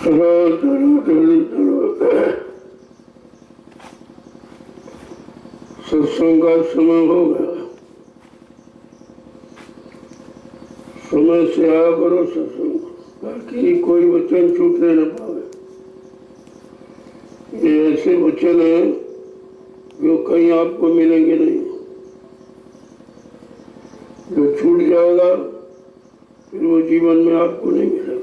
चलो चलो जल्दी चलो, सत्संग का समय हो गया। समय से आया करो सत्संग, ताकि कोई वचन छूटने न पावे। ये ऐसे वचन है जो कहीं आपको मिलेंगे नहीं। जो छूट जाएगा फिर वो जीवन में आपको नहीं मिलेगा।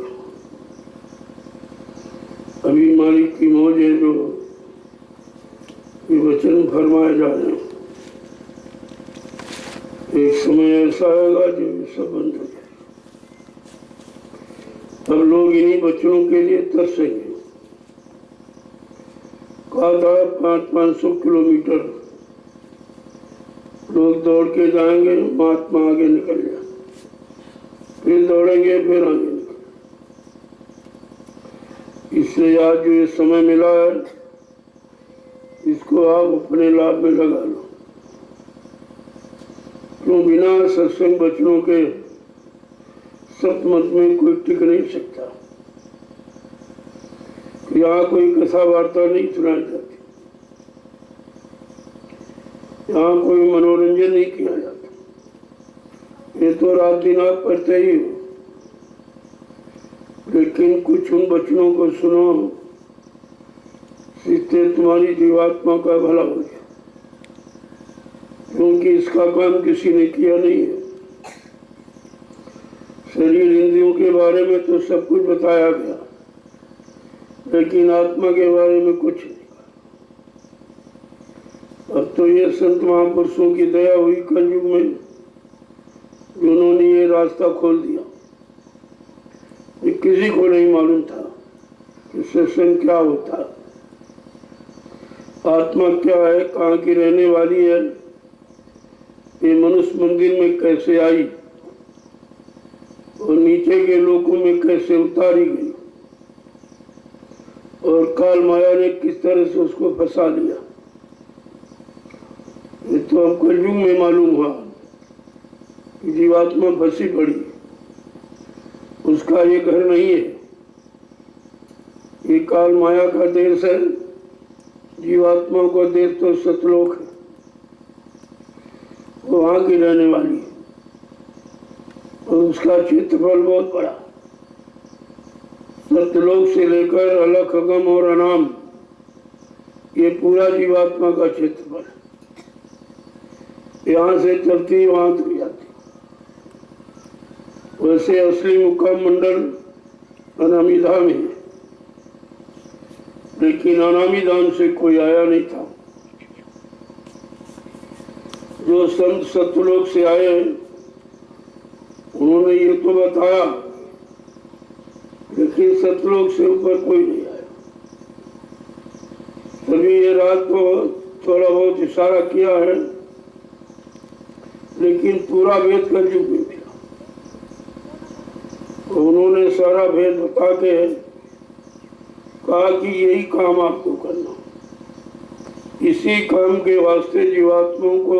अभी मालिक की मौज है जो ये वचन फरमाए जा रहे हैं। एक समय ऐसा आएगा जो सब बंद हो जाएगा। अब लोग इन्हीं वचनों के लिए तरसेंगे। कहा था 500 किलोमीटर लोग दौड़ के जाएंगे, महात्मा आगे निकल जाए, फिर दौड़ेंगे, फिर आगे निकल। इसलिए आज जो ये समय मिला है इसको आप अपने लाभ में लगा लो। क्यों बिना सत्संग वचनों के सतमत में कोई टिक नहीं सकता। यहाँ कोई कथा वार्ता नहीं सुनाई जाती, यहाँ कोई मनोरंजन नहीं किया जाता। ये तो रात दिन आप करते ही हो, लेकिन कुछ उन वचनों को सुनो जिससे तुम्हारी जीवात्मा का भला हो गया। क्योंकि इसका काम किसी ने किया नहीं है। शरीर इंद्रियों के बारे में तो सब कुछ बताया गया, लेकिन आत्मा के बारे में कुछ नहीं। अब तो ये संत महापुरुषों की दया हुई कलयुग में, जिन्होंने ये रास्ता खोल दिया। ये किसी को नहीं मालूम था कि सत्संग क्या होता है, आत्मा क्या है, कहाँ की रहने वाली है, ये मनुष्य मंदिर में कैसे आई और नीचे के लोकों में कैसे उतारी गई, और काल माया ने किस तरह से उसको फंसा लिया। ये तो अब कलयुग में मालूम हुआ कि जीवात्मा फंसी पड़ी, उसका ये घर नहीं है। ये काल माया का देश है, जीवात्मा को देश तो सतलोक है, वो वहां की रहने वाली है और उसका क्षेत्रफल बहुत बड़ा। सतलोक से लेकर अलख अगम और अनाम ये पूरा जीवात्मा का क्षेत्रफल है। यहाँ से चलती वहां तक जाती। वैसे असली मुक्काम मंडल अनामिधाम है, लेकिन अनामिधाम से कोई आया नहीं था। जो संत सतलोक से आए उन्होंने ये तो बताया, लेकिन सतलोक से ऊपर कोई नहीं आया। तभी ये रात को थोड़ा बहुत इशारा किया है, लेकिन पूरा भेद कलयुग में मिला। उन्होंने सारा भेद बता के कहा कि यही काम आपको करना। इसी काम के वास्ते जीवात्माओं को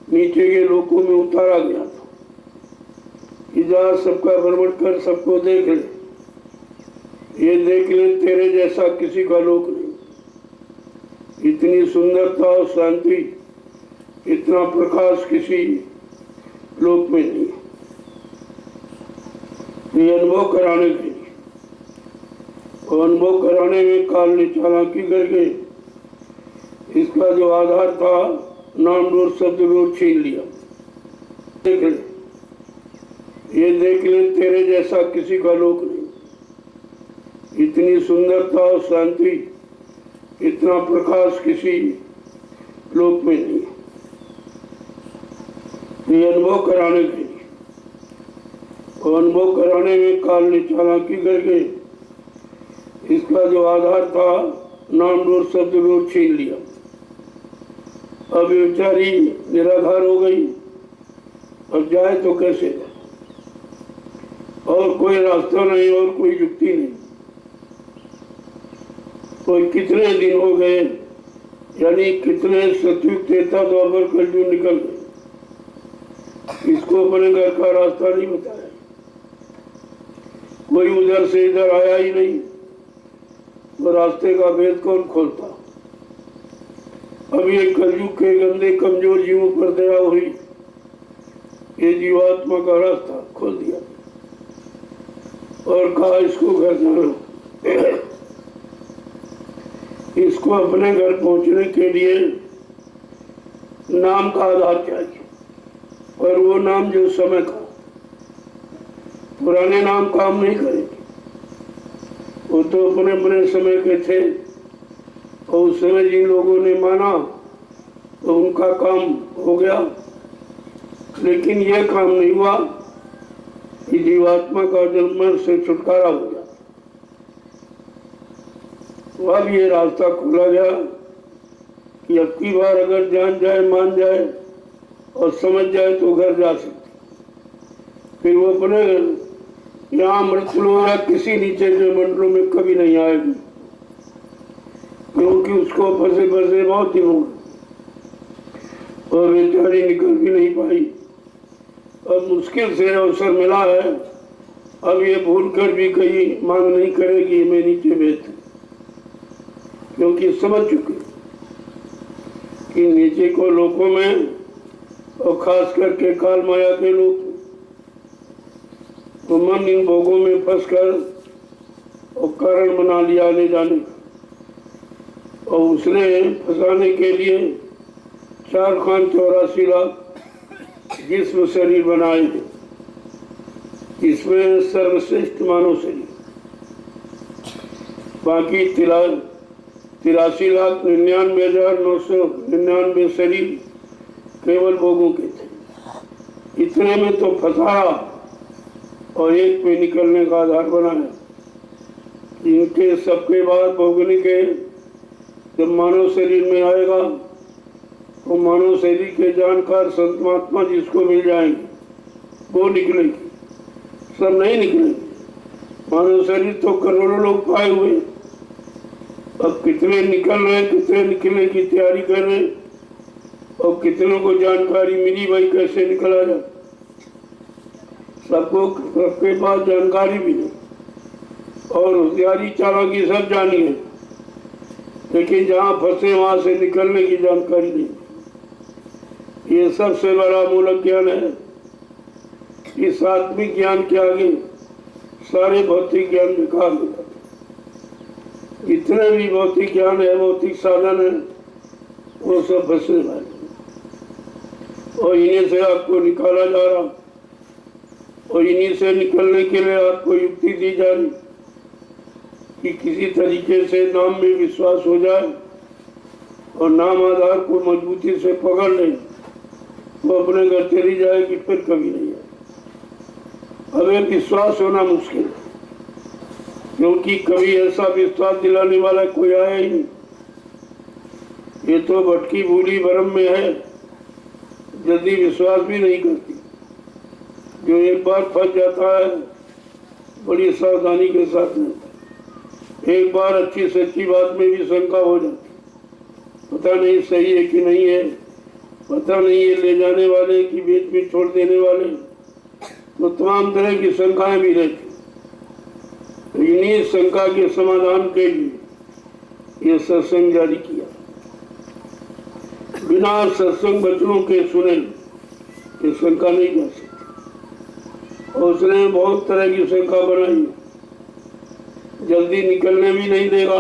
नीचे के लोकों में उतारा गया था कि जा सबका भ्रमण कर, सबको देख ले। ये देख ले तेरे जैसा किसी का लोक नहीं। इतनी सुंदरता और शांति, इतना प्रकाश किसी लोक में नहीं। ये अनुभव कराने के लिए, और अनुभव कराने में काल ने चालाकी करके इसका जो आधार था नाम डोर शब्द डोर छीन लिया। देख ले, ये देख ले तेरे जैसा किसी का लोक नहीं। इतनी सुंदरता और शांति, इतना प्रकाश किसी लोक में नहीं। ये अनुभव कराने के लिए, और अनुभव कराने में काल ने चालाकी करके इसका जो आधार था नाम डोर शब्द डोर छीन लिया। अब बेचारी निराधार हो गई, अब जाए तो कैसे जाए? और कोई रास्ता नहीं और कोई युक्ति नहीं। कोई कितने दिन हो गए, यानी कितने सतयुग त्रेता द्वापर कलयुग निकल गए, इसको अपने घर का रास्ता नहीं बताया। कोई उधर से इधर आया ही नहीं, तो रास्ते का भेद कौन खोलता। अब ये कलयुग के गंदे कमजोर जीवों पर दया हुई, ये जीवात्मा का रास्ता खोल दिया और कहा इसको घर जाना। इसको अपने घर पहुंचने के लिए नाम का आधार चाहिए, और वो नाम जो समय का, पुराने नाम काम नहीं करेंगे। वो तो अपने अपने समय के थे, और उस समय जिन लोगों ने माना तो उनका काम हो गया, लेकिन यह काम नहीं हुआ कि जीवात्मा का जन्म से छुटकारा हो गया। तो अब ये रास्ता खोला गया कि अब की बार अगर जान जाए, मान जाए और समझ जाए तो घर जा सकते। फिर वो अपने यहाँ मृतलोक या किसी नीचे के मंडलों में कभी नहीं आएगी, क्योंकि उसको फंसे फंसे बहुत दिन हो गए और बेचारी निकल भी नहीं पाई। अब मुश्किल से अवसर मिला है, अब ये भूल कर भी कहीं मांग नहीं करेगी मैं नीचे भेज, क्योंकि समझ चुके कि नीचे को लोगों में और खास करके काल माया के लोग तो मन इन भोगों में फंसकर और कारण बना लिया ले जाने का, और उसने फंसाने के लिए 4,84 लाख जिस्म शरीर बनाए हैं, इसमें सर्वश्रेष्ठ मानव शरीर, बाकी 83,99,999 शरीर केवल भोगों के थे। इतने में तो फंसाया और एक पे निकलने का आधार बनाया। इनके सबके बाद भोगने के जब मानव शरीर में आएगा तो मानव शरीर के जानकार संत महात्मा जिसको मिल जाएंगे वो निकलेंगे, सब नहीं निकलेंगे। मानव शरीर तो करोड़ों लोग पाए हुए, अब कितने निकल रहे, कितने निकलने की तैयारी कर रहे, और कितनों को जानकारी मिली भाई कैसे निकला जाए। सबके पास जानकारी भी नहीं और होशियारी चालाकी सब जानी है, लेकिन जहाँ फंसे वहां से निकलने की जानकारी नहीं। ये सबसे बड़ा मूलक ज्ञान है। इस आत्मिक ज्ञान के आगे सारे भौतिक ज्ञान बेकार हो जाते। इतने भी भौतिक ज्ञान है, भौतिक साधन है, वो सब फंसने वाले, और इन्हीं से आपको निकाला जा रहा, और इन्हीं से निकलने के लिए आपको युक्ति दी जा रही कि किसी तरीके से नाम में विश्वास हो जाए और नाम आधार को मजबूती से पकड़ ले, वो अपने घर चली जाएगी, फिर कभी नहीं आए। अब विश्वास होना मुश्किल है, क्योंकि कभी ऐसा विश्वास दिलाने वाला कोई आया ही नहीं। ये तो भटकी भूली भ्रम में है, जल्दी विश्वास भी नहीं करती। जो एक बार फंस जाता है बड़ी सावधानी के साथ रहता है। एक बार अच्छी सच्ची बात में भी शंका हो जाती, पता नहीं सही है कि नहीं है, पता नहीं ये ले जाने वाले कि बीच में छोड़ देने वाले, तो तमाम तरह की शंकाएं भी रहती। तो इन्हीं शंका के समाधान के लिए ये सत्संग जारी किया। बिना सत्संग वचनों के सुने ये शंका नहीं जा सकती, और उसने बहुत तरह की शंका बनाई। जल्दी निकलने भी नहीं देगा,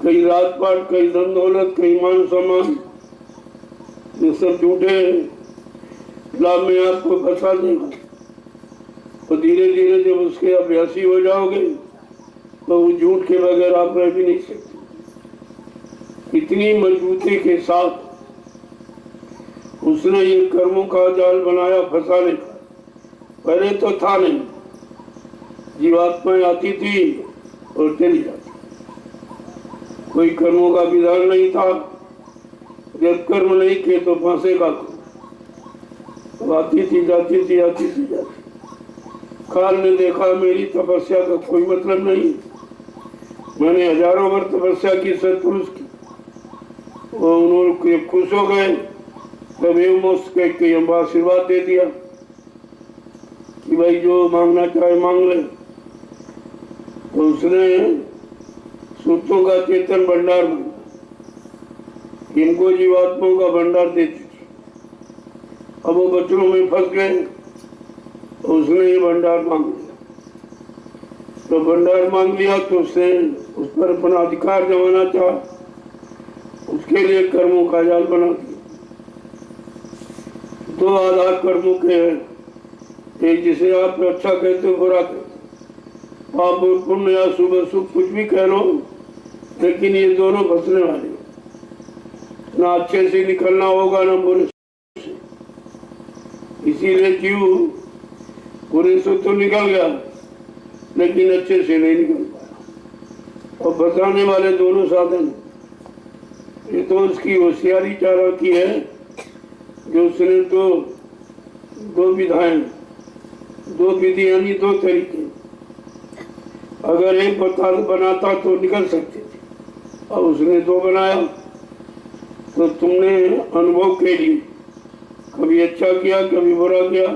कहीं रात पाट, कहीं धन दौलत, कहीं मान सम्मान, ये सब झूठे लाभ में आपको फंसा देगा। तो धीरे धीरे जब उसके अभ्यासी हो जाओगे तो वो झूठ के बगैर आप रह भी नहीं सकते। इतनी मजबूती के साथ उसने ये कर्मों का जाल बनाया फंसाने का। पहले तो था नहीं, जीवात्माएं आती थी और चली जाती, कोई कर्मों का विधान नहीं था। जब कर्म नहीं किए तो फंसेगा, तो आती थी जाती थी, आती थी जाती। काल ने देखा मेरी तपस्या का कोई मतलब नहीं, मैंने हजारों वर्ष तपस्या की सत्पुरुष की, और उन्होंने खुश हो गए। तब एवं कह के आशीर्वाद दे दिया कि भाई जो मांगना चाहे मांग ले। तो उसने सूत्रों का चेतन भंडार मांगा, इनको जीवात्माओं का भंडार देती थी। अब वो बच्चों में फंस गए तो उसने ये भंडार मांग लिया। तो भंडार मांग लिया तो उसने उस पर अपना अधिकार जमाना चाहा, उसके लिए कर्मों का जाल बना दिया। दो आधार कर्मों के हैं, एक जिसे आप अच्छा कहते हो बुरा कहते हो, पाप और पुण्य या शुभ अशुभ कुछ भी कह लो, लेकिन ये दोनों फंसने वाले, ना अच्छे से निकलना होगा ना बुरे से। इसीलिए जीव बुरे से तो निकल गया लेकिन अच्छे से नहीं निकल पाया। और फंसाने वाले दोनों साधन, ये तो उसकी होशियारी चालाकी है जो उसने दो विधाएं, दो विधि यानी दो तरीके, अगर एक बनाता तो निकल सकते थे, और उसने दो बनाया। तो तुमने अनुभव के लिए कभी अच्छा किया, कभी बुरा किया,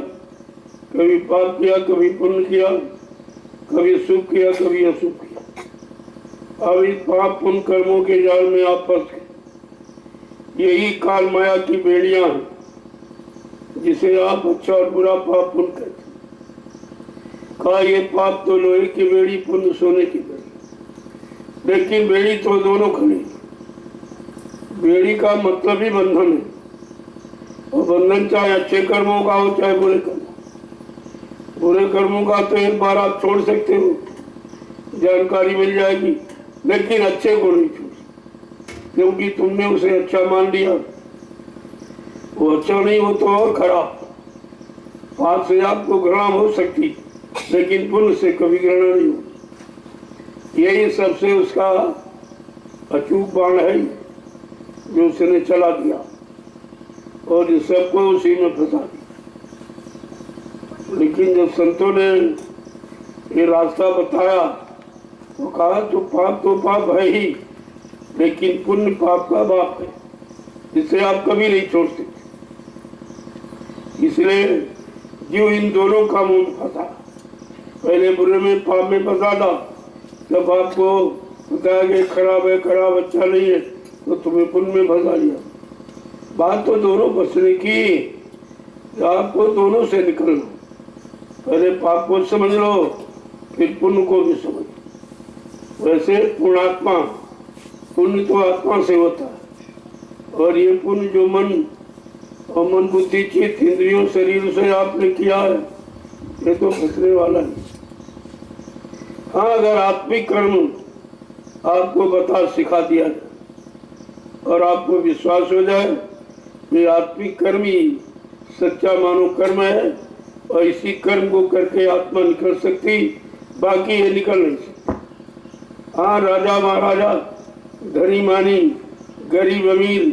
कभी पाप किया, कभी पुण्य किया, कभी शुभ किया, कभी अशुभ किया। अब इस पाप पुण्य कर्मों के जाल में आप फंस गए। यही काल माया की बेड़ियां हैं, जिसे आप अच्छा और बुरा पाप पुण्य कहते हैं। कहा ये पाप तो लोहे की बेड़ी, पुण्य सोने की बेड़ी, लेकिन बेड़ी तो दोनों खड़ी। बेड़ी का मतलब ही बंधन है, और बंधन चाहे अच्छे कर्मों का हो चाहे बुरे कर्मों। बुरे कर्मों का तो एक बार आप छोड़ सकते हो, जानकारी मिल जाएगी, लेकिन अच्छे को नहीं छोड़ सकते, क्योंकि तुमने उसे अच्छा मान लिया। वो अच्छा नहीं हो तो और खराब। पाप से आपको घृणा हो सकती, लेकिन पुण्य से कभी घृणा नहीं होती। यही सबसे उसका अचूक बाण है जो उसने चला दिया, और इस सबको उसी में फंसा दिया। लेकिन जब संतों ने ये रास्ता बताया तो कहा तो पाप है ही, लेकिन पुण्य पाप का बाप है, जिसे आप कभी नहीं छोड़ सकते। इसलिए जीव इन दोनों कामों में फंसा। पहले बुरे में पाप में फंसा था, जब आपको बताया कि खराब है, खराब अच्छा नहीं है, तो तुम्हें पुण्य में फंसा लिया। बात तो दोनों फंसने की, आपको दोनों से निकलना। पहले पाप को समझ लो, फिर पुण्य को भी समझ। वैसे पुण्यात्मा, पुण्य तो आत्मा से होता है, और ये पुण्य जो मन और मन बुद्धि चित्त इंद्रियों शरीर से आपने किया है, ये तो फंसने वाला है। हाँ, अगर आत्मिक कर्म आपको बता सिखा दिया और आपको विश्वास हो जाए कि आत्मिक कर्म ही सच्चा मानो कर्म है, और इसी कर्म को करके आत्मा निकल सकती, बाकी ये निकल नहीं सकती। हाँ, राजा महाराजा, धनी मानी, गरीब अमीर,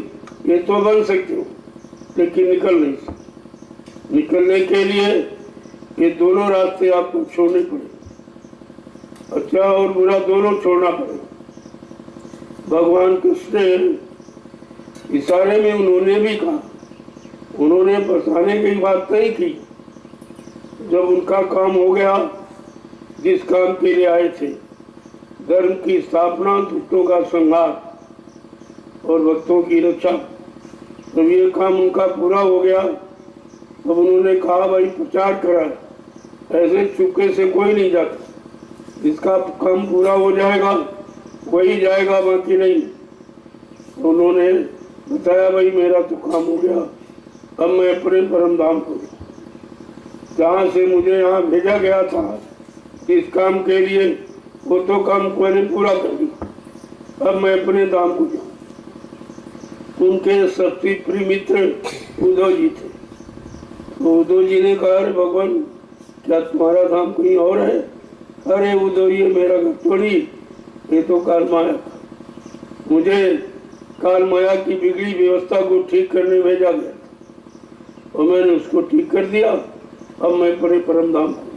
ये तो बन सकते हो, लेकिन निकल नहीं सकते। निकलने के लिए ये दोनों रास्ते आपको छोड़ने पड़े, अच्छा और बुरा दोनों छोड़ना पड़े। भगवान कृष्ण इशारे में उन्होंने भी कहा, उन्होंने फंसाने की बात नहीं की। जब उनका काम हो गया, जिस काम के लिए आए थे, धर्म की स्थापना, दुष्टों का संहार और भक्तों की रक्षा, जब ये काम उनका पूरा हो गया, तब उन्होंने कहा भाई प्रचार करा, ऐसे चुपके से कोई नहीं जाता, जिसका काम पूरा हो जाएगा वही जाएगा, बाकी नहीं। उन्होंने बताया भाई मेरा तो काम हो गया, अब मैं अपने परम धाम को, जहाँ से मुझे यहाँ भेजा गया था इस काम के लिए, वो तो काम मैंने पूरा कर दिया, अब मैं अपने धाम को जाऊँ। उनके सबसे प्रिय मित्र उद्धव जी थे। तो उद्धव जी ने कहा, अरे भगवान, क्या तुम्हारा धाम कहीं और है? अरे उद्धव, ये मेरा घर थोड़ी, ये तो काल माया, मुझे काल माया की बिगड़ी व्यवस्था को ठीक करने भेजा गया, और मैंने उसको ठीक कर दिया, अब मैं अपने परम धाम को।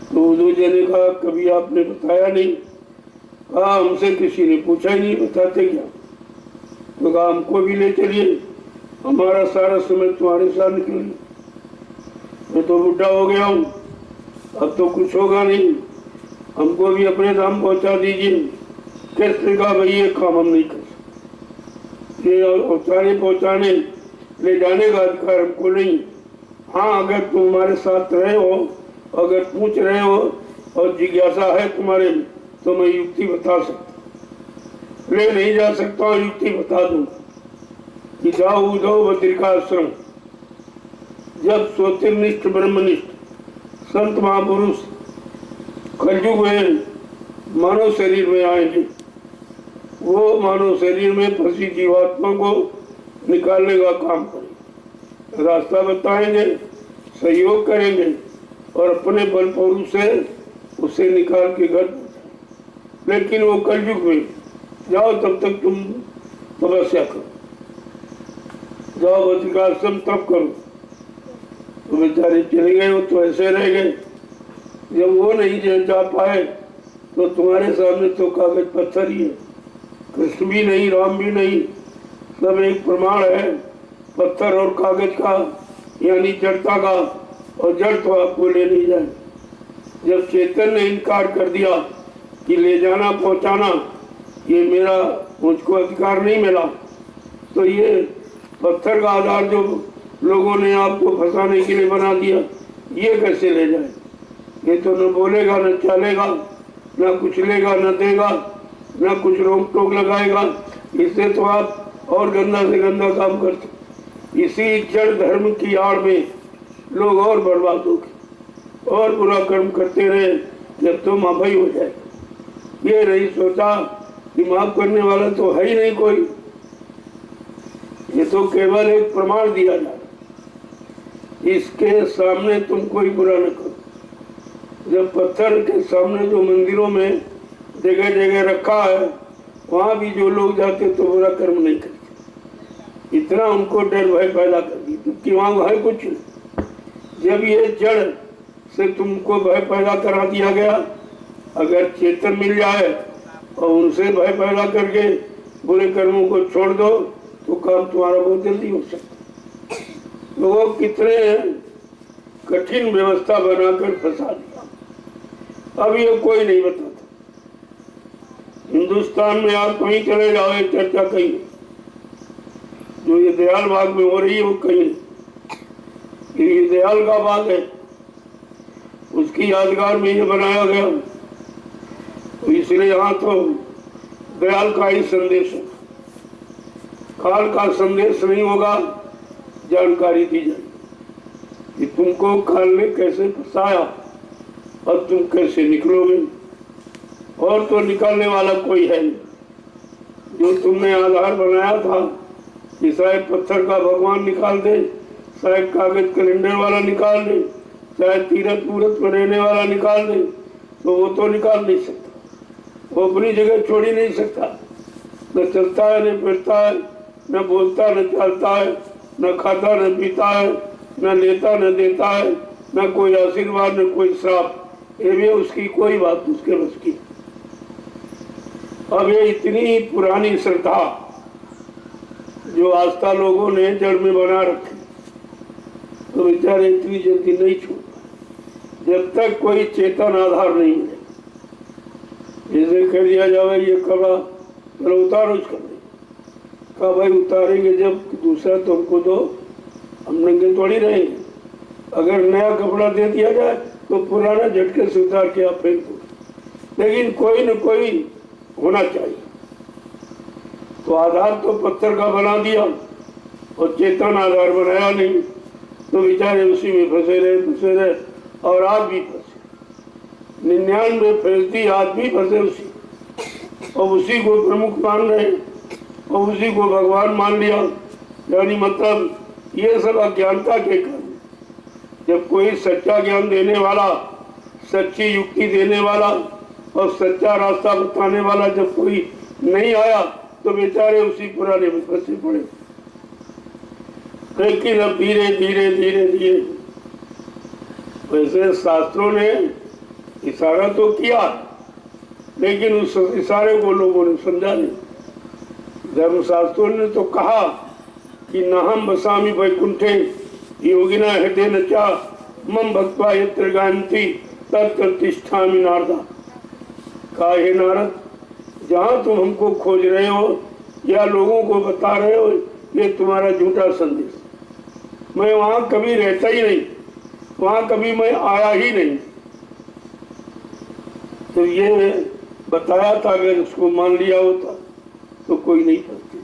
तो उद्धव जी ने कहा, कभी आपने बताया नहीं? कहा, हमसे किसी ने पूछा ही नहीं, बताते क्या? तो कहा, हमको भी ले चलिए, हमारा सारा समय तुम्हारे साथ निकलिए, मैं तो बुढ़ा हो गया हूँ, अब तो कुछ होगा नहीं, हमको भी अपने धाम पहुंचा दीजिए। कृष्ण का भाई ये काम हम नहीं कर सकते, ये औचारे पहुंचाने ले जाने का अधिकार हमको नहीं। हाँ, अगर तुम हमारे साथ रहे हो, अगर पूछ रहे हो और जिज्ञासा है तुम्हारे में, तो मैं युक्ति बता सकता, ले नहीं जा सकता हूँ, युक्ति बता दूंगा कि जाओ उदो बद्रिकाश्रम। जब स्वतिनिष्ठ ब्रह्मनिष्ठ संत महापुरुष कलयुग में मानव शरीर में आएंगे, वो मानव शरीर में फंसी जीवात्मा को निकालने का काम करेंगे, रास्ता बताएंगे, सहयोग करेंगे और अपने बल पौरुष से उसे निकाल के घर पहुंचाएंगे। लेकिन वो कलयुग में जाओ, तब तक तुम तपस्या करो, जाओ बद्रिकाश्रम तब करो। तो बेचारे चले गए, वो तो ऐसे रह गए। जब वो नहीं जा पाए तो तुम्हारे सामने तो कागज पत्थर ही है, कृष्ण भी नहीं, राम भी नहीं, सब एक प्रमाण है पत्थर और कागज का, यानी जड़ता का, और जड़ तो आपको ले नहीं जाए। जब चेतन ने इनकार कर दिया कि ले जाना पहुंचाना ये मेरा, मुझको अधिकार नहीं मिला, तो ये पत्थर का आधार जो लोगों ने आपको फंसाने के लिए बना दिया, ये कैसे ले जाए? ये तो न बोलेगा, न चलेगा, न कुछ लेगा, न देगा, न कुछ रोक टोक लगाएगा। इससे तो आप और गंदा से गंदा काम करते। इसी जड़ धर्म की आड़ में लोग और बर्बाद हो गए और बुरा कर्म करते रहे, जब तो माफी हो जाए। ये नहीं सोचा कि माफ करने वाला तो है ही नहीं कोई, ये तो केवल एक प्रमाण दिया जाए, इसके सामने तुम कोई बुरा न करो। जब पत्थर के सामने जो मंदिरों में जगह जगह रखा है, वहां भी जो लोग जाते तो बुरा कर्म नहीं करते। इतना उनको डर भय पैदा कर दी कि वहां है कुछ। जब ये जड़ से तुमको भय पैदा करा दिया गया, अगर चेतन मिल जाए और उनसे भय पैदा करके बुरे कर्मों को छोड़ दो, तो काम तुम्हारा बहुत जल्दी हो सकता। लोगों कितने कठिन व्यवस्था बनाकर फंसा दिया, अब ये कोई नहीं बताता। हिंदुस्तान में आप कहीं चले जाओ, ये चर्चा कहीं, जो ये दयाल बाग में हो रही है वो कहीं, ये दयाल का बाग है, उसकी यादगार में ये बनाया गया, तो इसलिए यहाँ तो दयाल का ही संदेश है। काल का संदेश नहीं होगा, जानकारी दी जाए कि तुमको काल ने कैसे फंसाया और तुम कैसे निकलोगे, और तो निकालने वाला कोई है नहीं। जो तुमने आधार बनाया था कि शायद पत्थर का भगवान निकाल दे, शायद कागज कैलेंडर वाला निकाल दे, शायद तीरथ मूर्त में रहने वाला निकाल दे, तो वो तो निकाल नहीं सकता। वो अपनी जगह छोड़ ही नहीं सकता। न चलता है, न फिरता है, न बोलता, न चलता है, न खाता, न पीता है, न लेता, न देता है, न कोई आशीर्वाद, न कोई श्राप। ये भी उसकी कोई बात उसके बस की। अब ये इतनी पुरानी श्रद्धा जो आस्था लोगों ने जड़ में बना रखी, तो बेचारे इतनी जल्दी नहीं छूट जब तक कोई चेतन आधार नहीं है। जैसे कह दिया जाए ये कपड़ा चलो उतारो, उसका कहा भाई उतारेंगे जब दूसरा तुमको दो, हम नंगे थोड़ी रहेंगे। अगर नया कपड़ा दे दिया जाए तो पुराना झटके से उतार के आप फेंक दो, लेकिन कोई न कोई होना चाहिए। तो आधार तो पत्थर का बना दिया और चेतन आधार बनाया नहीं, तो बेचारे उसी में फंसे रहे और आज भी फंसे। 99% आदमी फंसे उसी, और उसी को प्रमुख मान रहे और उसी को भगवान मान लिया। यानी मतलब ये सब अज्ञानता के कारण। जब कोई सच्चा ज्ञान देने वाला, सच्ची युक्ति देने वाला और सच्चा रास्ता बताने वाला जब कोई नहीं आया, तो बेचारे उसी पुराने में फंसे पड़े। लेकिन अब धीरे धीरे धीरे धीरे वैसे शास्त्रों ने इशारा तो किया, लेकिन उस इशारे को लोगों ने समझा नहीं। धर्मशास्त्रों ने तो कहा कि नाहम बसामी वैकुंठे योगिना हृदय न चा मम भक्त्वा यत्र गायन्ति तत्प्रतिष्ठामि नारदा। कहा, हे नारद, जहाँ तुम हमको खोज रहे हो या लोगों को बता रहे हो, ये तुम्हारा झूठा संदेश। मैं वहाँ कभी रहता ही नहीं, वहाँ कभी मैं आया ही नहीं। तो ये बताया था, अगर उसको मान लिया होता तो कोई नहीं फंसती।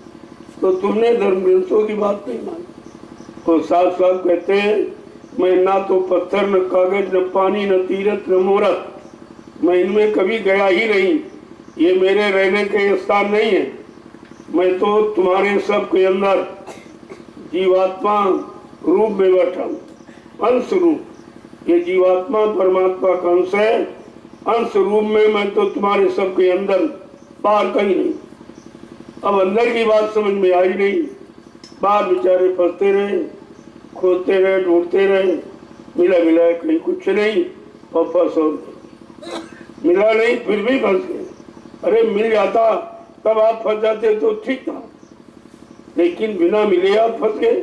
तो तुमने धर्म ग्रंथों की बात नहीं मानी। तो साफ साफ कहते हैं, मैं ना तो पत्थर, न कागज, न पानी, न तीरथ, न मूरत, मैं इनमें कभी गया ही नहीं। ये मेरे रहने के स्थान नहीं है। मैं तो तुम्हारे सब के अंदर जीवात्मा रूप में बैठा हूँ, अंश रूप। ये जीवात्मा परमात्मा का अंश है, अंश रूप में मैं तो तुम्हारे सब के अंदर, बाहर कहीं नहीं। अब अंदर की बात समझ में आई नहीं, बाहर बेचारे फंसते रहे, खोजते रहे, ढूंढते रहे, मिला कहीं कुछ नहीं, और फंस हो गए। मिला नहीं, फिर भी फंस गए। अरे मिल जाता तब आप फंस जाते तो ठीक था, लेकिन बिना मिले आप फंस गए।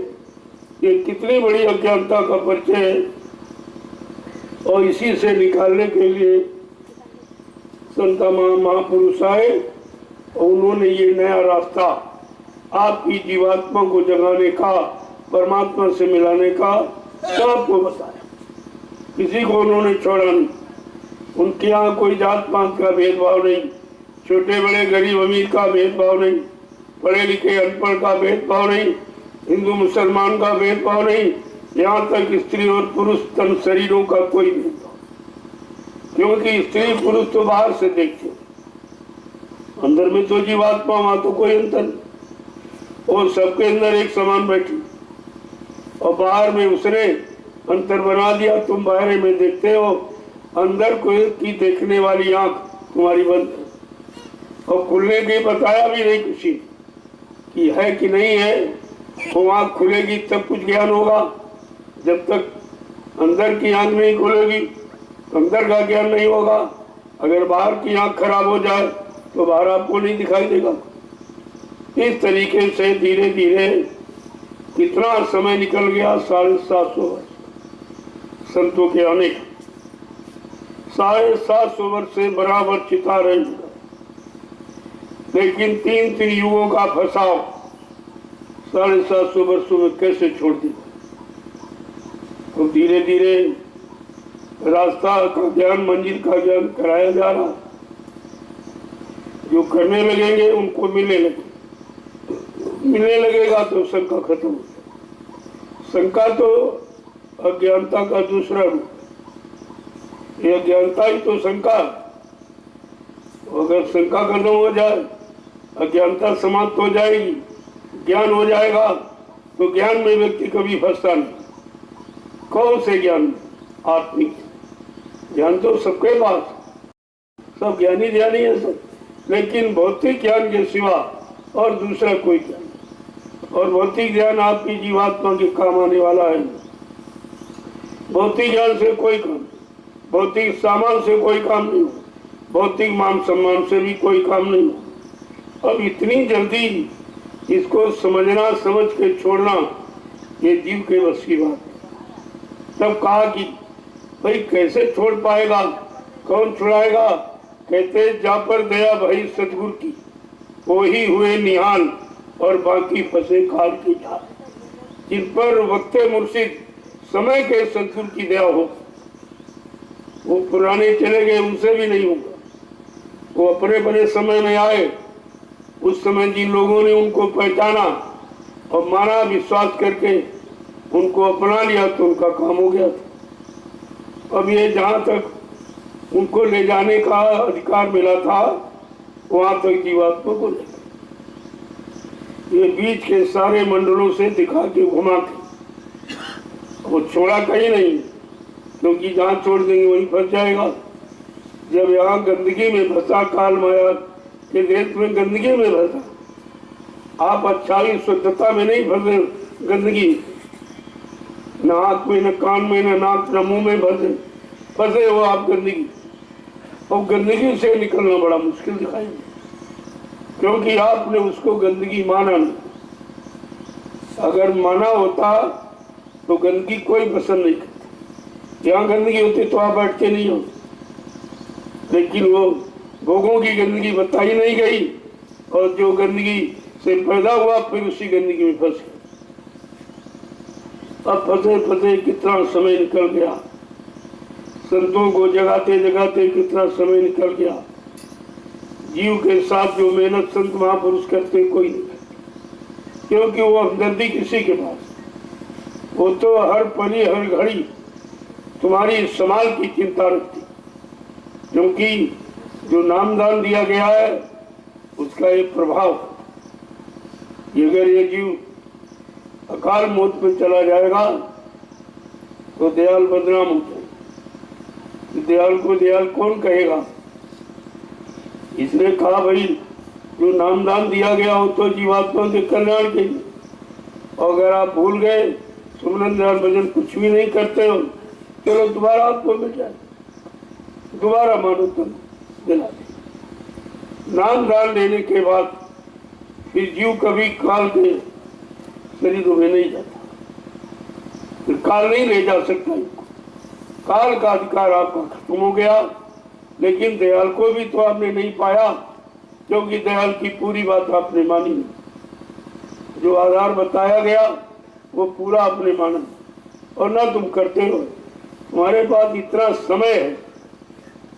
ये कितनी बड़ी अज्ञानता का परिचय है। और इसी से निकालने के लिए संत महापुरुष आए और उन्होंने ये नया रास्ता आपकी जीवात्मा को जगाने का, परमात्मा से मिलाने का सबको बताया। किसी को उन्होंने छोड़ा नहीं। उनके यहाँ कोई जात पात का भेदभाव नहीं, छोटे बड़े गरीब अमीर का भेदभाव नहीं, पढ़े लिखे अनपढ़ का भेदभाव नहीं, हिंदू मुसलमान का भेदभाव नहीं, यहाँ तक स्त्री और पुरुष तन शरीरों का कोई भेदभाव। क्योंकि स्त्री पुरुष तो बाहर से देखते, अंदर में तो जीवात्मा, वहां तो कोई अंतर नहीं। और सबके अंदर एक समान बैठी, और बाहर में उसने अंतर बना दिया। तुम बाहर में देखते हो, अंदर कोई की देखने वाली आंख तुम्हारी बंद है। और खुलने की बताया भी नहीं किसी कि है कि नहीं है। वो आंख खुलेगी तब कुछ ज्ञान होगा। जब तक अंदर की आंख नहीं खुलेगी, अंदर का ज्ञान नहीं होगा। अगर बाहर की आंख खराब हो जाए तो बाहर आपको नहीं दिखाई देगा। इस तरीके से धीरे धीरे कितना समय निकल गया, 750 वर्ष संतों के आने का। 750 वर्ष से बराबर चिता रही, लेकिन 3 युगों का फंसाव 750 वर्षों में कैसे छोड़ दिया। तो धीरे धीरे रास्ता का ज्ञान, मंजिल का ज्ञान कराया जा रहा। जो करने लगेंगे उनको मिलने लगेगा तो शंका खत्म हो जाए। शंका तो अज्ञानता का दूसरा रूप। ये अज्ञानता ही तो शंका। अगर शंका खत्म हो जाए, अज्ञानता समाप्त हो जाएगी, ज्ञान हो जाएगा, तो ज्ञान में व्यक्ति कभी फंसता नहीं। कौन से ज्ञान? आत्मिक ज्ञान तो सबके पास, सब ज्ञानी है सब, लेकिन भौतिक ज्ञान के सिवा और दूसरा कोई ज्ञान। और भौतिक ज्ञान आपकी जीवात्मा के काम आने वाला है। भौतिक ज्ञान से कोई काम, भौतिक सामान से कोई काम नहीं, भौतिक मान सम्मान से भी कोई काम नहीं। अब इतनी जल्दी इसको समझना, समझ के छोड़ना, ये जीव के बस की बात। तब कहा कि भाई कैसे छोड़ पाएगा, कौन छुड़ाएगा? कहते जा पर दया भाई सतगुरु की, वो ही हुए निहाल और बाकी फंसे काल की ढाल। जिन पर वक्ते मुर्शिद समय के सतगुरु की दया हो, वो पुराने चले गए, उनसे भी नहीं होगा। वो अपने बने समय में आए, उस समय जिन लोगों ने उनको पहचाना और माना, विश्वास करके उनको अपना लिया, तो उनका काम हो गया था। अब ये जहाँ तक उनको ले जाने का अधिकार मिला था, वहां तक जीवात्मा को ले, ये बीच के सारे मंडलों से दिखा के घुमा के, वो छोड़ा कहीं नहीं, क्योंकि जहाँ छोड़ देंगे वहीं फंस जाएगा। जब यहाँ गंदगी में फंसा, काल माया के देश में गंदगी में फंसा, आप अच्छाई शुद्धता में नहीं फंसे, गंदगी न आँख में, न कान में, न नाक, न मुंह में फंसे हो आप गंदगी। और गंदगी से निकलना बड़ा मुश्किल दिखाई, क्योंकि आपने उसको गंदगी माना नहीं। अगर माना होता तो गंदगी कोई पसंद नहीं करती। यहाँ गंदगी होती तो आप बैठते नहीं हो, लेकिन वो भोगों की गंदगी बताई नहीं गई, और जो गंदगी से पैदा हुआ फिर उसी गंदगी में फंस गए। अब फंसे फंसे कितना समय निकल गया, संतों को जगाते जगाते कितना समय निकल गया। जीव के साथ जो मेहनत संत महापुरुष करते कोई नहीं करते, क्योंकि वो हमदर्दी किसी के पास, वो तो हर पली हर घड़ी तुम्हारी संभाल की चिंता रखती, क्योंकि जो नामदान दिया गया है उसका एक प्रभाव, अगर ये जीव अकाल मौत में चला जाएगा तो दयाल बदनाम हो जाए। दयाल को दयाल कौन कहेगा? इसने कहा भाई जो नामदान दिया गया हो तो जीवात्मा के कल्याण के लिए, और अगर आप भूल गए सुमरन ध्यान भजन कुछ भी नहीं करते हो, चलो दोबारा आपको मिल जाए, दोबारा मानो तुम दिला दे। नाम दान लेने के बाद फिर जीव कभी काल के शरीरों में नहीं जाता, फिर काल नहीं ले जा सकता। काल का अधिकार आपका खत्म हो गया, लेकिन दयाल को भी तो आपने नहीं पाया, क्योंकि दयाल की पूरी बात आपने मानी नहीं। जो आधार बताया गया वो पूरा आपने माना, और ना तुम करते हो। तुम्हारे पास इतना समय है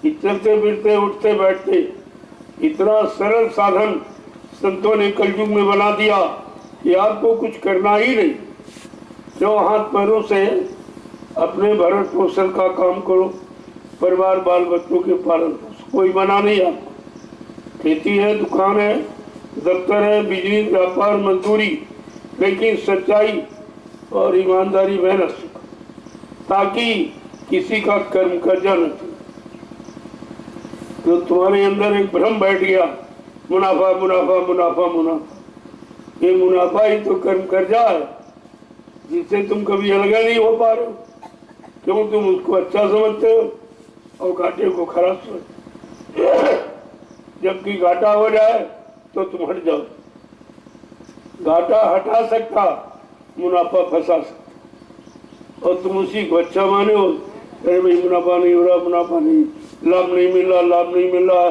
कि चलते फिरते उठते बैठते इतना सरल साधन संतों ने कलयुग में बना दिया कि आपको कुछ करना ही नहीं, जो हाथ पैरों से अपने भरण पोषण का काम करो, परिवार बाल बच्चों के पालन पोषण, कोई बना नहीं आपको। खेती है, दुकान है, दफ्तर है, बिजली, व्यापार, मजदूरी, लेकिन सच्चाई और ईमानदारी मेहनत सीखो, ताकि किसी का कर्म कर्जा न चले। तो तुम्हारे अंदर एक भ्रम बैठ गया, मुनाफा मुनाफा मुनाफा मुनाफा, ये मुनाफा ही तो कर्म कर्जा है, जिससे तुम कभी अलग नहीं हो पा रहे हो। क्यों? तुम उसको अच्छा समझते हो और घाटे को खराब समझते हो। जबकि घाटा हो जाए तो तुम हट जाओ। घाटा हटा सकता, मुनाफा फंसा सकता, और तुम उसी को अच्छा माने हो। अरे भाई मुनाफा नहीं हो रहा, मुनाफा नहीं, लाभ नहीं मिल रहा, लाभ नहीं मिल रहा,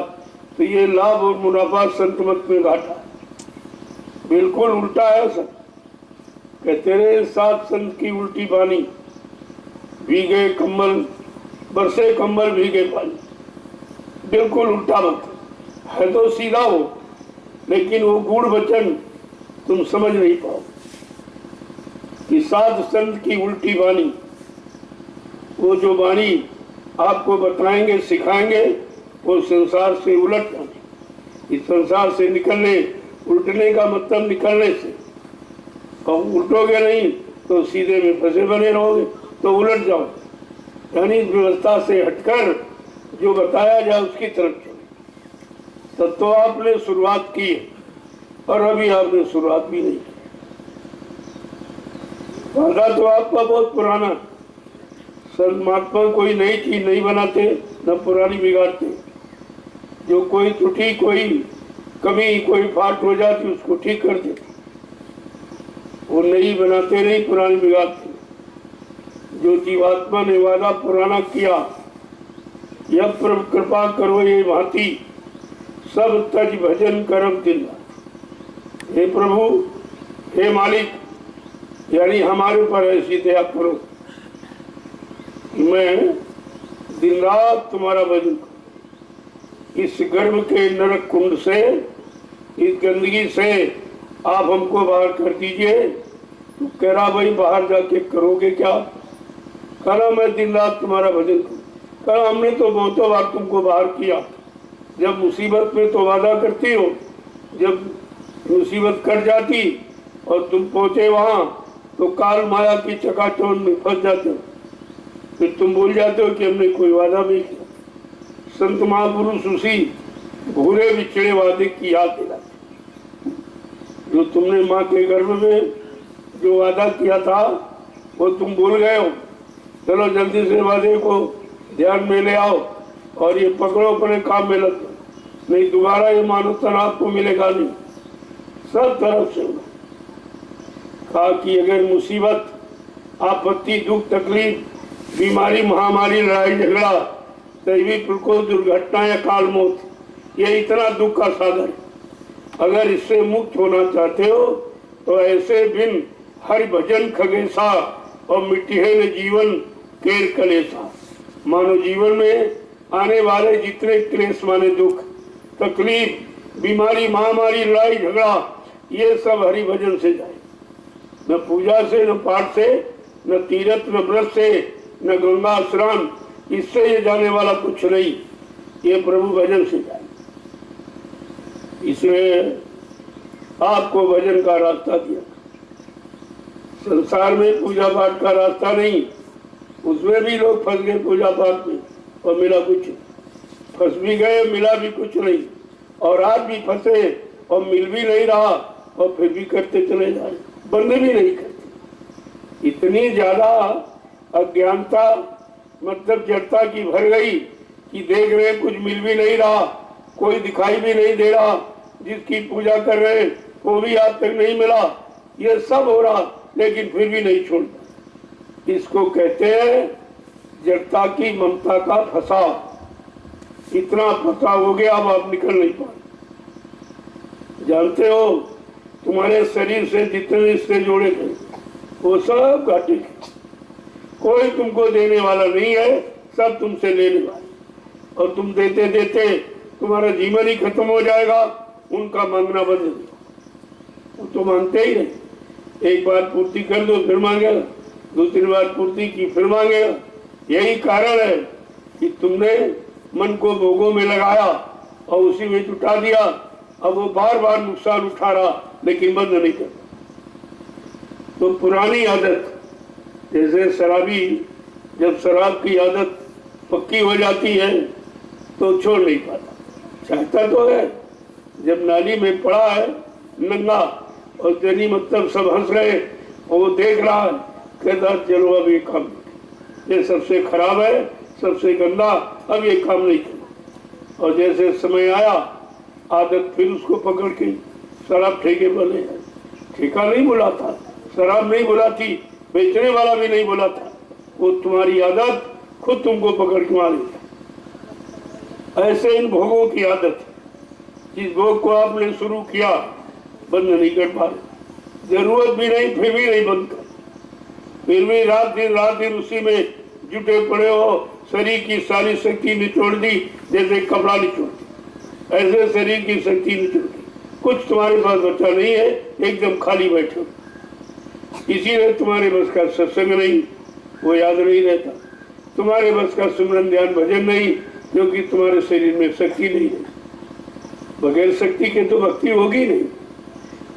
तो ये लाभ और मुनाफा संत मत में घाटा है। बिल्कुल उल्टा है सब। कि तेरे साथ संत की उल्टी बानी, भीगे कम्बल बरसे कम्बल भीगे पानी, बिल्कुल उल्टा मत है। तो सीधा हो, लेकिन वो गूढ़ वचन तुम समझ नहीं पाओ कि साध संत की उल्टी बानी, वो जो बानी आपको बताएंगे सिखाएंगे, वो संसार से उलट जाने। इस संसार से निकलने, उल्टने का मतलब निकलने से, और उल्टोगे नहीं तो सीधे में फंसे बने रहोगे, तो उलट जाओ। यानी इस व्यवस्था से हटकर जो बताया जाए उसकी तरफ चलो। तब तो आपने शुरुआत की है, और अभी आपने शुरुआत भी नहीं की। वादा तो आपका बहुत पुराना। संत महात्मा कोई नई चीज नहीं बनाते, न पुरानी बिगाड़ते। जो कोई त्रुटि, कोई कमी, कोई फाल्ट हो जाती उसको ठीक कर देते। वो नई बनाते नहीं, पुरानी बिगाड़ते। जो जीवात्मा ने वादा पुराना किया, यह कृपा करो ये भांति, सब तज भजन करम दिल। हे प्रभु, हे मालिक, यानी हमारे ऊपर ऐसी दया करो कि मैं दिन रात तुम्हारा भजन करूं। इस गर्भ के नरक कुंड से, इस गंदगी से आप हमको बाहर कर दीजिए। तो कह रहा भाई बाहर जाके करोगे क्या? कहा मैं दिन रात तुम्हारा भजन करूं। कहा हमने तो बहुतों बार तुमको बाहर किया। जब मुसीबत में तो वादा करती हो, जब मुसीबत कट जाती और तुम पहुंचे वहां तो काल माया की चकाचौंध में फंस जाते हो। फिर तुम भूल जाते हो कि हमने कोई वादा नहीं किया। संत महापुरुष उसी भूरे बिछड़े वादे की याद दिलाते। जो तुमने माँ के गर्भ में जो वादा किया था वो तुम भूल गए हो। चलो जल्दी से वादे को ध्यान में ले आओ और ये पकड़ो, अपने काम में लग जाओ, नहीं दोबारा ये मानो तन आपको मिलेगा नहीं। सब तरफ से कहा कि अगर मुसीबत, आपत्ति, दुख, तकलीफ बीमारी, महामारी, लड़ाई झगड़ा, दैवी प्रकोप, दुर्घटना या काल मौत, ये इतना दुख का सागर है। अगर इससे मुक्त होना चाहते हो तो ऐसे बिन हरि भजन खगेसा और मिट्टी न जीवन केर कलेसा। मानो जीवन में आने वाले जितने क्लेश माने दुख, तकलीफ, बीमारी, महामारी, लड़ाई झगड़ा, ये सब हरि भजन से जाए। न पूजा से, न पाठ से, न तीर्थ, न व्रत से, न गंगा स्नान, इससे ये जाने वाला कुछ नहीं, ये प्रभु भजन से जाए। इसलिए आपको भजन का रास्ता दिया। संसार में पूजा पाठ का रास्ता नहीं, उसमें भी लोग फंस गए पूजा पाठ में और मिला कुछ नहीं। फंस भी गए, मिला भी कुछ नहीं, और आज भी फंसे और मिल भी नहीं रहा और फिर भी करते चले जा रहे, बंद भी नहीं करते। इतनी ज्यादा अज्ञानता, मतलब जड़ता की भर गई कि देख रहे कुछ मिल भी नहीं रहा, कोई दिखाई भी नहीं दे रहा, जिसकी पूजा कर रहे वो भी आज तक नहीं मिला, ये सब हो रहा लेकिन फिर भी नहीं छोड़ता। इसको कहते हैं जड़ता की ममता का फंसाव। इतना फंसा हो गया अब आप निकल नहीं पाए। जानते हो तुम्हारे शरीर से जितने रिश्ते जोड़े थे वो सब घाटे के, कोई तुमको देने वाला नहीं है, सब तुमसे लेने वाले, और तुम देते देते तुम्हारा जीवन ही खत्म हो जाएगा, उनका मांगना बंद हो। वो तो मांगते ही नहीं, एक बार पूर्ति कर दो फिर मांगेगा, दूसरी बार पूर्ति की फिर मांगेगा। यही कारण है कि तुमने मन को भोगों में लगाया और उसी में जुटा दिया। अब वो बार बार नुकसान उठा रहा लेकिन बंद नहीं करता। तो पुरानी आदत, जैसे शराबी, जब शराब की आदत पक्की हो जाती है तो छोड़ नहीं पाता, चाहता तो है। जब नाली में पड़ा है नंगा और जनी मतलब सब हंस रहे और वो देख रहा है, कहता चलो अब ये काम, ये सबसे खराब है, सबसे गंदा, अब ये काम नहीं करना। और जैसे समय आया आदत फिर उसको पकड़ के शराब ठेके पर ले जाए। ठेका नहीं बुलाता, शराब नहीं बुलाती, बेचने वाला भी नहीं बुलाता, वो तुम्हारी आदत खुद तुमको पकड़ के मारेगा। ऐसे इन भोगों की आदत, जिस भोग को आपने शुरू किया बंद नहीं कर पा रहे, जरूरत भी नहीं फिर भी नहीं बंद कर, फिर भी रात दिन उसी में जुटे पड़े हो। शरीर की सारी शक्ति निचोड़ दी जैसे कपड़ा निचोड़ दी, ऐसे शरीर की शक्ति निचोड़ दी, कुछ तुम्हारे पास बचा नहीं है, एकदम खाली बैठे हो। इसीलिए तुम्हारे बस का सत्संग नहीं, वो याद नहीं रहता, तुम्हारे बस का सुमरन ध्यान भजन नहीं, क्योंकि तुम्हारे शरीर में शक्ति नहीं है। बगैर शक्ति के तो भक्ति होगी नहीं,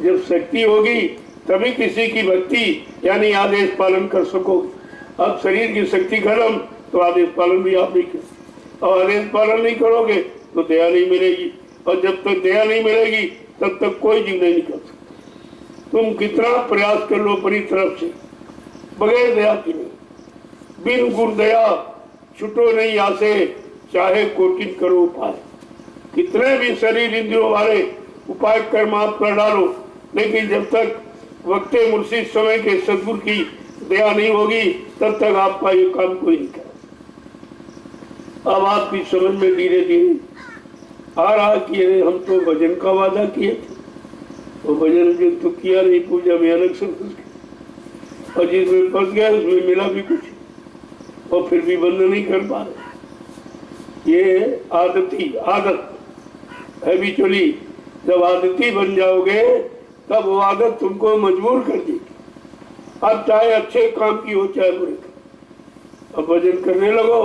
जब शक्ति होगी तभी किसी की भक्ति यानी आदेश पालन कर सकोगे। अब शरीर की शक्ति खत्म तो आदेश पालन भी आप नहीं करोगे, और आदेश पालन नहीं करोगे तो दया नहीं मिलेगी, और जब तक दया नहीं मिलेगी तब तक कोई जीवन नहीं कर सकता। तुम कितना प्रयास कर लो अपनी तरफ से, बगैर दया की नहीं, बिन गुण दया छुटो नहीं आसे, चाहे कोटिन करो उपाय। कितने भी शरीर इंद्रियों वाले उपाय कर माफ कर डालो, लेकिन जब तक वक्ते मुर्शिद समय के सदगुरु की दया नहीं होगी तब तक आपका ये काम कोई नहीं करेगा। अब आपकी समझ में धीरे धीरे आ रहा कि हम तो भजन का वादा किए थे, तो भजन जो तो किया नहीं, पूजा में अलग से फंस गए, और जिसमें फंस गया उसमें मिला भी कुछ, और फिर भी बंद नहीं कर पा रहे। ये आदत हैबिचुअली, जब आदती बन जाओगे तब वो आदत तुमको मजबूर कर देगी। अब चाहे अच्छे काम की हो चाहे बुरे, अब भजन करने लगो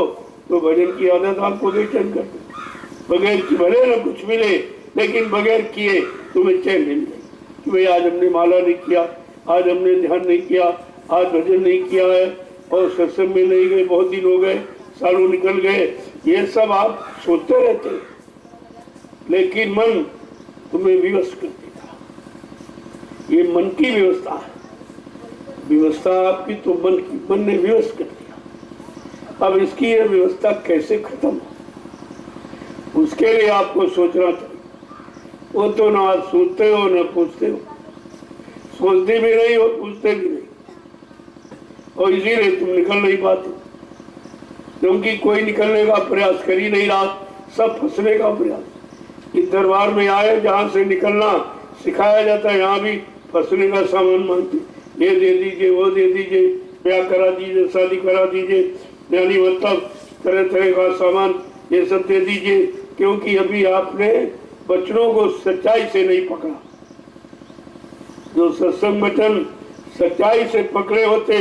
तो भजन की आदत आपको बेचैन कर दे। बगैर कि भले ना कुछ मिले, लेकिन बगैर किए तुम्हें चैन नहीं मिलेगी कि भाई आज हमने माला नहीं किया, आज हमने ध्यान नहीं किया, आज भजन नहीं किया है, और सत्संग में नहीं गए, बहुत दिन हो गए, सालों निकल गए, ये सब आप सोचते रहते हैं, लेकिन मन तुम्हें विवश कर देगा। ये मन की व्यवस्था है, व्यवस्था आपकी तो मन ने विवश कर दिया। अब इसकी ये व्यवस्था कैसे खत्म हो, उसके लिए आपको सोचना चाहिए। वो तो ना आप सोचते हो ना पूछते हो, सोचते भी नहीं हो, पूछते भी नहीं, और इसीलिए तुम निकल नहीं पाते। क्योंकि कोई निकलने का प्रयास कर ही नहीं रहा, सब फंसने का प्रयास। इस दरबार में आए जहाँ से निकलना सिखाया जाता है, यहाँ भी फंसने का सामान मांगते, ये दे दीजिए, वो दे दीजिए, ब्याह करा दीजिए, शादी करा दीजिए, यानी मतलब तरह तरह का सामान ये सब दे दीजिए, क्योंकि अभी आपने बचनों को सच्चाई से नहीं पकड़ा। जो सत्संग वचन सच्चाई से पकड़े होते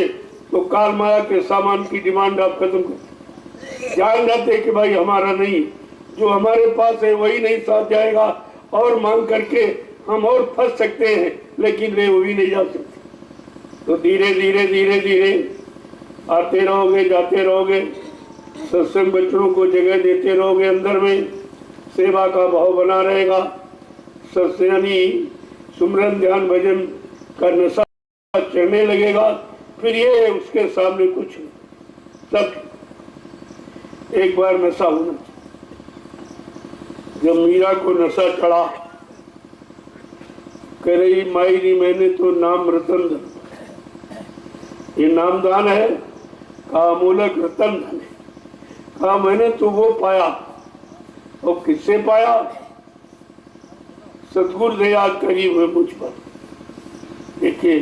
तो काल माया के सामान की डिमांड आप खत्म करते। जान जाते कि भाई हमारा नहीं, जो हमारे पास है वही नहीं साथ जाएगा, और मांग करके हम और फंस सकते हैं, लेकिन वे वो भी नहीं जा सकते। तो धीरे धीरे धीरे धीरे आते रहोगे, जाते रहोगे, सत्संग बच्चों को जगह देते रहोगे, अंदर में सेवा का भाव बना रहेगा। सत्संगी सुमरन ध्यान भजन का नशा चढ़ने लगेगा, फिर ये उसके सामने कुछ सब एक बार नशा होना। जब मीरा को नशा चढ़ा, कह रही माई नी मैंने तो नाम रतन धन, ये नामदान है, कहा अमूलक रतन धन है, कहा मैंने तो वो पाया, और किससे पाया? सतगुरु दया करी हुए मुझ पर। देखिए,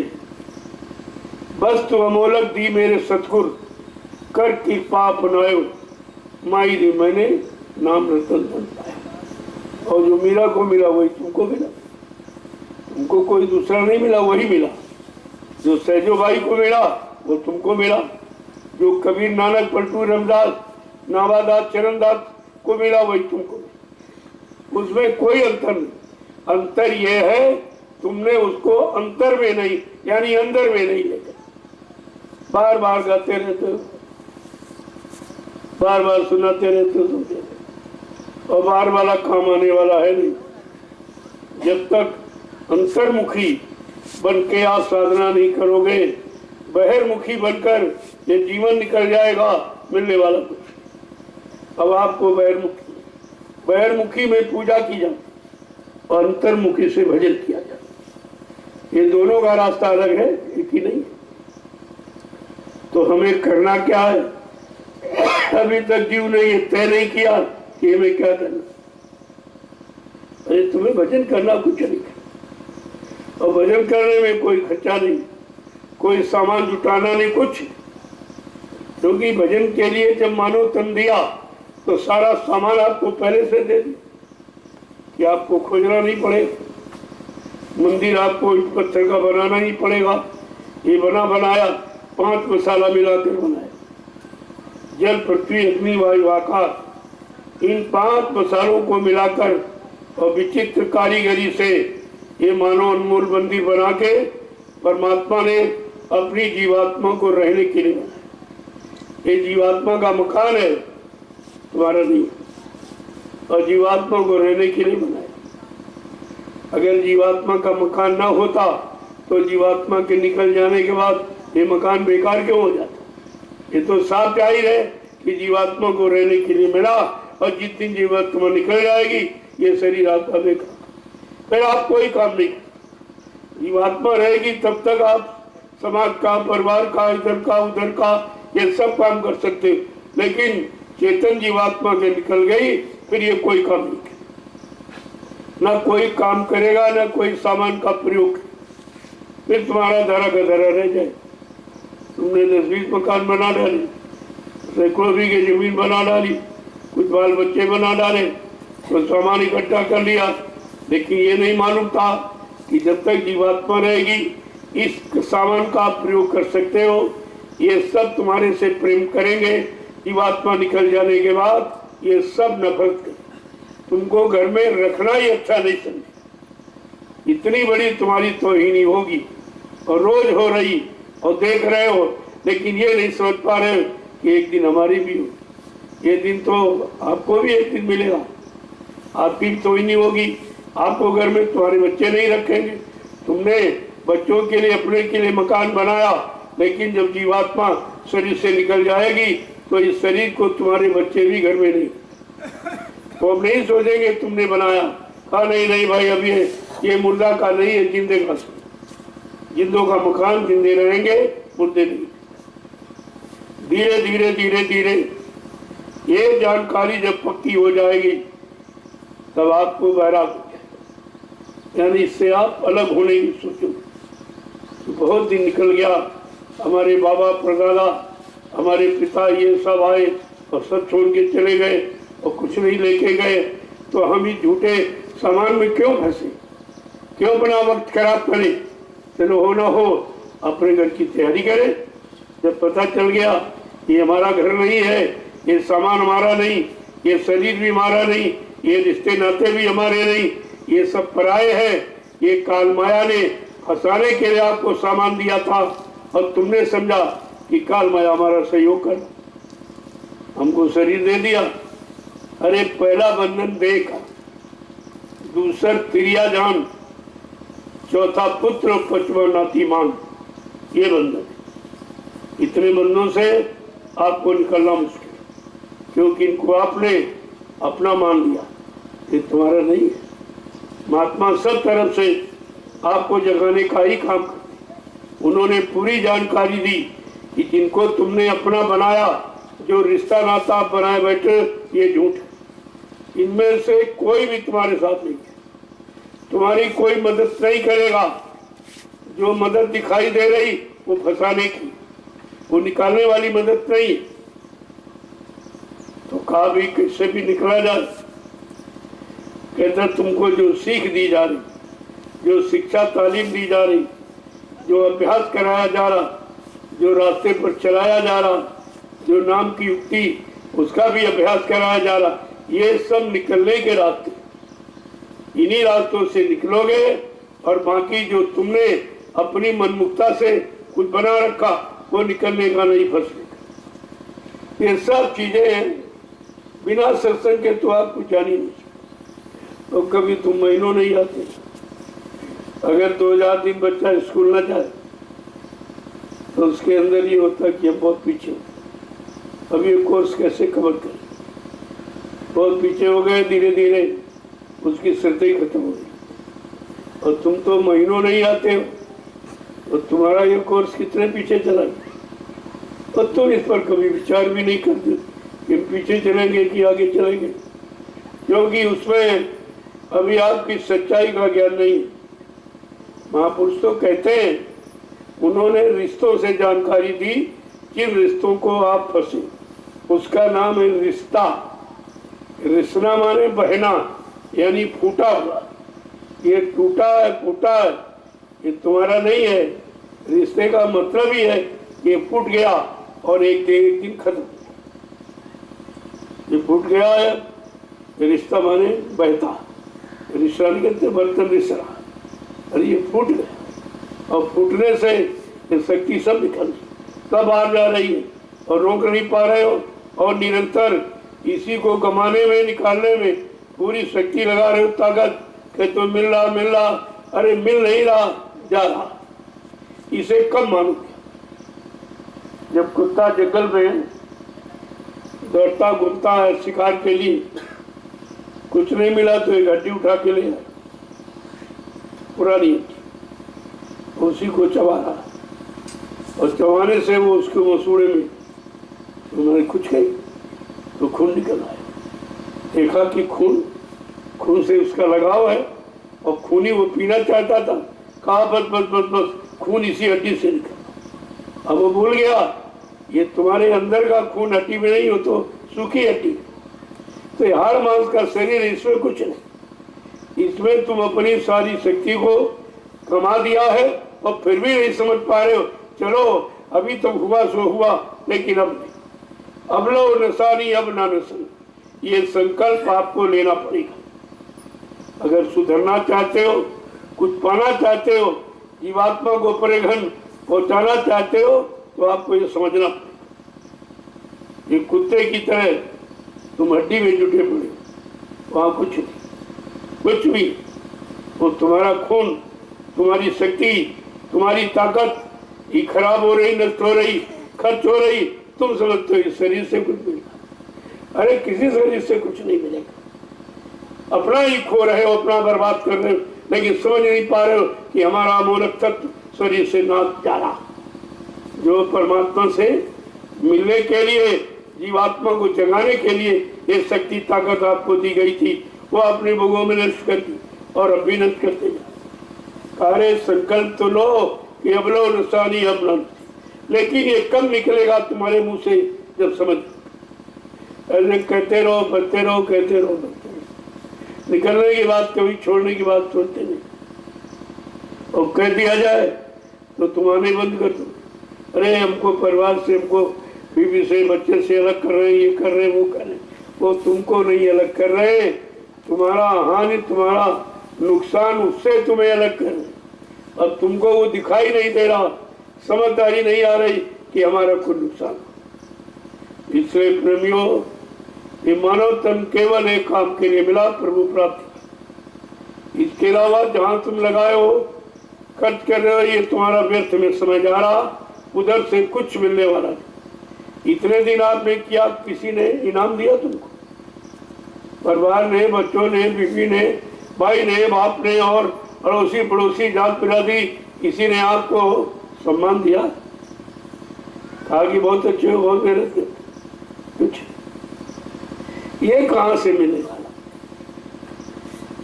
बस तो अमोलक दी मेरे सतगुरु, कर कृपा अपनायो, माई दी मैंने नाम रतन धन पाया। और जो मीरा को मिला वही तुमको मिला, तुमको कोई दूसरा नहीं मिला, वही मिला। जो सहजो भाई को मिला वो तुमको मिला, जो कबीर नानक पलटू रामदास नावादास चरणदास को मिला वही तुमको मिला। उसमें कोई अंतर नहीं। अंतर यह है तुमने उसको अंतर में नहीं, यानी अंदर में नहीं लेकर बार बार गाते रहते हो, बार बार सुनाते रहते हो, सुनते रहते, और बार वाला काम आने वाला है नहीं। जब तक अंतर्मुखी बन के आप साधना नहीं करोगे, बहिर्मुखी बनकर ये जीवन निकल जाएगा, मिलने वाला कुछ। अब आपको बहिर्मुखी में पूजा की जाए और अंतर्मुखी से भजन किया जाए, ये दोनों का रास्ता अलग है, एक ही नहीं। तो हमें करना क्या है? अभी तक जीव ने ये तय नहीं किया कि हमें क्या करना। अरे तुम्हें भजन करना कुछ नहीं, और भजन करने में कोई खर्चा नहीं, कोई सामान जुटाना नहीं कुछ, क्योंकि भजन के लिए जब मानो तन दिया तो सारा सामान आपको पहले से दे दिया कि आपको खोजना नहीं पड़ेगा। मंदिर आपको ईंट पत्थर का बनाना नहीं पड़ेगा, ये बना बनाया 5 मसाला मिलाकर बनाया, जल पृथ्वी अग्नि वायु आकाश, इन 5 मसालों को मिलाकर और विचित्र कारीगरी से ये मानो अनमोल मंदिर बना के परमात्मा ने अपनी जीवात्मा को रहने के लिए बनाया। ये जीवात्मा का मकान है, तुम्हारा नहीं, और जीवात्मा को रहने के लिए बनाया। अगर जीवात्मा का मकान ना होता तो जीवात्मा के निकल जाने के बाद ये मकान बेकार क्यों हो जाता? ये तो साफ जाहिर है कि जीवात्मा को रहने के लिए मिला, और जिस दिन जीवात्मा निकल जाएगी ये शरीर आपका बेकार, फिर आप कोई काम नहीं। जीवात्मा रहेगी तब तक आप समाज का, परिवार का, इधर का उधर का ये सब काम कर सकते, लेकिन चेतन जीवात्मा के निकल गई फिर ये कोई काम नहीं, ना कोई काम करेगा, ना कोई सामान का प्रयोग, फिर तुम्हारा धरा का धरा रह जाए। तुमने 10-20 मकान बना डाले, सैकड़ों बीघे जमीन बना डाली, कुछ बाल बच्चे बना डाले, कुछ सामान इकट्ठा कर लिया, लेकिन ये नहीं मालूम था कि जब तक जीवात्मा रहेगी इस सामान का आप प्रयोग कर सकते हो। ये सब तुम्हारे से प्रेम करेंगे, जीवात्मा निकल जाने के बाद ये सब नफरत कर, तुमको घर में रखना ही अच्छा नहीं समझे। इतनी बड़ी तुम्हारी तौहीनी होगी, और रोज हो रही, और देख रहे हो, लेकिन ये नहीं समझ पा रहे हो कि एक दिन हमारी भी हो, ये दिन तो आपको भी एक दिन मिलेगा, आपकी तौहीनी होगी। आपको घर में तुम्हारे बच्चे नहीं रखेंगे, तुमने बच्चों के लिए अपने के लिए मकान बनाया, लेकिन जब जीवात्मा शरीर से निकल जाएगी तो इस शरीर को तुम्हारे बच्चे भी घर में नहीं, तो अब नहीं सोचेंगे तुमने बनाया। कहा नहीं नहीं भाई, अब ये मुर्दा का नहीं है, जिंदे का, जिंदों का मकान, जिंदे रहेंगे, मुर्दे नहीं। धीरे धीरे धीरे धीरे ये जानकारी जब पक्की हो जाएगी तब आपको वैराग हो जाएगा, यानी इससे आप अलग होने की सोचोगे। तो बहुत दिन निकल गया, हमारे बाबा परदादा, हमारे पिता, ये सब आए और सब छोड़ के चले गए और कुछ नहीं लेके गए, तो हम ही झूठे सामान में क्यों फंसे, क्यों अपना वक्त खराब करें। चलो हो ना हो अपने घर की तैयारी करें। जब पता चल गया ये हमारा घर नहीं है, ये सामान हमारा नहीं, ये शरीर भी हमारा नहीं, ये रिश्ते नाते भी हमारे नहीं, ये सब पराये हैं, ये काल माया ने फंसाने के लिए आपको सामान दिया था और तुमने समझा कि काल माया हमारा सहयोग कर, हमको शरीर दे दिया। अरे पहला बंधन देह का, दूसरा त्रिया जान, चौथा पुत्र और पांचवा नाती मान, ये बंधन। इतने बंधनों से आपको निकलना मुश्किल, क्योंकि इनको आपने अपना मान लिया, ये तुम्हारा नहीं है। महात्मा सब तरफ से आपको जगाने का ही काम करते। उन्होंने पूरी जानकारी दी कि जिनको तुमने अपना बनाया, जो रिश्ता नाता आप बनाए बैठे, ये झूठ है। इनमें से कोई भी तुम्हारे साथ नहीं है, तुम्हारी कोई मदद नहीं करेगा। जो मदद दिखाई दे रही वो फंसाने की, वो निकालने वाली मदद नहीं। तो कहा भी कैसे भी निकला जाए। कहता तुमको जो सीख दी जा रही, जो शिक्षा तालीम दी जा रही, जो अभ्यास कराया जा रहा, जो रास्ते पर चलाया जा रहा, जो नाम की युक्ति उसका भी अभ्यास कराया जा रहा, ये सब निकलने के रास्ते। इन्हीं रास्तों से निकलोगे और बाकी जो तुमने अपनी मनमुक्ता से कुछ बना रखा वो निकलने का नहीं, फंसने। ये सब चीजें बिना सत्संग के तो आप कुछ जान ही नहीं। तो कभी तुम महीनों नहीं आते। अगर 2000 दिन बच्चा स्कूल ना जाए तो उसके अंदर ये होता कि हम बहुत पीछे हो, अब ये कोर्स कैसे कवर करें। बहुत पीछे हो गए, धीरे धीरे उसकी श्रद्धा ही खत्म हो गई। और तुम तो महीनों नहीं आते हो, तो तुम्हारा ये कोर्स कितने पीछे चला गया। और तुम इस पर कभी विचार भी नहीं करते कि पीछे चलेंगे कि आगे चलेंगे, क्योंकि उसमें अभी आपकी सच्चाई का ज्ञान नहीं। महापुरुष तो कहते हैं, उन्होंने रिश्तों से जानकारी दी, जिन रिश्तों को आप फंसे उसका नाम है रिश्ता। रिश्ता माने बहना, यानी फूटा हुआ। ये टूटा है, फूटा है, ये तुम्हारा नहीं है। रिश्ते का मतलब ही है ये फूट गया और एक दिन खत्म। ये फूट गया है, ये रिश्ता माने बहता। रिश्ता नहीं कहते बर्तन रिश्ता, अरे ये फूट गया और फूटने से ये शक्ति सब निकल सब आ जा रही है और रोक नहीं पा रहे हो, और निरंतर इसी को कमाने में, निकालने में पूरी शक्ति लगा रहे हो, ताकत कि तो मिल रहा, अरे मिल नहीं रहा, जा रहा। इसे कब मानोगे? जब कुत्ता जंगल में दौड़ता घूमता है शिकार के लिए, कुछ नहीं मिला तो एक हड्डी उठा के ले आया, पुरानी हड्डी, उसी को चबा रहा, और चबाने से वो उसके मसूड़े में उन्होंने कुछ कही तो खून निकल आया। देखा कि खून से उसका लगाव है और खून ही वो पीना चाहता था। कहा बस बस बस बस खून इसी हड्डी से निकला। अब वो भूल गया ये तुम्हारे अंदर का खून हड्डी में नहीं हो तो सूखी हड्डी। तो हाड़ मांस का शरीर, इसमें कुछ नहीं। इसमें तुम अपनी सारी शक्ति को कमा दिया है और फिर भी नहीं समझ पा रहे हो। चलो अभी तो हुआ सो हुआ, लेकिन अब नहीं। अब लो नशा नहीं, अब ना नशा। ये संकल्प आपको लेना पड़ेगा। अगर सुधरना चाहते हो, कुछ पाना चाहते हो, जीवात्मा को परिघन पहुंचाना चाहते हो, तो आपको ये समझना पड़ेगा। ये कुत्ते की तरह तुम हड्डी में जुटे पड़े, वहां कुछ नहीं, कुछ भी। वो तुम्हारा खून, तुम्हारी शक्ति, तुम्हारी ताकत ही खराब हो रही, नष्ट हो रही, खर्च हो रही। तुम समझते हो इस शरीर से कुछ मिलेगा। अरे किसी शरीर से कुछ नहीं मिलेगा। अपना ही खो रहे हो, अपना बर्बाद कर रहे हो, लेकिन समझ नहीं पा रहे हो कि हमारा मोलक तत्व शरीर से नाश जा रहा। जो परमात्मा से मिलने के लिए जीवात्मा को जगाने के लिए ये शक्ति ताकत आपको दी गई थी, वो अपने भोगों में नष्ट कर दी और अब भी नष्ट करते जाए। कार्य संकल्प तो लो कि अब लो नुकसानी अब लो, लेकिन ये कब निकलेगा तुम्हारे मुंह से जब समझ ऐसे कहते रहो बनते रहो, कहते रहो बनते रहो, निकलने की बात कभी छोड़ने की बात सोचते नहीं। और कह दिया जाए तो तुम आने बंद कर दो, अरे हमको परिवार से, हमको बीवी से, बच्चे से अलग कर रहे हैं, ये कर रहे हैं, वो कर रहे हैं। वो तुमको नहीं अलग कर रहे, तुम्हारा हानि, तुम्हारा नुकसान उससे तुम्हें अलग कर रहे। अब तुमको वो दिखाई नहीं दे रहा, समझदारी नहीं आ रही कि हमारा कोई नुकसान। इसलिए प्रेमियों, ये मानव तन केवल एक काम के लिए मिला, प्रभु प्राप्ति। इसके अलावा जहां तुम लगाए हो, खर्च कर रहे हो, ये तुम्हारा व्यर्थ में समय जा रहा, उधर से कुछ मिलने वाला नहीं। इतने दिन आपने किया, किसी ने इनाम दिया तुमको? परिवार ने, बच्चों ने, बीवी ने, भाई ने, बाप ने और अड़ोसी पड़ोसी, जात बिरादरी, किसी ने आपको सम्मान दिया? कहा कि बहुत अच्छे हो, बहुत मेहनत करते, कुछ ये कहां से मिलेगा?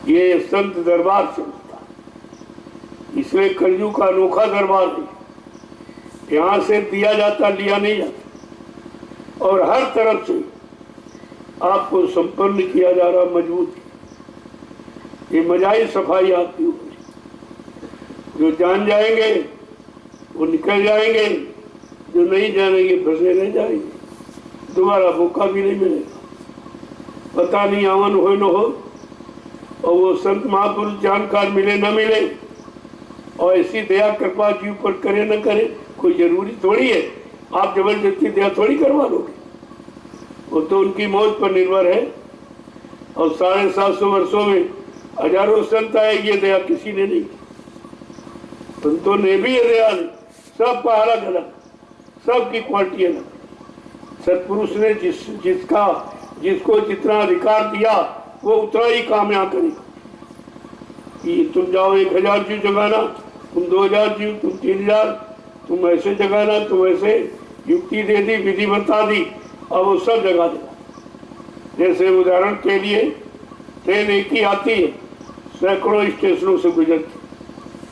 ये संत दरबार से मिलता। इसलिए कलयुग का अनोखा दरबार है, यहां से दिया जाता, लिया नहीं जाता, और हर तरफ से आपको संपन्न किया जा रहा, मजबूत। ये मजाई सफाई आपकी होगी। जो जान जाएंगे वो निकल जाएंगे, जो नहीं जानेंगे फंसे रह जाएंगे, दोबारा मौका भी नहीं मिलेगा। पता नहीं आवन हो न हो, और वो संत महापुरुष जानकार मिले न मिले, और ऐसी दया कृपा जीव पर करे न करे, कोई जरूरी थोड़ी है। आप जबरदस्ती दया थोड़ी करवा लोगे, वो तो उनकी मौत पर निर्भर है। और 750 वर्षों में हजारों संत आए, ये दया किसी ने नहीं की। संतों ने भी ये दया नहीं, सबका अलग अलग, सबकी क्वालिटी अलग। सत्पुरुष ने जिसको जितना अधिकार दिया, वो उतना ही काम यहाँ करेगा। कि तुम जाओ 1000 जीव जगाना, तुम 2000 जीव, तुम 3000, तुम ऐसे जगाना, तुम ऐसे, युक्ति दे दी, विधि बता दी, अब वो सब जगा देगा। जैसे उदाहरण के लिए ट्रेन एक ही आती है, सैकड़ों स्टेशनों से गुजरती,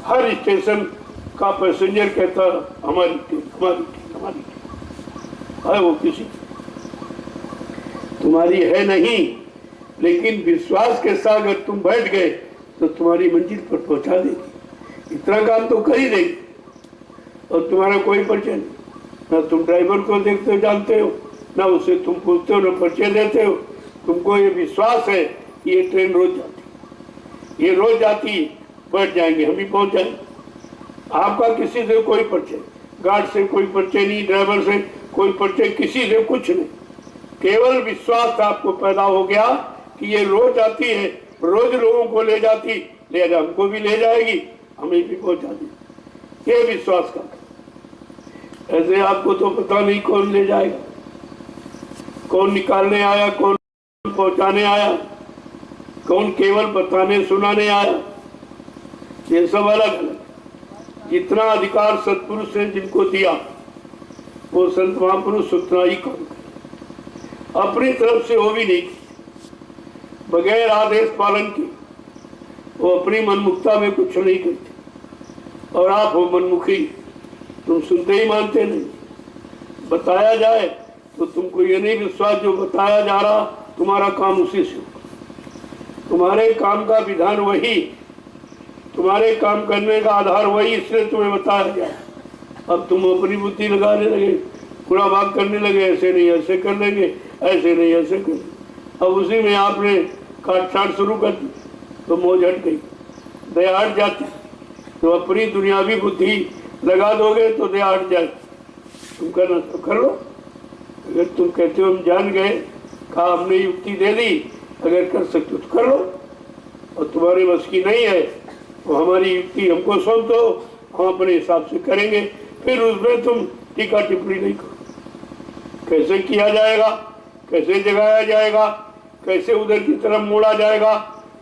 हर स्टेशन का पैसेंजर कहता हमारी ट्रेन, हमारी ट्रेन, हमारी ट्रेन है। वो किसी तुम्हारी है नहीं, लेकिन विश्वास के साथ अगर तुम बैठ गए तो तुम्हारी मंजिल पर पहुंचा देगी। इतना काम तो कर ही देगी, और तुम्हारा कोई परिचय नहीं। ना तुम ड्राइवर को देखते हो, जानते हो, ना उससे तुम पूछते हो, ना परिचय देते हो। तुमको ये विश्वास है कि ये ट्रेन रोज जाती, ये रोज जाती, बैठ जाएंगे, हम भी पहुंच जाएंगे। आपका किसी से कोई परिचय, गार्ड से कोई परिचय नहीं, ड्राइवर से कोई परिचय, किसी से कुछ नहीं। केवल विश्वास आपको पैदा हो गया कि ये रोज आती है, रोज लोगों को ले जाती, ले जा, हमको भी ले जाएगी, हमें भी पहुंचा दी। ये विश्वास का। ऐसे आपको तो पता नहीं कौन ले जाएगा, कौन निकालने आया, कौन पहुंचाने आया, कौन केवल बताने सुनाने आया, ये सब अलग अलग। जितना अधिकार सत्पुरुष ने जिनको दिया, वो संत महापुरुष उतना ही काम करे। अपनी तरफ से वो भी नहीं की, बगैर आदेश पालन की, वो अपनी मनमुखता में कुछ नहीं करते। और आप हो मनमुखी, तुम सुनते ही मानते नहीं। बताया जाए तो तुमको ये नहीं विश्वास, जो बताया जा रहा तुम्हारा काम उसी से, तुम्हारे काम का विधान वही, तुम्हारे काम करने का आधार वही, इसलिए तुम्हें बताया गया। अब तुम अपनी बुद्धि लगाने लगे, पूरा भाग करने लगे, ऐसे नहीं ऐसे कर लेंगे, ऐसे नहीं ऐसे कर लेंगे। अब उसी में आपने काट छाट शुरू कर दी तो मौज हट गई, दया हट जाती। तो अपनी दुनियावी बुद्धि लगा दोगे तो दया हट जाए। तुम करना तो कर लो। अगर तुम कहते हो हम जान गए, कहा हमने युक्ति दे दी, अगर कर सकते हो तो कर लो, और तुम्हारे बस की नहीं है तो हमारी युक्ति हमको सौंप दो, हम अपने हिसाब से करेंगे। फिर उसमें तुम टीका टिप्पणी नहीं करो। कैसे किया जाएगा, कैसे जगाया जाएगा, कैसे उधर की तरफ मोड़ा जाएगा,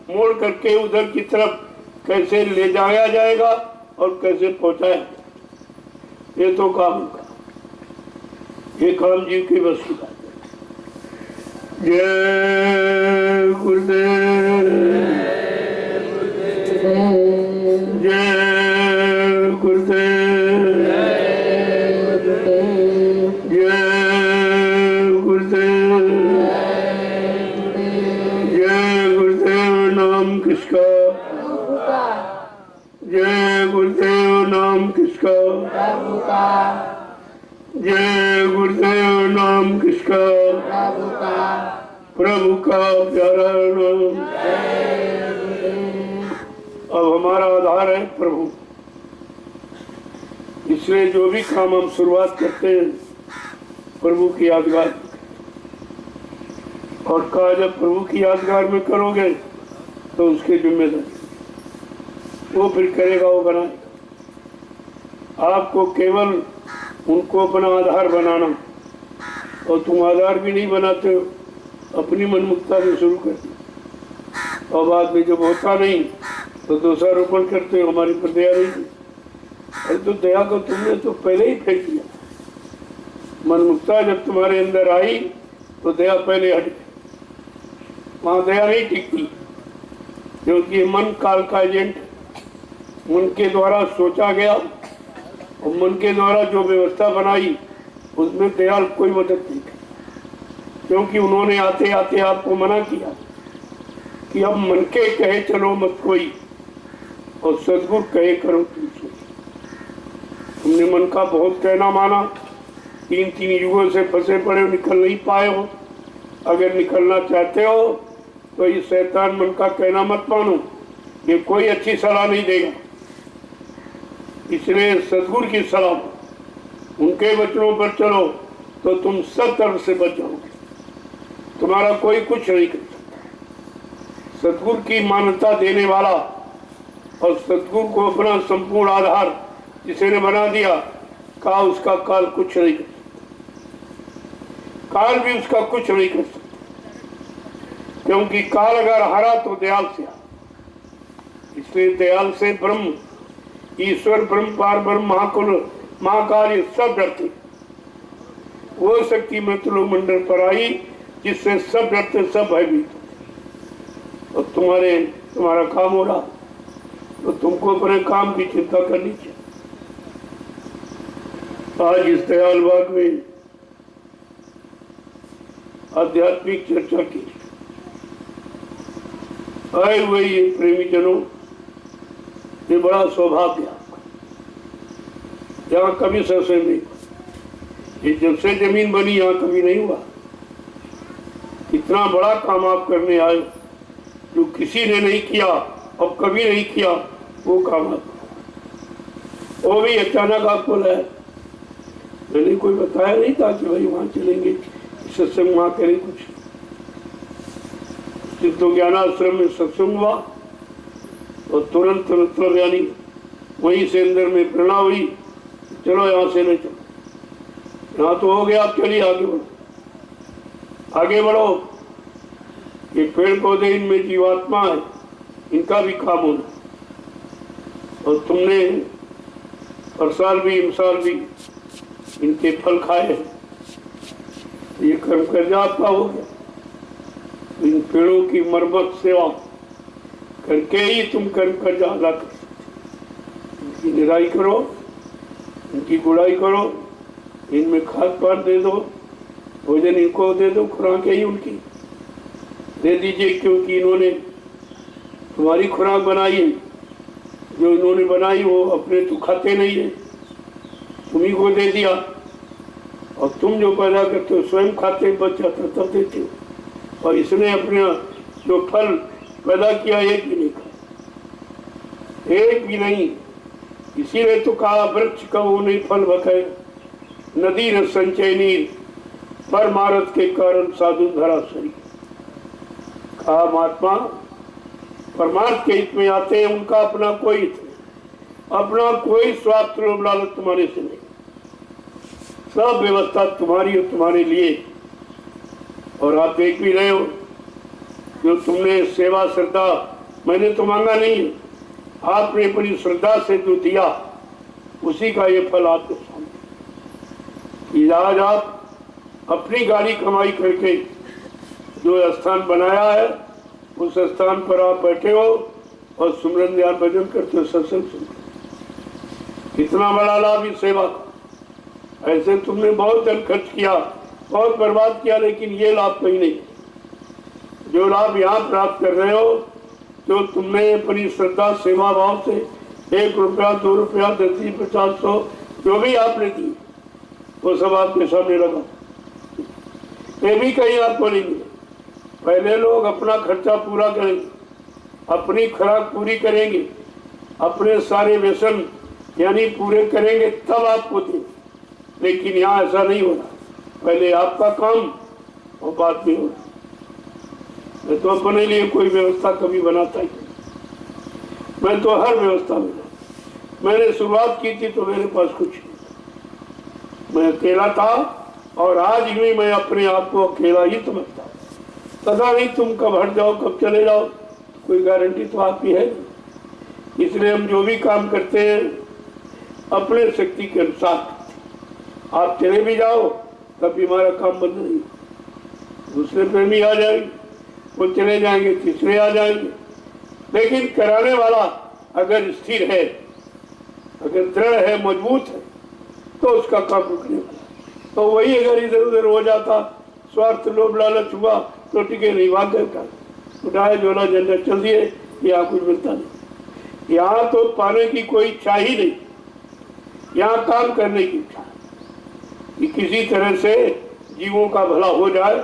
मोड़ करके उधर की तरफ कैसे ले जाया जाएगा और कैसे पहुंचाया, ये तो काम का, ये काम जीव की बस की बात है। जय गुरुदेव, जय गुरुदेव, जय गुरुदेव, जय गुरुदेव। नाम किसका? जय गुरुदेव। नाम किसका? जय गुरुदेव। नाम किसका? प्रभु का प्यारा नाम। अब हमारा आधार है प्रभु, इसलिए जो भी काम हम शुरुआत करते हैं प्रभु की यादगार, और कहा जब प्रभु की यादगार में करोगे तो उसकी जिम्मेदारी वो फिर करेगा, वो बनाएगा। आपको केवल उनको अपना आधार बनाना, और तुम आधार भी नहीं बनाते हो, अपनी मनमुक्ता से शुरू करते हो, और बाद में जब होता नहीं तो दोषारोपण करते हो, हमारी पर दया नहीं। अरे तो दया को तुमने तो पहले ही फेंक दिया। मनमुक्ता जब तुम्हारे अंदर आई तो दया पहले हट गई, वहाँ दया नहीं टिकती, क्योंकि मन काल का एजेंट है। मन के द्वारा सोचा गया और मन के द्वारा जो व्यवस्था बनाई उसमें दयाल कोई मदद नहीं की, क्योंकि उन्होंने आते आते आपको मना किया कि अब मन के कहे चलो मत कोई, और सदगुरु कहे करो तुम सो। तुमने मन का बहुत कहना माना, 3 युगों से फंसे पड़े हो, निकल नहीं पाए हो। अगर निकलना चाहते हो तो ये शैतान मन का कहना मत मानो, ये कोई अच्छी सलाह नहीं देगा। इसलिए सदगुरु की सलाह, उनके वचनों पर चलो तो तुम सब तरफ से बच जाओगे, तुम्हारा कोई कुछ नहीं कर सकता। सदगुरु की मान्यता देने वाला और सदगुरु को अपना संपूर्ण आधार जिसे ने बना दिया, कहा उसका काल कुछ नहीं कर सकता, काल भी उसका कुछ नहीं कर सकता, क्योंकि काल अगर हारा तो दयाल से हारा। इसलिए दयाल से ब्रह्म, ईश्वर, ब्रह्म, पार ब्रह्म, महाकुल, महाकाल ये सब डरते। वो शक्ति मृत्युलोक मंडल पर आई जिससे सब डरते, सब भयभीत। और तुम्हारा काम हो रहा तो तुमको अपने काम की चिंता करनी चाहिए। आज इस दयाल बाग में आध्यात्मिक चर्चा की आए हुए ये प्रेमी जनों, ये बड़ा सौभाग्य आपका। यहाँ कभी सत्संग नहीं, ये जब से जमीन बनी यहाँ कभी नहीं हुआ। इतना बड़ा काम आप करने आए जो किसी ने नहीं किया, अब कभी नहीं किया, वो काम आप, वो भी अचानक आपको लाया। मैंने कोई बताया नहीं था कि भाई वहाँ चलेंगे, सत्संग वहाँ करें। कुछ सिद्धो ज्ञानाश्रम में सत्संग हुआ और तुरंत मतलब यानी वहीं से अंदर में प्रेरणा हुई, चलो यहाँ से नहीं चलो, यहाँ तो हो गया, आप चलिए आगे बढ़ो, आगे बढ़ो। ये पेड़ पौधे, इनमें जीवात्मा है, इनका भी काम होना। और तुमने हर साल भी इन साल भी इनके फल खाए हैं, ये कर्म कर आपका हो गया। इन पेड़ों की मरम्मत सेवा करके ही तुम कर्म कर जा अदा कर सकते। इनकी निराई करो, इनकी गुड़ाई करो, इनमें खाद पान दे दो, भोजन इनको दे दो, खुराकें ही उनकी दे दीजिए, क्योंकि इन्होंने तुम्हारी खुराक बनाई है। जो इन्होंने बनाई वो अपने तो खाते नहीं है, तुम्ही को दे दिया, और तुम जो पैदा करते हो स्वयं खाते, बच जाता तब देते हो। और इसने अपने जो फल पैदा किया एक भी नहीं खाया, एक भी नहीं। इसीलिए तो कहा वृक्ष कहो नहीं फल बखे, नदी न संचय नीर, परमारथ के कारण साधु धरा शरीर। कहा महात्मा परमार्थ के हित में आते हैं, उनका अपना कोई हित नहीं, अपना कोई स्वार्थ लोभ लालच तुम्हारे से नहीं, सब व्यवस्था तुम्हारी और तुम्हारे लिए। और आप देख भी रहे हो जो तुमने सेवा श्रद्धा, मैंने तो मांगा नहीं, आपने अपनी श्रद्धा से जो दिया उसी का ये फल आपके सामने। आज आप अपनी गाड़ी कमाई करके जो स्थान बनाया है उस स्थान पर आप बैठे हो और सुमरन ध्यान भजन करते हो, सत्संग सुनते। कितना बड़ा लाभ इस सेवा का। ऐसे तुमने बहुत धन खर्च किया, बहुत बर्बाद किया, लेकिन ये लाभ कहीं नहीं। जो लाभ यहाँ प्राप्त कर रहे हो, जो तुमने अपनी श्रद्धा सेवा भाव से 1 रुपया 2 रुपया 10 50 100 जो भी आपने दी, वो सब आपके सामने लगा। ये भी कहीं आपको नहीं मिला। पहले लोग अपना खर्चा पूरा करेंगे, अपनी खुराक पूरी करेंगे, अपने सारे व्यसन यानी पूरे करेंगे, तब आपको दें। लेकिन यहाँ ऐसा नहीं हो रहा। पहले आपका काम और बाद में हो रहा। मैं तो अपने लिए कोई व्यवस्था कभी बनाता ही नहीं। मैं तो हर व्यवस्था में, मैंने शुरुआत की थी तो मेरे पास कुछ नहीं, मैं अकेला था और आज भी मैं अपने आप को अकेला ही समझता हूँ। पता नहीं तुम कब हट जाओ, कब चले जाओ, कोई गारंटी तो आपकी है नहीं। इसलिए हम जो भी काम करते हैं अपने शक्ति के अनुसार। आप चले भी जाओ तब भी हमारा काम बंद नहीं। दूसरे प्रेमी आ जाएंगे, वो चले जाएंगे, तीसरे आ जाएंगे, लेकिन कराने वाला अगर स्थिर है, अगर दृढ़ है, मजबूत है, तो उसका काम रुकने वाला। तो वही अगर इधर उधर हो जाता, स्वार्थ लोभ लालच हुआ, तो टिके नहीं, भाग गए, उठाए झोला झंडा चल दिए, यहाँ कुछ मिलता नहीं। यहाँ तो पाने की कोई इच्छा ही नहीं, यहाँ काम करने की इच्छा कि किसी तरह से जीवों का भला हो जाए,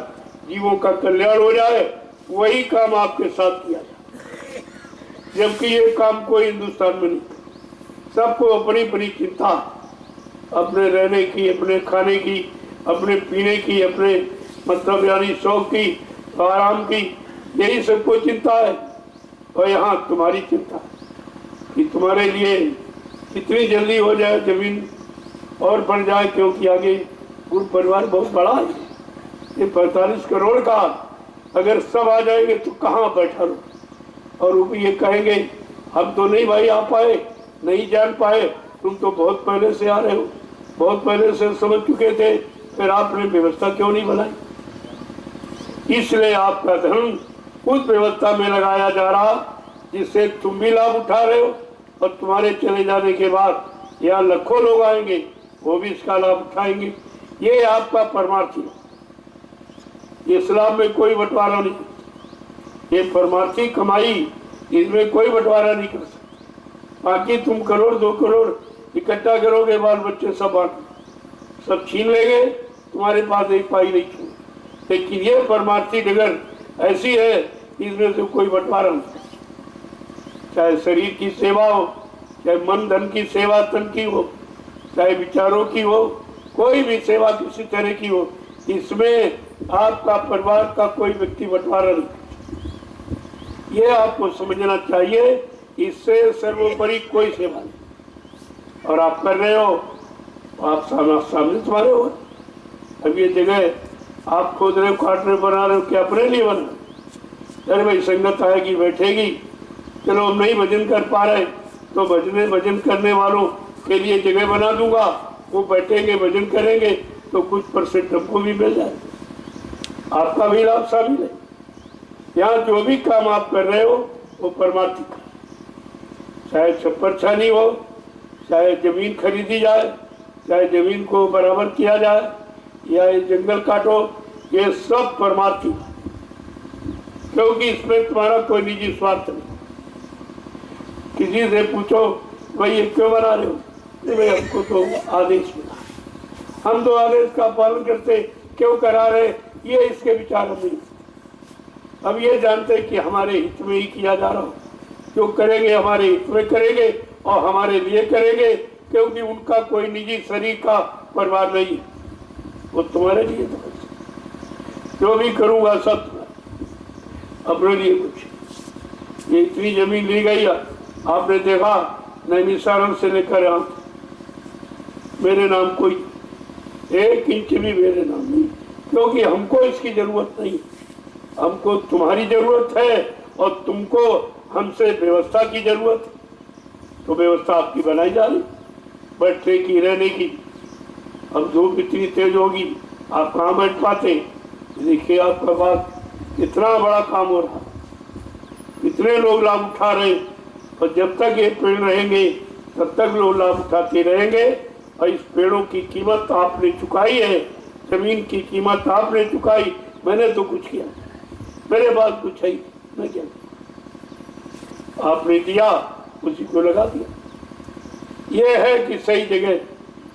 जीवों का कल्याण हो जाए, वही काम आपके साथ किया जाए। जबकि ये काम कोई हिंदुस्तान में नहीं। सबको अपनी अपनी चिंता, अपने रहने की, अपने खाने की, अपने पीने की, अपने मतलब यानी शौक की, आराम की, यही सबको चिंता है। और यहाँ तुम्हारी चिंता कि तुम्हारे लिए कितनी जल्दी हो जाए जमीन और बढ़ जाए, क्योंकि आगे गुरु परिवार बहुत बड़ा है। ये 45 करोड़ का अगर सब आ जाएंगे तो कहाँ बैठा लो। और वो ये कहेंगे हम तो नहीं भाई आ पाए, नहीं जान पाए, तुम तो बहुत पहले से आ रहे हो, बहुत पहले से समझ चुके थे, फिर आपने व्यवस्था क्यों नहीं बनाई। इसलिए आपका धन उस व्यवस्था में लगाया जा रहा जिससे तुम भी लाभ उठा रहे हो, और तुम्हारे चले जाने के बाद यहाँ लाखों लोग आएंगे, वो भी इसका लाभ उठाएंगे। ये आपका परमार्थी। इस्लाम में कोई बंटवारा नहीं, ये परमार्थी कमाई, इसमें कोई बंटवारा नहीं कर सकता। बाकी तुम करोड़ 2 करोड़ इकट्ठा करोगे, बाल बच्चे सब बांट, सब छीन लेंगे, तुम्हारे पास एक पाई नहीं छू। लेकिन ये परमार्थी डगर ऐसी है, इसमें से कोई बंटवारा नहीं। चाहे शरीर की सेवा हो, चाहे मन धन की सेवा तन की हो, चाहे विचारों की हो, कोई भी सेवा किसी तरह की हो, इसमें आपका परिवार का कोई व्यक्ति बंटवारा नहीं। ये आपको समझना चाहिए। इससे सर्वोपरि कोई सेवा नहीं। और आप कर रहे हो, आप सामने तुम्हारे हो। अब ये जगह आप खोद रहे हो, काट रहे, बना रहे हो, क्या अपने लिए बना? अरे भाई संगत आएगी, बैठेगी, चलो हम नहीं भजन कर पा रहे तो भजन करने वालों के लिए जगह बना दूंगा, वो बैठेंगे, भजन करेंगे, तो कुछ % हमको भी मिल जाए, आपका भी लाभ शामिल है। यहाँ जो भी काम आप कर रहे हो वो परमार्थी का, चाहे छप्पर छानी हो, चाहे जमीन खरीदी जाए, चाहे जमीन को बराबर किया जाए, या ये जंगल काटो, ये सब परमार्थी, क्योंकि इसमें तुम्हारा कोई निजी स्वार्थ नहीं। किसी से पूछो भाई ये क्यों बना रहे हो, नहीं भाई हमको तो आदेश मिला, हम तो आदेश का पालन करते, क्यों करा रहे, ये इसके विचार नहीं। अब ये जानते कि हमारे हित में ही किया जा रहा हो, जो करेंगे हमारे हित में करेंगे और हमारे लिए करेंगे, क्योंकि उनका कोई निजी शरीर का परिवार नहीं है, वो तुम्हारे लिए तो जो भी करूंगा सब अपने लिए। कुछ ये इतनी जमीन ली गई है, आपने देखा नैमिषारण्य से लेकर यहाँ मेरे नाम कोई 1 इंच भी मेरे नाम नहीं, क्योंकि हमको इसकी जरूरत नहीं। हमको तुम्हारी जरूरत है और तुमको हमसे व्यवस्था की जरूरत है, तो व्यवस्था आपकी बनाई जा रही, बैठने की, रहने की। अब धूप इतनी तेज होगी, आप कहाँ बैठ पाते? देखिए आपका बात इतना बड़ा काम हो रहा, इतने लोग लाभ उठा रहे, और जब तक ये पेड़ रहेंगे तब तक लोग लाभ उठाते रहेंगे। और इस पेड़ों की कीमत आपने चुकाई है, जमीन की कीमत आपने चुकाई, मैंने तो कुछ किया, मेरे पास कुछ है ही, मैं क्या, आपने दिया उसी को लगा दिया। ये है कि सही जगह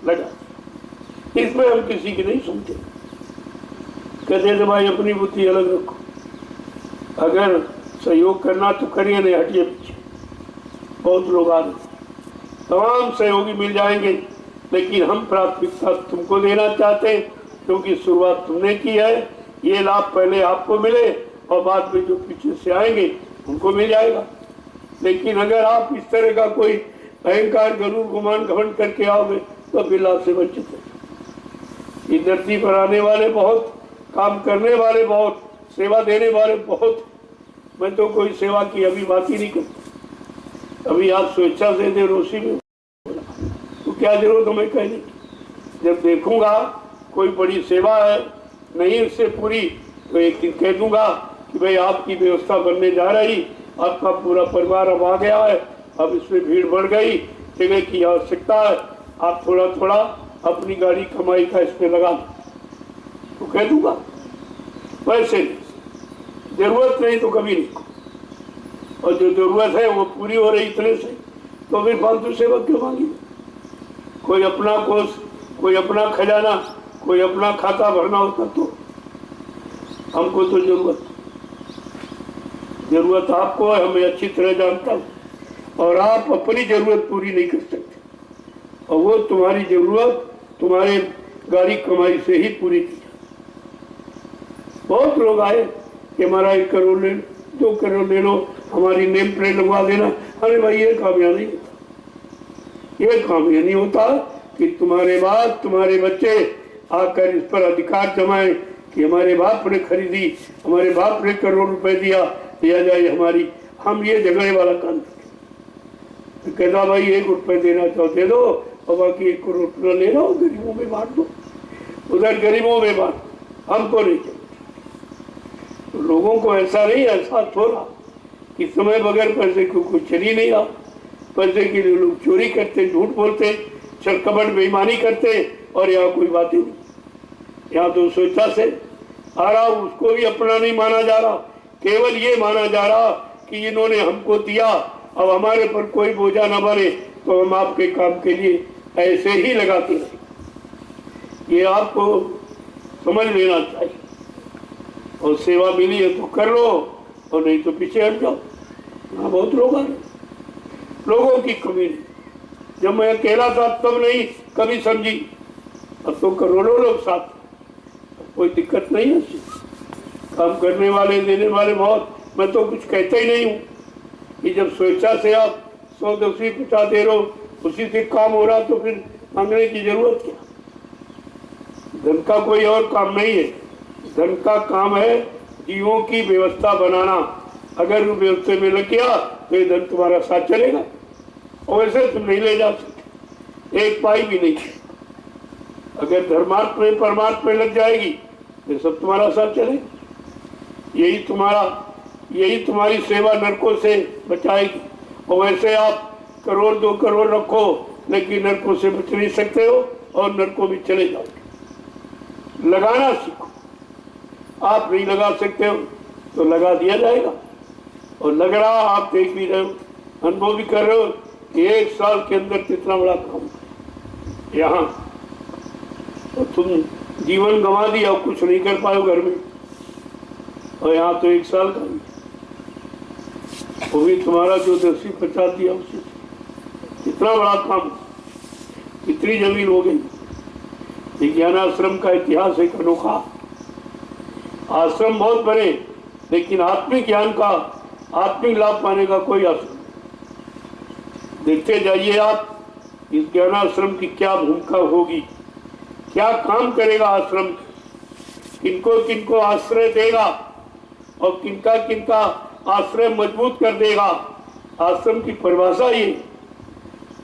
लगा, इसमें हम किसी की नहीं सुनते। कहते थे भाई अपनी बुद्धि अलग रखो, अगर सहयोग करना तो करिए, नहीं हटिए पीछे। बहुत लोग आ रहे, तमाम सहयोगी मिल जाएंगे, लेकिन हम प्राथमिकता तुमको देना चाहते हैं, क्योंकि शुरुआत तुमने की है। ये लाभ पहले आपको मिले और बाद में जो पीछे से आएंगे उनको मिल जाएगा। लेकिन अगर आप इस तरह का कोई अहंकार, गरूर, गुमान, घमंड करके आओगे तो फिर लाभ से वंचित है। इस धरती पर आने वाले बहुत, काम करने वाले बहुत, सेवा देने वाले बहुत। मैं तो कोई सेवा की अभी बात ही नहीं करता। अभी आप स्वेच्छा से दे रोशी में, तो क्या जरूरत हमें कहने की। जब देखूंगा कोई बड़ी सेवा है नहीं उससे पूरी, तो एक दिन कह दूंगा कि भाई आपकी व्यवस्था बनने जा रही, आपका पूरा परिवार अब आ गया है, अब इसमें भीड़ बढ़ गई, जगह की आवश्यकता है, आप थोड़ा थोड़ा अपनी गाड़ी कमाई का इसमें लगा दो, तो कह दूंगा। वैसे जरूरत नहीं तो कभी नहीं, और जो जरूरत है वो पूरी हो रही इतने से, तो फिर फालतू सेवक क्यों मांगी। कोई अपना कोष, कोई अपना खजाना, कोई अपना खाता भरना होता तो। हमको तो जरूरत आपको है, हमें अच्छी तरह जानता हूँ, और आप अपनी जरूरत पूरी नहीं कर सकते, और वो तुम्हारी जरूरत तुम्हारे गाड़ी कमाई से ही पूरी की। बहुत लोग आए कि हमारा 1 करोड़ ले लो, 2 करोड़ ले लो, हमारी नेम प्लेट लगवा देना। अरे भाई ये कामयाब नहीं होता, ये काम ये नहीं होता कि तुम्हारे बाद तुम्हारे बच्चे आकर इस पर अधिकार जमाएं कि हमारे बाप ने खरीदी, हमारे बाप ने करोड़ रुपए दिया जाए हमारी, हम ये झगड़े वाला काम करते। कहता भाई 1 रुपए देना चाहो दे दो, और बाकी 1 करोड़ रुपया ले लो, गरीबों में बांट दो, उधर गरीबों में बांट, हमको नहीं चाहिए। तो लोगों को ऐसा नहीं एहसास हो रहा कि समय बगैर पैसे को कुछ चल ही नहीं रहा। पैसे के लिए लोग चोरी करते, झूठ बोलते, छलकपट बेईमानी करते, और यहाँ कोई बात ही नहीं। यहाँ तो स्वेच्छा से आ रहा, उसको भी अपना नहीं माना जा रहा, केवल ये माना जा रहा कि इन्होंने हमको दिया, अब हमारे पर कोई बोझा न बने, तो हम आपके काम के लिए ऐसे ही लगाते रहे। ये आपको समझ लेना चाहिए, और सेवा मिली है तो कर लो, और नहीं तो पीछे हट जाओ। यहाँ बहुत लोग आ रहे, लोगों की कमी नहीं। जब मैं अकेला था तब नहीं कभी समझी, अब तो करोड़ों लोग साथ, कोई दिक्कत नहीं है। काम करने वाले, देने वाले बहुत। मैं तो कुछ कहता ही नहीं हूँ कि जब स्वेच्छा से आप 100, 10, 50 दे रहे हो, उसी से काम हो रहा, तो फिर मांगने की जरूरत क्या। धन का कोई और काम नहीं है, धन का काम है जीवों की व्यवस्था बनाना। अगर वो व्यवस्था में लग गया तो ये धन तुम्हारा साथ चलेगा, और वैसे तुम नहीं ले जा सकते, 1 पाई भी नहीं। अगर धर्मार्थ में परमार्थ में लग जाएगी तो सब तुम्हारा साथ चलेगा। यही तुम्हारी सेवा नरकों से बचाएगी। और वैसे आप करोड़ 2 करोड़ रखो, लेकिन नरकों से बच नहीं सकते हो, और नरकों में चले जाओगे। लगाना सीखो, आप नहीं लगा सकते हो तो लगा दिया जाएगा। और लग रहा, आप देख भी रहे हो, अनुभव भी कर रहे हो कि 1 साल के अंदर कितना बड़ा काम यहाँ, और तुम जीवन गंवा दिया और कुछ नहीं कर पाए घर में, और यहाँ तो 1 साल का भी, वो भी तुम्हारा जो 10-50 दिया उससे। कितना बड़ा काम, कितनी जमीन हो गई। विज्ञान आश्रम का इतिहास एक अनोखा। आश्रम बहुत बने, लेकिन आत्मिक ज्ञान का, आत्मिक लाभ पाने का कोई आश्रम। देखते जाइए आप इस ज्ञानाश्रम की क्या भूमिका होगी, क्या काम करेगा आश्रम, किनको किनको आश्रय देगा, और किनका किनका आश्रय मजबूत कर देगा। आश्रम की परिभाषा ये,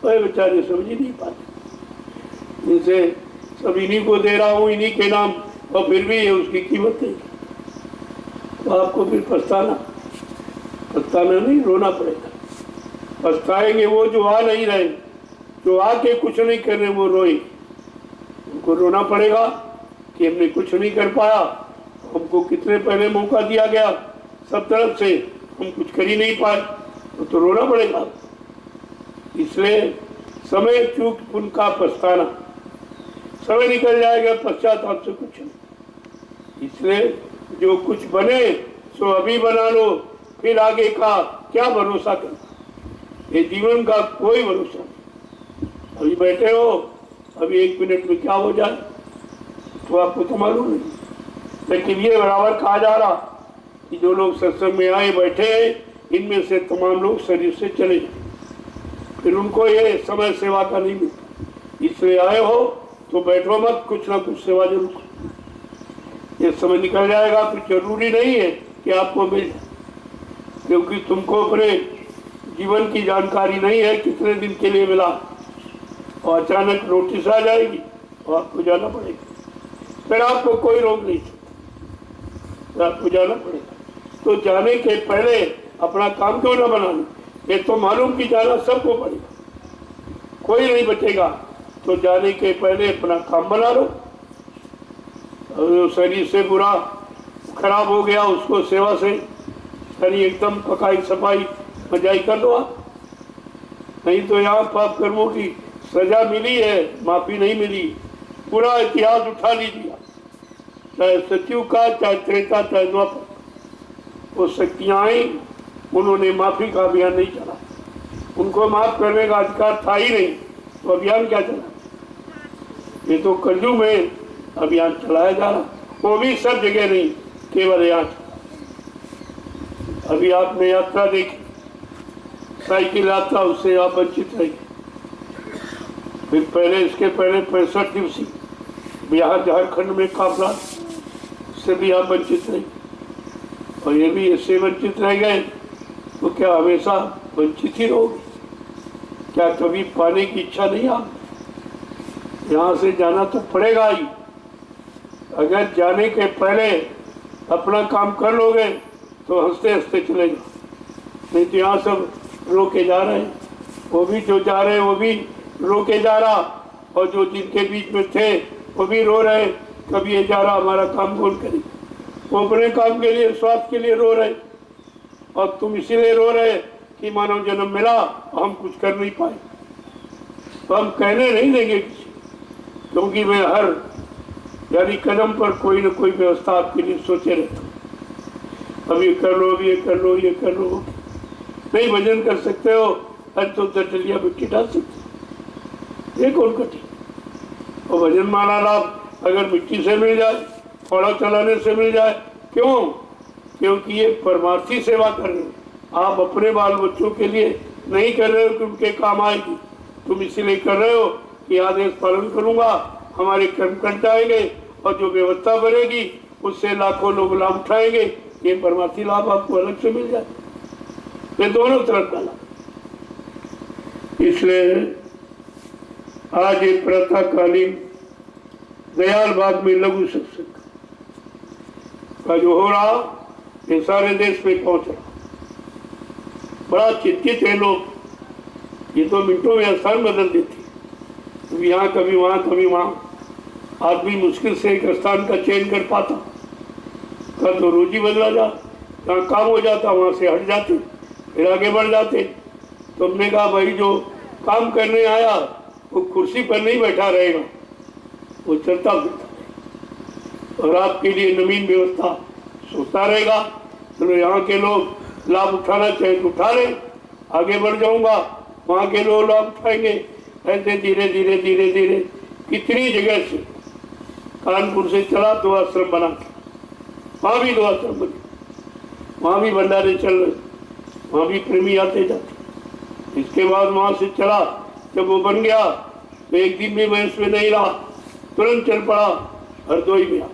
वह बेचारे समझ ही नहीं पाते। इनसे सब इन्हीं को दे रहा हूँ, इन्हीं के नाम, और फिर भी ये उसकी कीमत नहीं। तो आपको फिर पछताना नहीं, रोना पड़ेगा। पछताएंगे वो जो आ नहीं रहे, जो आके कुछ नहीं कर रहे वो रोए, उनको रोना पड़ेगा कि हमने कुछ नहीं कर पाया, हमको कितने पहले मौका दिया गया सब तरफ से, हम कुछ कर ही नहीं पाए, तो रोना पड़ेगा। इसलिए समय चूक उनका पछताना, समय निकल जाएगा, पश्चाताप से कुछ नहीं। इसलिए जो कुछ बने सो अभी बना लो, फिर आगे का क्या भरोसा करना, ये जीवन का कोई भरोसा नहीं। अभी बैठे हो, अभी 1 मिनट में क्या हो जाए तो आपको तो मालूम नहीं। लेकिन ये बराबर कहा जा रहा कि जो लोग सत्संग में आए बैठे इनमें से तमाम लोग शरीर से चले जाए, फिर उनको ये समय सेवा का नहीं मिलता। इसलिए आए हो तो बैठो मत, कुछ ना कुछ सेवा जरूर करो। ये समय निकल जाएगा, फिर जरूरी नहीं है कि आपको मिल जाए, क्योंकि तुमको अपने जीवन की जानकारी नहीं है कितने दिन के लिए मिला, और अचानक नोटिस आ जाएगी और आपको जाना पड़ेगा। फिर आपको कोई रोक नहीं सकता, आपको जाना पड़ेगा। तो जाने के पहले अपना काम क्यों ना बना लो, ये तो मालूम कि जाना सबको पड़ेगा, कोई नहीं बचेगा। तो जाने के पहले अपना काम बना लो। और शरीर से बुरा खराब हो गया, उसको सेवा से शरीर एकदम पकाई सफाई मजाई कर लो आप। नहीं तो यहाँ पाप कर्मों की सजा मिली है, माफी नहीं मिली। पूरा इतिहास उठा लीजिए, चाहे सचिव का, चाहे त्रेता, चाहे द्वापर, वो शक्तियाँ आई, उन्होंने माफी का अभियान नहीं चला। उनको माफ करने का अधिकार था ही नहीं, तो अभियान क्या चला? ये तो कलयुग में अभियान चलाया जा रहा, वो भी सब जगह नहीं, केवल यहाँ। अभी आपने यात्रा देखी, साइकिल यात्रा, उससे आप वंचित रहे। फिर पहले, इसके पहले 65 दिवसीय बिहार झारखंड में काफला, उससे भी आप वंचित रहे। और ये भी इससे वंचित रह गए तो क्या हमेशा वंचित ही रहोगे? क्या कभी पाने की इच्छा नहीं? आप यहाँ से जाना तो पड़ेगा ही। अगर जाने के पहले अपना काम कर लोगे तो हंसते हंसते चले जाओ। नहीं तो यहाँ सब रोके जा रहे हैं, वो भी जो जा रहे हैं वो भी रोके जा रहा, और जो जिनके बीच में थे वो भी रो रहे, कभी ये जा रहा हमारा काम कौन करे। वो अपने काम के लिए, स्वार्थ के लिए रो रहे, और तुम इसीलिए रो रहे कि मानव जन्म मिला हम कुछ कर नहीं पाए। तो हम कहने नहीं देंगे किसी, क्योंकि मैं हर यानी कदम पर कोई न कोई व्यवस्था आपके लिए सोचे रहता हूँ। अब ये कर लो, अब ये कर लो, ये कर लो। नहीं भजन कर सकते हो, अरे तो दटलिया मिट्टी डाल सकते, ये कौन कठिन। और भजन माला लाभ अगर मिट्टी से मिल जाए, थोड़ा चलाने से मिल जाए, क्यों? क्योंकि ये परमार्थी सेवा कर रहे हो। आप अपने बाल बच्चों के लिए नहीं कर रहे हो कि उनके काम आएगी, तुम इसीलिए कर रहे हो कि आदेश पालन करूंगा, हमारे कर्मकांड आएंगे, और जो व्यवस्था बनेगी उससे लाखों लोग लाभ उठाएंगे। ये परमार्थी लाभ आपको अलग से मिल जाए, ये दोनों तरफ का लाभ। इसलिए आज एक प्रातःकालीन दयाल बाग में लघु सत्संग का जो हो रहा, ये सारे देश में पहुंच रहा। बड़ा चिंतित है लोग, ये तो मिनटों में स्थान बदल देते, कभी यहाँ कभी वहाँ कभी वहाँ। आदमी मुश्किल से एक स्थान का चयन कर पाता, कल तो रोजी बदला जा, जहाँ काम हो जाता वहाँ से हट जाते, फिर आगे बढ़ जाते। तो हमने कहा भाई जो काम करने आया वो कुर्सी पर नहीं बैठा रहेगा, वो चलता फिरता, और आपके लिए नवीन व्यवस्था सोचता रहेगा। चलो यहाँ के लोग लाभ उठाना चाहे तो उठा लें, आगे बढ़ जाऊंगा, वहाँ के लोग लाभ उठाएंगे। ऐसे धीरे धीरे धीरे धीरे कितनी जगह से, कानपुर से चला 2 आश्रम बना के, वहाँ भी 2 आश्रम बने, वहाँ भी भंडारे चल रहे, वहाँ भी प्रेमी आते जाते। इसके बाद वहाँ से चला, जब वो बन गया तो एक दिन भी मैं उसमें नहीं रहा, तुरंत चल पड़ा हरदोई में।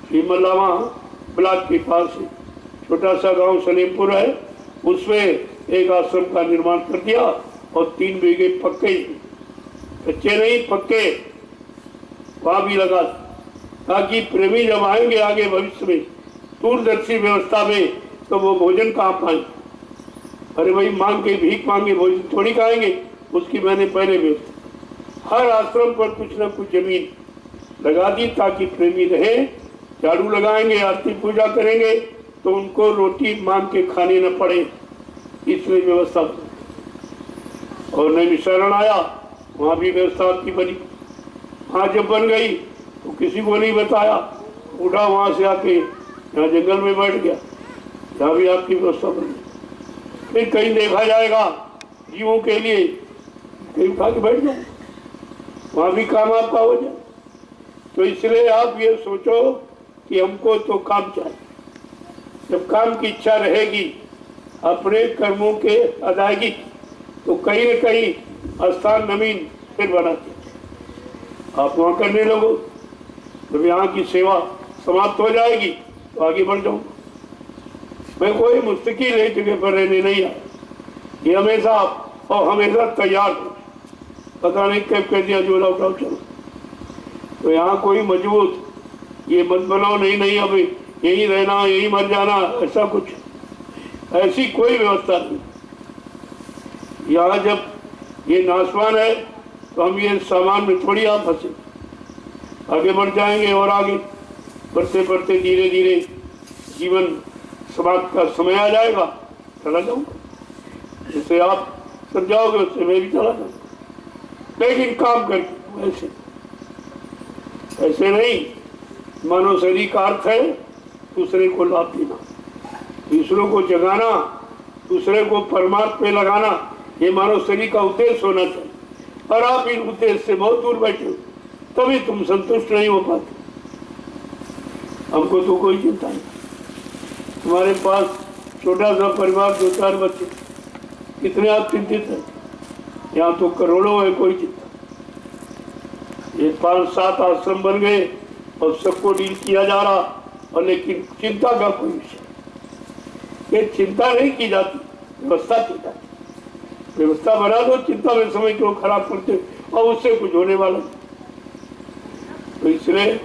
श्री मल्लामा ब्लॉक के पास है, छोटा सा गांव सलेमपुर है, उसमें एक आश्रम का निर्माण कर दिया, और 3 बीघे पक्के, कच्चे नहीं पक्के, वहाँ भी लगा, ताकि प्रेमी जब आएंगे आगे भविष्य में दूरदर्शी व्यवस्था में, तो वो भोजन कहाँ पाएंगे? अरे भाई मांग के भीख मांगे भोजन थोड़ी खाएंगे। उसकी मैंने पहले व्यवस्था हर आश्रम पर कुछ न कुछ जमीन लगा दी ताकि प्रेमी रहे। झाड़ू लगाएंगे, आरती पूजा करेंगे तो उनको रोटी मांग के खाने न पड़े, इसलिए व्यवस्था। और नहीं शरण आया, वहाँ भी व्यवस्था आपकी बनी। वहाँ जब बन गई तो किसी को नहीं बताया, उठा वहाँ से आके यहाँ जंगल में बैठ गया, यहाँ भी आपकी व्यवस्था बनी। फिर कहीं देखा जाएगा जीवों के लिए, कहीं उठा के बैठ जाओ, वहाँ भी काम आपका हो जाए। तो इसलिए आप ये सोचो कि हमको तो काम चाहिए। जब काम की इच्छा रहेगी अपने कर्मों के अदायगी, तो कहीं न कहीं स्थान नवीन फिर बनाते आप वहाँ करने लगो। जब यहाँ की सेवा समाप्त हो जाएगी तो आगे बढ़ जाऊँ। मैं कोई मुस्तकिल एक जगह पर रहने नहीं आया, ये हमेशा और हमेशा तैयार हूँ। पता नहीं कब कह दिया जो उठाओ चलो। तो यहाँ कोई मजबूत ये मत बनाओ, नहीं अभी यही रहना यही मर जाना, ऐसा कुछ ऐसी कोई व्यवस्था नहीं। यहाँ जब ये नाशवान है तो हम ये सामान में थोड़ी आप फंसे, आगे बढ़ जाएंगे और आगे बढ़ते बढ़ते धीरे धीरे जीवन समाप्त का समय आ जाएगा, चला जाऊंगा। जैसे आप समझाओगे उससे मैं भी चला जाऊंगा, लेकिन काम करके ऐसे ऐसे नहीं। मानव शरीर का अर्थ है दूसरे को लाभ देना, दूसरों को जगाना, दूसरे को परमात्मा में लगाना, ये मानव शरीर का उद्देश्य होना चाहिए। और आप इन उद्देश्य से बहुत दूर बैठे हो, तभी तुम संतुष्ट नहीं हो पाते। हमको तो कोई चिंता नहीं। तुम्हारे पास छोटा सा परिवार, 2-4 बच्चे, कितने आप चिंतित हैं? यहाँ तो करोड़ों है, कोई चिंता। ये 5-7 आश्रम बन गए और सबको डील किया जा रहा, और लेकिन चिंता का कोई विषय। ये चिंता नहीं की जाती, व्यवस्था की जाती। व्यवस्था बना दो, चिंता में समय क्यों खराब करते, और उससे कुछ होने वाला नहीं। तो इसलिए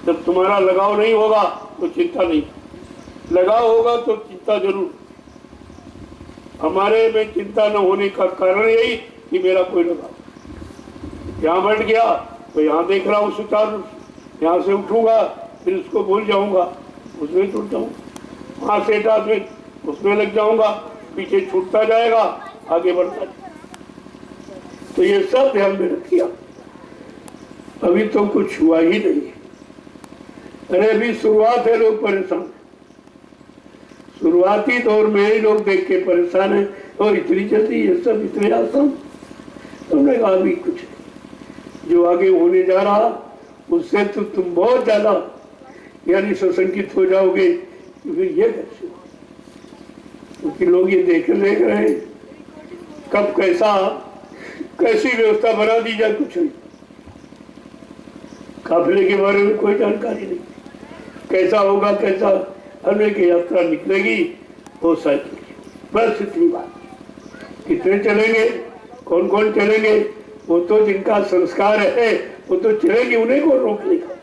जब तुम्हारा लगाव नहीं होगा तो चिंता नहीं, लगाव होगा तो चिंता जरूर। हमारे में चिंता न होने का कारण यही कि मेरा कोई लगाव। यहाँ बैठ गया तो यहाँ देख रहा हूँ सुचारू, यहाँ से उठूंगा फिर उसको भूल जाऊंगा, उसमें छूट जाऊंगा। वहाँ से हटा फिर उसमें लग जाऊंगा, पीछे छूटता जाएगा, आगे बढ़ता जाएगा। तो ये सब ध्यान में रखिए। अभी तो कुछ हुआ ही नहीं। अरे अभी शुरुआत है, लोग परेशान। शुरुआती दौर में ही लोग देख के परेशान है, और इतनी जल्दी ये सब इतने आसान। तुमने कहा अभी कुछ नहीं। जो आगे होने जा रहा उससे तो तुम बहुत ज्यादा यानी सशंकित हो जाओगे कि फिर ये कैसे हो, क्योंकि लोग ये देख रहे हैं कब कैसी व्यवस्था बना दी जाए, कुछ नहीं। काफिले के बारे में कोई जानकारी नहीं, कैसा होगा कैसा हमें की यात्रा निकलेगी वो साइकिल, बस इतनी बात। कितने चलेंगे, कौन कौन चलेंगे, वो तो जिनका संस्कार है वो तो चलेंगे, उन्हें को रोकने का।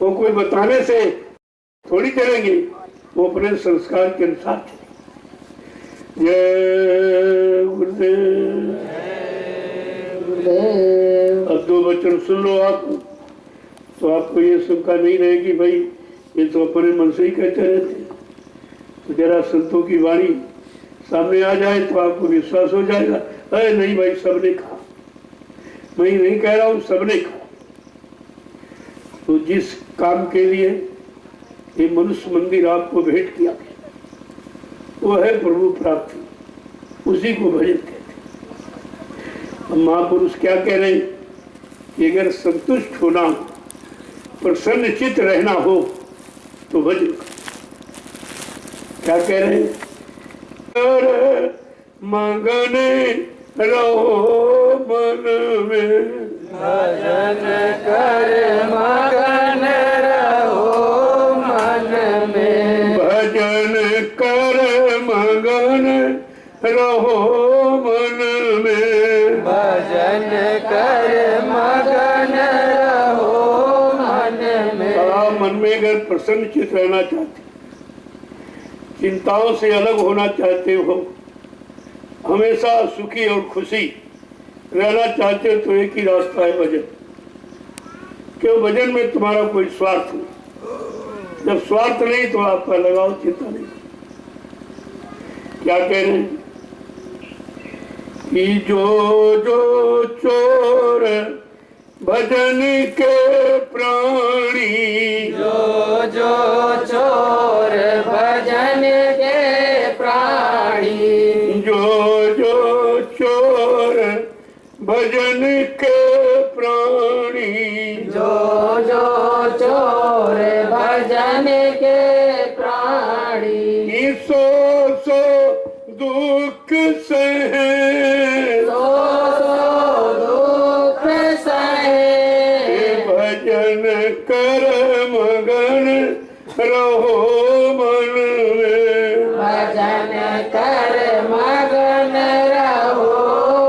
वो कोई बताने से थोड़ी चलेंगे, वो अपने संस्कार के अनुसार चलेंगे। जय गुरुदेव। अब 2 वचन सुन लो आप, तो आपको ये शंका नहीं रहेगी भाई ये तो अपने मन से ही कहते रहते। तो जरा संतों की वाणी सामने आ जाए तो आपको विश्वास हो जाएगा, अरे नहीं भाई सबने कहा, मैं नहीं कह रहा हूँ, सबने कहा। तो जिस काम के लिए ये मनुष्य मंदिर आपको भेंट किया वो है प्रभु प्राप्ति, उसी को भजन कहते। महापुरुष क्या कह रहे हैं कि अगर संतुष्ट होना हो, प्रसन्न चित्त रहना हो तो भजन। क्या कह रहे हैं? मगन रहो मन में, भजन कर मगन रहो मन में, भजन कर मगन रहो मन में, भजन कर मगन रहो मन में। मन में अगर प्रसन्न चित्त रहना चाहते, चिंताओं से अलग होना चाहते हो, हमेशा सुखी और खुशी रहना चाहते हो, तो एक ही रास्ता है भजन। क्यों? भजन में तुम्हारा कोई स्वार्थ नहीं। जब स्वार्थ नहीं तो आपका लगाव चिंता नहीं। क्या कह रहे हैं कि जो चोर भजन के प्राणी, जो चोर भजन के प्राणी, जो चोर भजन के प्राणी, जो चोर भजन के प्राणी, सो दुख सहे, दुख सहे, भजन कर मगन रहो मन में, भजन कर मगन रहो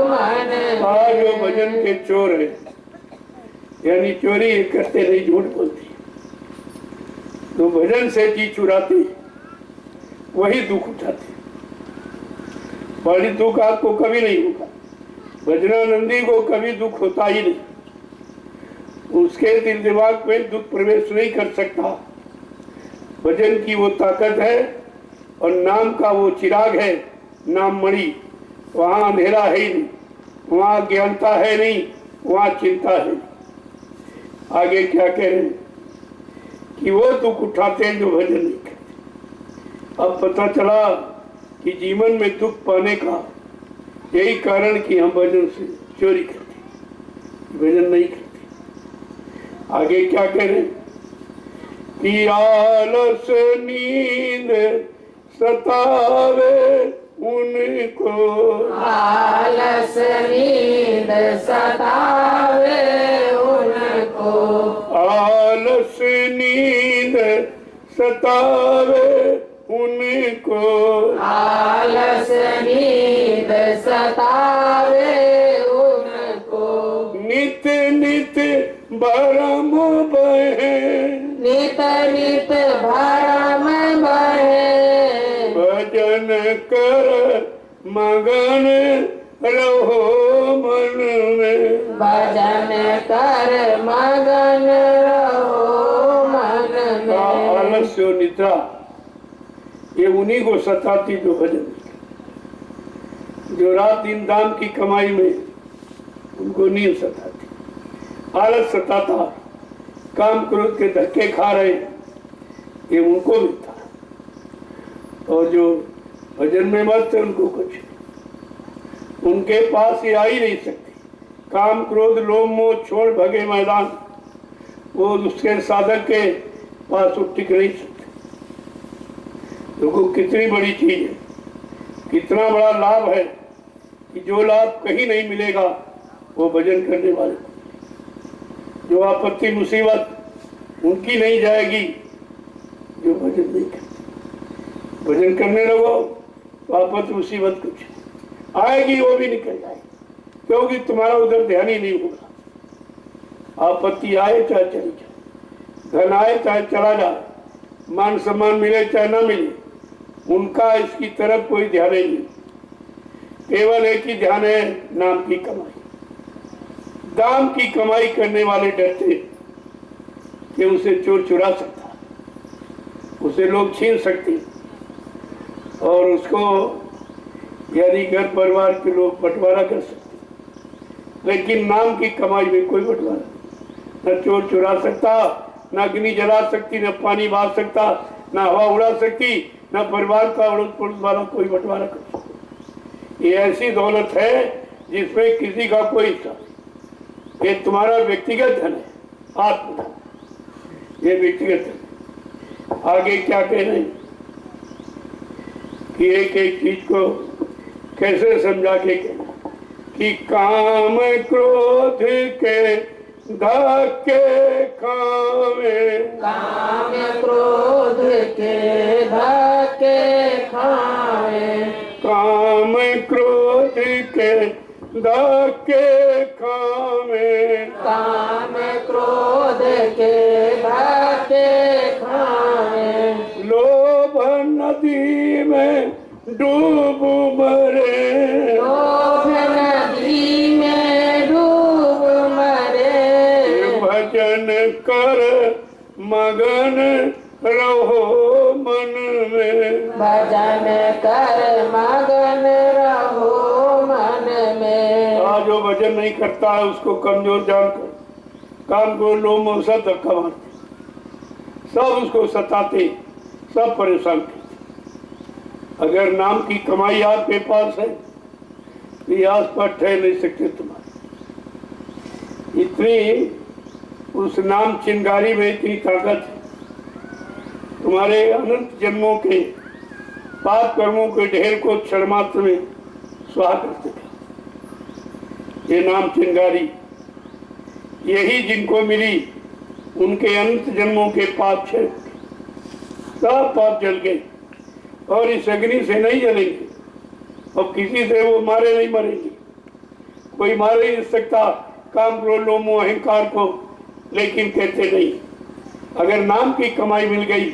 मन में। आज वो भजन के चोर है, यानी चोरी करते नहीं, झूठ बोलते, तो भजन से जी चुराते वही दुख उठाते। बड़ी दुख आपको कभी नहीं होगा, भजनानंदी को कभी दुख होता ही नहीं, उसके दिल दिमाग में दुख प्रवेश नहीं कर सकता। भजन की वो ताकत है और नाम का वो चिराग है, नाम मणि, वहाँ अंधेरा है ही नहीं, वहाँ ज्ञानता है नहीं, वहाँ चिंता है नहीं। आगे क्या कह रहे हैं कि वो दुख उठाते हैं जो भजन नहीं करते। अब पता चला कि जीवन में दुख पाने का यही कारण कि हम भजन से चोरी करते, भजन नहीं करते। आगे क्या कह रहे हैं कि आलस नींद सतावे उनको, आलस नींद सतावे उनको, आलस नींद सतावे उनको, आलस नींद सतावे उनको, नित नित भरम बहे, नित नित भरम बहे, भजन कर मगन रहो मन में, भजन कर मगन रहो मन में। आलस्य और निद्रा ये उन्हीं को सताती जो भजन नहीं करते। जो रात दिन दाम की कमाई में उनको नींद सताती, आलस सताता, काम क्रोध के धक्के खा रहे ये उनको मिलता, और जो भजन में मस्त है उनको कुछ, उनके पास ये आ ही नहीं सकती। काम क्रोध लोभ मोह छोड़ भगे मैदान, वो उसके साधक के पास वो टिक नहीं सकते। देखो कितनी बड़ी चीज है, कितना बड़ा लाभ है कि जो लाभ कहीं नहीं मिलेगा वो भजन करने वाले को। जो आपत्ति मुसीबत उनकी नहीं जाएगी जो भजन नहीं करते। भजन करने लगो तो आपत्ति मुसीबत कुछ आएगी वो भी निकल जाएगी, क्योंकि तुम्हारा उधर ध्यान ही नहीं होगा। आपत्ति आए चाहे चली जाए, धन आए चाहे चला जाए, मान सम्मान मिले चाहे ना मिले, उनका इसकी तरफ कोई ध्यान ही नहीं। केवल एक ही ध्यान है, नाम की कमाई। दाम की कमाई करने वाले डरते कि उसे चोर चुरा सकता, उसे लोग छीन सकते, और उसको यानी घर परिवार के लोग बंटवारा कर सकते। लेकिन नाम की कमाई में कोई बंटवारा, न चोर चुरा सकता, न अग्नि जला सकती, न पानी बहा सकता, न हवा उड़ा सकती, न परिवार का अड़ोस पड़ोस वाला कोई बंटवारा कर सकता। ये ऐसी दौलत है जिसमें किसी का कोई हिस्सा, ये तुम्हारा व्यक्तिगत धन है, आत्मधन, ये व्यक्तिगत धन। आगे क्या कह रहे हैं कि एक एक चीज को कैसे समझा के कहना कि काम क्रोध के धक्के खावे, काम क्रोध के धक्के खावे, काम क्रोध के धक्के खावे, काम क्रोध के धक्के खावे, लोभ नदी डूब मरे, लोभ नदी में डूब मरे। भजन कर मगन रहो मन में, भजन कर मगन रहो मन में। आज जो भजन नहीं करता है उसको कमजोर जानकर काम को लोग में सब धक्का मारते, सब उसको सताते, सब परेशान करते। अगर नाम की कमाई आपके पास है तो ये आस पास ठहर नहीं सकते तुम्हारे। इतनी उस नाम चिंगारी में इतनी ताकत है, तुम्हारे अनंत जन्मों के पाप कर्मों के ढेर को क्षण मात्र में स्वाहा कर सके। ये नाम चिंगारी यही जिनको मिली उनके अनंत जन्मों के पाप क्षय, सब पाप जल गए और इस अग्नि से नहीं जलेंगे और किसी से वो मारे नहीं मरेंगे। कोई मारे नहीं सकता काम क्रोध लोभ मोह अहंकार को, लेकिन कहते नहीं। अगर नाम की कमाई मिल गई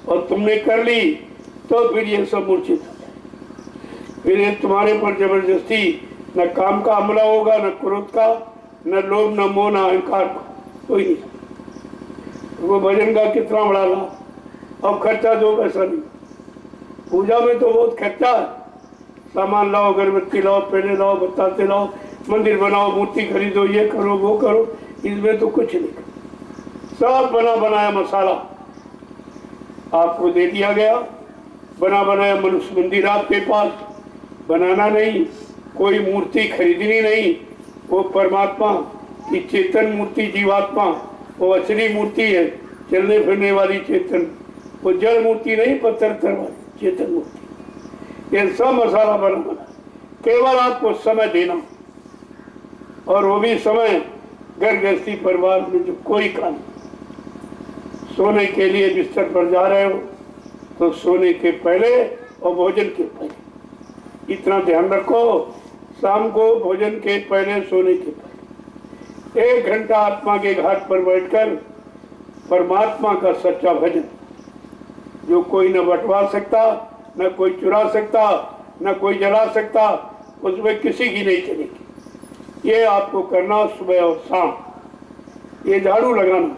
और तुमने कर ली तो फिर ये सब मूर्छित हो जाए। फिर ये तुम्हारे पर जबरदस्ती न काम का हमला होगा, न क्रोध का, न लोभ, न मोह, न अहंकार का, कोई नहीं। वो भजन का कितना बड़ा लाभ। अब खर्चा दो पैसा नहीं, पूजा में तो बहुत खर्चा है। सामान लाओ, अगरबत्ती लाओ, पेड़े लाओ, बताते लाओ, मंदिर बनाओ, मूर्ति खरीदो, ये करो वो करो, इसमें तो कुछ नहीं। सब बना बनाया मसाला आपको दे दिया गया, बना बनाया मनुष्य मंदिर आपके पास, बनाना नहीं, कोई मूर्ति खरीदनी नहीं। वो परमात्मा की चेतन मूर्ति जीवात्मा, वो असली मूर्ति है, चलने फिरने वाली चेतन, वो जड़ मूर्ति नहीं, पत्थर वाली चेतन मूर्ति। ये सब मसाला बना केवल आपको समय देना, और वो भी समय घर गृहस्थी परिवार में जो कोई काम। सोने के लिए बिस्तर पर जा रहे हो तो सोने के पहले और भोजन के पहले इतना ध्यान रखो, शाम को भोजन के पहले, सोने के पहले 1 घंटा आत्मा के घाट पर बैठकर परमात्मा का सच्चा भजन, जो कोई न बंटवा सकता, न कोई चुरा सकता, न कोई जला सकता, उसमें किसी की नहीं चलेगी। ये आपको करना सुबह और शाम। ये झाड़ू लगाना,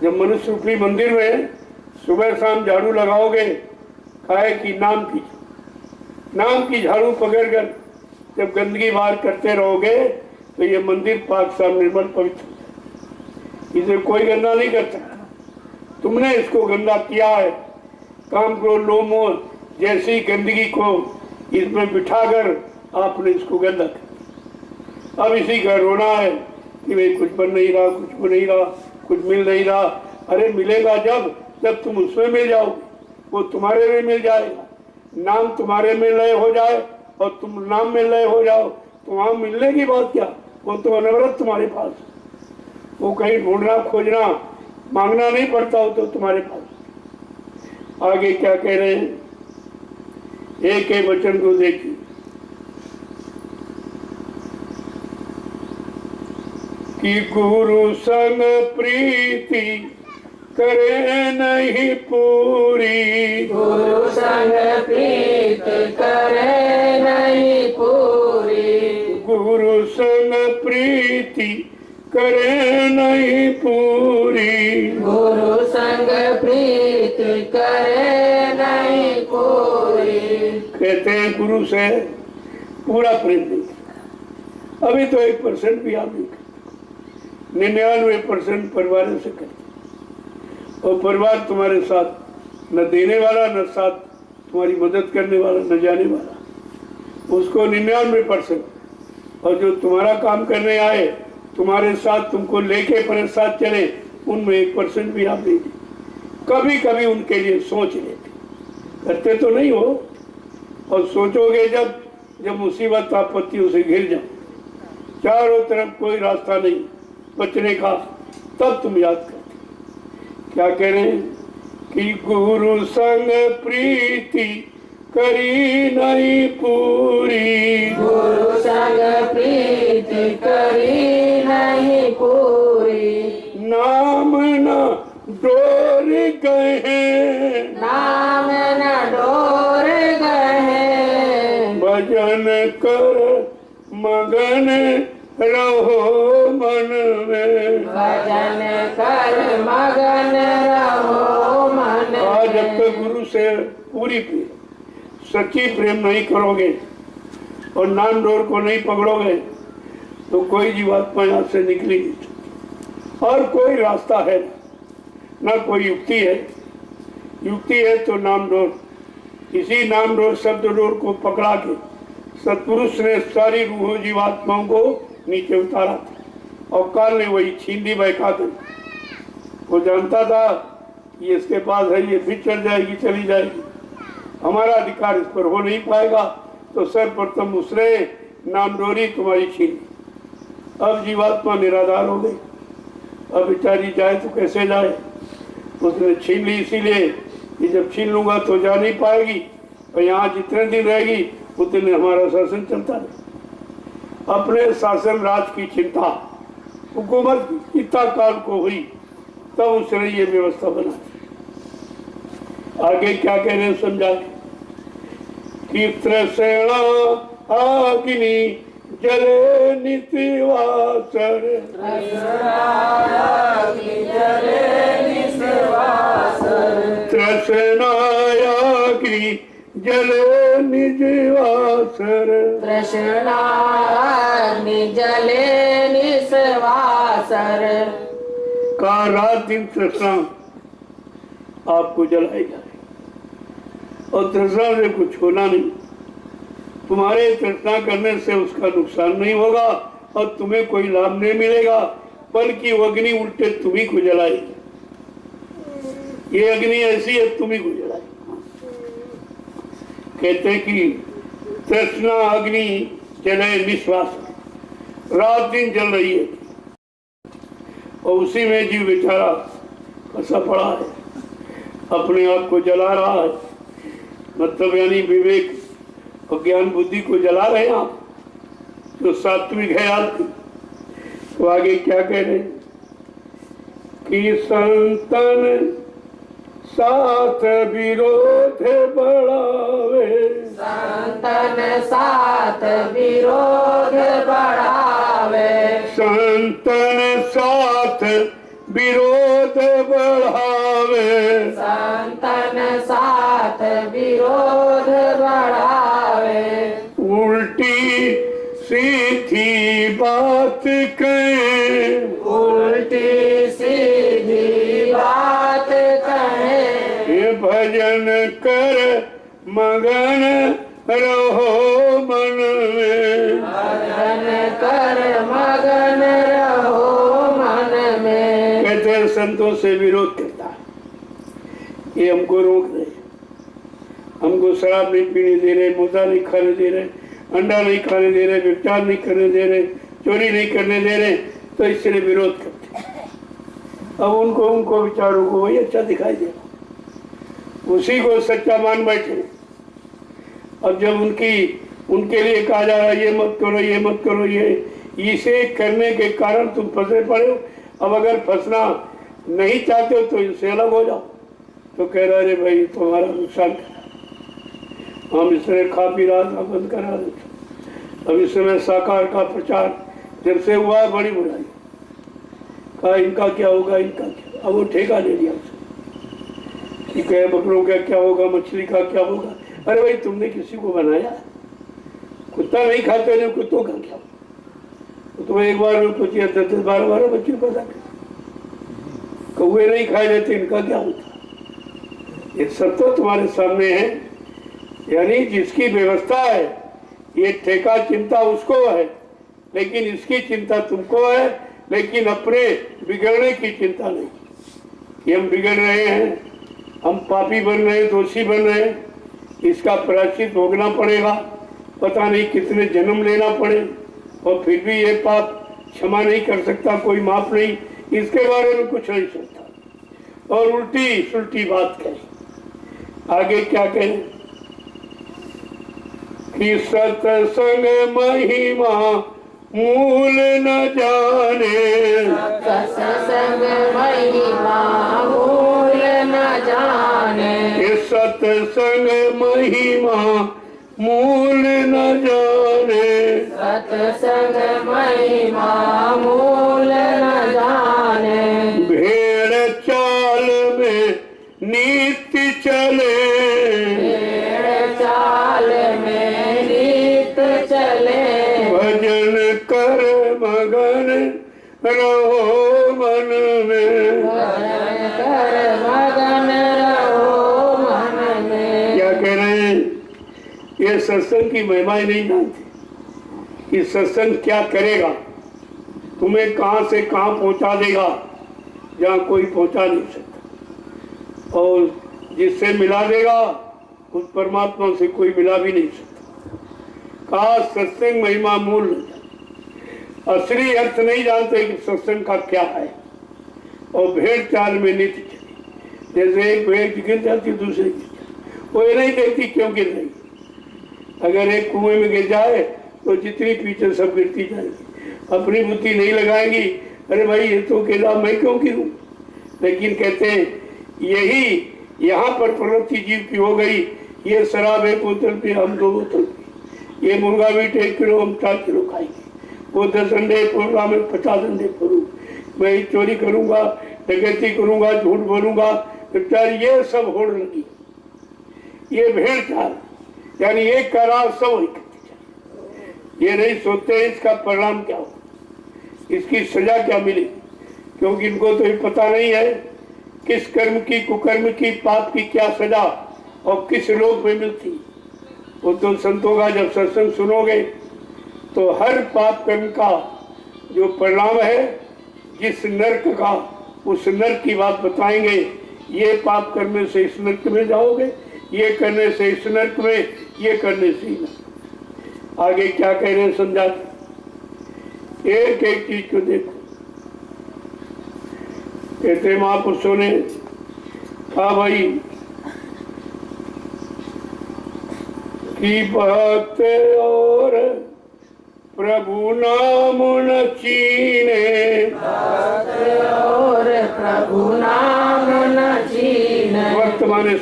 जब मनुष्य रूपी मंदिर में सुबह शाम झाड़ू लगाओगे, काहे की नाम की झाड़ू पकड़कर जब गंदगी बाहर करते रहोगे तो ये मंदिर पाक साफ निर्मल पवित्र हो जाए। इसे कोई गंदा नहीं कर सकता। तुमने इसको गंदा किया है, काम क्रोध लोभ मोह जैसी गंदगी को इसमें बिठाकर आपने इसको गंदा कर दिया। अब इसी का रोना है कि भाई कुछ बन नहीं रहा, कुछ हो नहीं रहा, कुछ मिल नहीं रहा। अरे मिलेगा जब तुम उसमें मिल जाओगे, वो तुम्हारे में मिल जाएगा। नाम तुम्हारे में लय हो जाए और तुम नाम में लय हो जाओ तो वहां मिलने की बात क्या, वो तो अनवरत तुम्हारे पास, वो कहीं ढूंढना खोजना मांगना नहीं पड़ता, हो तो तुम्हारे पास। आगे क्या कह रहे हैं, एक एक वचन को देखिए। कि गुरु संग प्रीति करे नहीं पूरी, गुरु संग प्रीति करे नहीं पूरी, गुरु संग प्रीति करे नहीं पूरी, गुरु संग प्रीति करे नहीं पूरी। कहते हैं गुरु से पूरा प्रेम नहीं करता। अभी तो 1% भी आप नहीं करते, 99% परिवार से करते, और परिवार तुम्हारे साथ न देने वाला, न साथ तुम्हारी मदद करने वाला, न जाने वाला, उसको 99%। और जो तुम्हारा काम करने आए, तुम्हारे साथ तुमको लेके अपने साथ चले, उनमें 1% भी आप नहीं देते। कभी कभी उनके लिए सोच लेते, करते तो नहीं हो, और सोचोगे जब मुसीबत आपत्तियों से घिर जाओ, चारों तरफ कोई रास्ता नहीं बचने का, तब तुम याद करते। क्या कह रहे हैं कि गुरु संग प्रीति करी नहीं पूरी, गुरु संग प्रीति करी नहीं पूरी, नाम न डोर गए, नाम न डोर गए, भजन कर मगन रहो मन में, भजन कर मगन रहो मन आज जब में। तक गुरु से पूरी सच्ची प्रेम नहीं करोगे और नाम डोर को नहीं पकड़ोगे तो कोई जीवात्मा यहाँ से निकली नहीं सकती। और कोई रास्ता है ना कोई युक्ति है। युक्ति है तो नाम डोर, इसी नाम डोर शब्द डोर को पकड़ा के सतपुरुष ने सारी रूह जीवात्माओं को नीचे उतारा था और काल ने वही छीन ली बहका कर। वो जानता था ये इसके पास है, ये भी चल जाएगी चली जाएगी, हमारा अधिकार इस पर हो नहीं पाएगा, तो सर्वप्रथम उसने नाम डोरी तुम्हारी छीन ली। अब जीवात्मा निराधार हो गई, अब बेचारी जाए तो कैसे जाए, उसने छीन ली। इसीलिए कि जब छीन लूंगा तो जा नहीं पाएगी और यहाँ जितने दिन रहेगी उतने हमारा शासन चलता रहे। अपने शासन राज की चिंता हुकूमत की इतना काल को हुई तब उसने ये व्यवस्था बना। आगे क्या कह रहे हैं समझा कि तृष्णा अग्नि जले नितिवासर, तृष्णा अग्नि जले निजवासर, तृष्णा अग्नि जले निस्वासर। का रात दिन तृष्णा आपको जलाई जाए और तृष्णा से कुछ होना नहीं। तुम्हारे तृष्णा करने से उसका नुकसान नहीं होगा और तुम्हें कोई लाभ नहीं मिलेगा, बल्कि वो अग्नि उल्टे तुम्ही को जलाएगी। ये अग्नि ऐसी है तुम्ही को जलाएगी। कहते कि तृष्णा अग्नि जले निश्वास, रात दिन जल रही है और उसी में जीव बेचारा फंसा पड़ा है, अपने आप को जला रहा है। मतलब यानी विवेक और ज्ञान बुद्धि को जला रहे हैं आप, जो सात्विक है आपकी। तो आगे क्या कह रहे हैं कि संतन साथ विरोध बढ़ावे, संतन साथ विरोध बढ़ावे, संतन साथ विरोध बढ़ावे, संतन साथ विरोध बढ़ावे। उल्टी सीधी बात कहे, उल्टी सीधी बात कहे, ये भजन कर मगन रहो मन में, भजन कर मगन रहो मन में। कहते हैं संतों से विरोध करता है, ये हमको रोक रहे, हमको शराब नहीं पीने दे रहे, मुर्दा नहीं खाने दे रहे, अंडा नहीं खाने दे रहे, व्यभिचार नहीं करने दे रहे, चोरी नहीं करने दे रहे, तो इसलिए विरोध करते हैं। अब उनको विचारों को वही अच्छा दिखाई दे, उसी को सच्चा मान बैठे। अब जब उनके लिए कहा जा रहा है ये मत करो, ये मत करो, ये इसे करने के कारण तुम फंसे पड़े हो, अब अगर फंसना नहीं चाहते हो तो इनसे अलग हो जाओ। तो कह रहा है भाई तुम्हारा नुकसान करा, हम इसने खा पी रहा था बंद करा देते। अब इस समय साकार का प्रचार जब से हुआ है बड़ी बुराई, कहा इनका क्या होगा, इनका क्या। अब वो ठेका ले लिया कि कहे बकरों का क्या होगा, मछली का क्या होगा। अरे भाई तुमने किसी को बनाया, कुत्ता नहीं खाते ना, कुत्तों का क्या। तो एक बार में पूछिए 10-12 बच्चे पैदा कर, कौवे नहीं खाए जाते, इनका क्या होता। ये सब तो तुम्हारे सामने है, यानी जिसकी व्यवस्था है ये ठेका चिंता उसको है, लेकिन इसकी चिंता तुमको है, लेकिन अपने बिगड़ने की चिंता नहीं कि हम बिगड़ रहे हैं, हम पापी बन रहे हैं, दोषी बन रहे हैं, इसका प्रायश्चित भोगना पड़ेगा, पता नहीं कितने जन्म लेना पड़े, और फिर भी ये पाप क्षमा नहीं कर सकता कोई, माफ नहीं, इसके बारे में कुछ नहीं सोचता और उल्टी सुल्टी बात कहे। आगे क्या कहें कि सत्संग महिमा मूल न जाने, सत्संग महिमा मूल न जाने, सत्संग महिमा मूल न जाने, सत्संग महिमा मूल न जाने। भेड़ चाल में नीति चले, भेड़ चाल में रीत चले। भजन कर मगन रहो मन में, भजन कर मगन रहो मन में। क्या कह रहे हैं? ये सत्संग की महिमा ही नहीं जानते कि सत्संग क्या करेगा, तुम्हें कहां से कहां पहुंचा देगा जहां कोई पहुंचा नहीं सकता, और जिससे मिला देगा उस परमात्मा से कोई मिला भी नहीं सकता। कहा सत्संग महिमा मूल न जाने। असली अर्थ नहीं जानते कि सत्संग का क्या है, और भेड़ चाल में नित्य चली। जैसे एक भेड़ गिर जाती दूसरे गिर जाती, वो ये नहीं देखती क्यों गिर रही। अगर एक कुएं में गिर जाए तो जितनी पीछे सब गिरती जाएगी, अपनी बुद्धि नहीं लगाएंगी, अरे भाई ये तो गिरा, मैं क्यों गिरूं। लेकिन कहते हैं यही यहाँ पर प्रवृत्ति जीव की हो गई, ये शराब एक बोतल पे हम 2 बोतल पी, ये मुर्गा मीट 1 किलो हम 4 किलो खाएंगे, वो 10 अंडे प्रोग्राम में 50 अंडे करूँ, मैं चोरी करूंगा, डकैती करूंगा, झूठ बोलूंगा, ये सब होड़ लगी। ये भेड़ चाल, यानी एक का राज सब वही करती जाए। ये नहीं सोचते इसका परिणाम क्या हो, इसकी सजा क्या मिले, क्योंकि इनको तो ये पता नहीं है किस कर्म की, कुकर्म की, पाप की क्या सजा और किस लोक में मिलती। वो तो संतों का जब सत्संग सुनोगे तो हर पाप कर्म का जो परिणाम है, जिस नर्क का, उस नर्क की बात बताएंगे। ये पाप करने से इस नर्क में जाओगे, ये करने से इस नर्क में, ये करने से ही नर्क। आगे क्या कह रहे हैं समझाते, एक एक चीज को देखो। कहते महापुरुषों ने कहा भाई की बात और प्रभु नाम न चीने, और प्रभु नाम न चीने। वर्तमान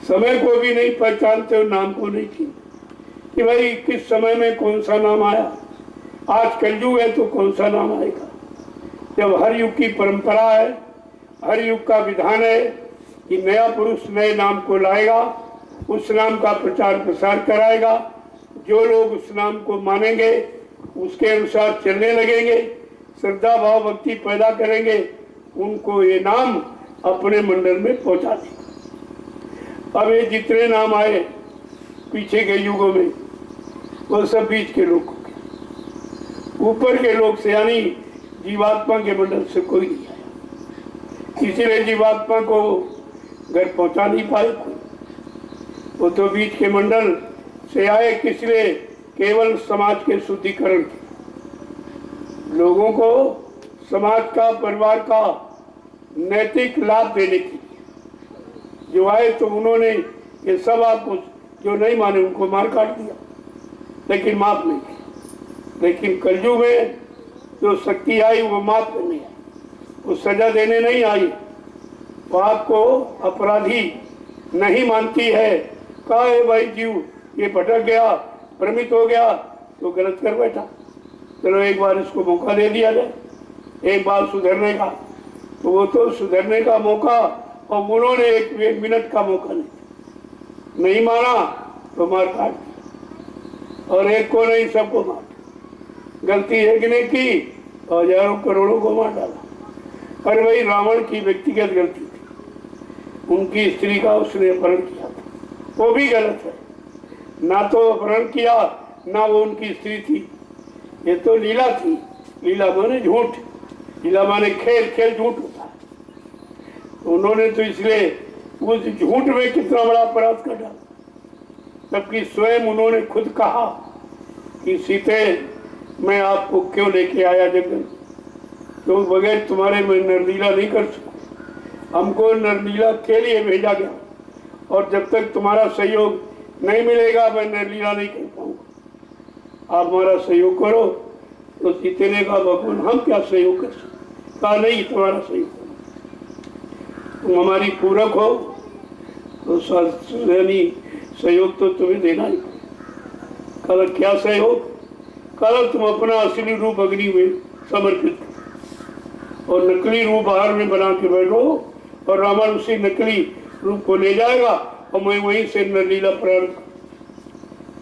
समय को भी नहीं पहचानते और नाम को नहीं चीनते कि भाई किस समय में कौन सा नाम आया। आज कलयुग है तो कौन सा नाम आएगा, जब हर युग की परंपरा है, हर युग का विधान है कि नया पुरुष नए नाम को लाएगा, उस नाम का प्रचार प्रसार कराएगा। जो लोग उस नाम को मानेंगे, उसके अनुसार चलने लगेंगे, श्रद्धा भाव भक्ति पैदा करेंगे, उनको ये नाम अपने मंडल में पहुंचा देगा। अब ये जितने नाम आए पीछे के युगों में, वो सब बीच के लोग, ऊपर के लोग से यानी जीवात्मा के मंडल से कोई नहीं आया। इसीलिए जीवात्मा को घर पहुंचा नहीं पाए कोई, वो तो बीच के मंडल से आए। किस लिए? केवल समाज के शुद्धिकरण के, लोगों को समाज का, परिवार का नैतिक लाभ देने के लिए जो आए। तो उन्होंने ये सब आपको जो नहीं माने उनको मार काट दिया, लेकिन माफ नहीं किया। लेकिन कलयुग में जो शक्ति आई वो माफ करने आई, वो सजा देने नहीं आई। वो आपको अपराधी नहीं मानती है। कहा है भाई जीव ये भटक गया, भ्रमित हो गया तो गलत कर बैठा, चलो एक बार इसको मौका दे दिया जाए, एक बार सुधरने का। तो वो तो सुधरने का मौका, और उन्होंने एक मिनट का मौका नहीं माना तो मार काट दिया, और एक को नहीं सबको मार। गलती एक ने की, हजारों करोड़ों को मार डाला। अरे भाई रावण की व्यक्तिगत गलती थी, उनकी स्त्री का उसने अपहरण किया था, वो भी गलत है। ना तो अपहरण किया, ना वो उनकी स्त्री थी, ये तो लीला थी। लीला माने झूठ, लीला माने खेल, खेल झूठ होता है। उन्होंने तो इसलिए उस झूठ में कितना बड़ा अपराध कर डाला, जबकि स्वयं उन्होंने खुद कहा कि सीते मैं आपको क्यों लेके आया जंगल, तो बगैर तुम्हारे मैं नरलीला नहीं कर सकूं। हमको नरलीला के लिए भेजा गया, और जब तक तुम्हारा सहयोग नहीं मिलेगा मैं नरलीला नहीं कर पाऊंगा। आप हमारा सहयोग करो। तो सीते ने कहा भगवान हम क्या सहयोग कर सकते। कहा नहीं, तुम्हारा सहयोग तुम हमारी पूरक हो। तो यानी सहयोग तो तुम्हें देना ही। कल क्या सहयोग? कल तुम अपना असली रूप अग्नि में समर्पित करो और नकली रूप बाहर में बना के बैठो और रावण उसी नकली रूप को ले जाएगा और मैं वहीं से नरलीला प्रारंभ करूं,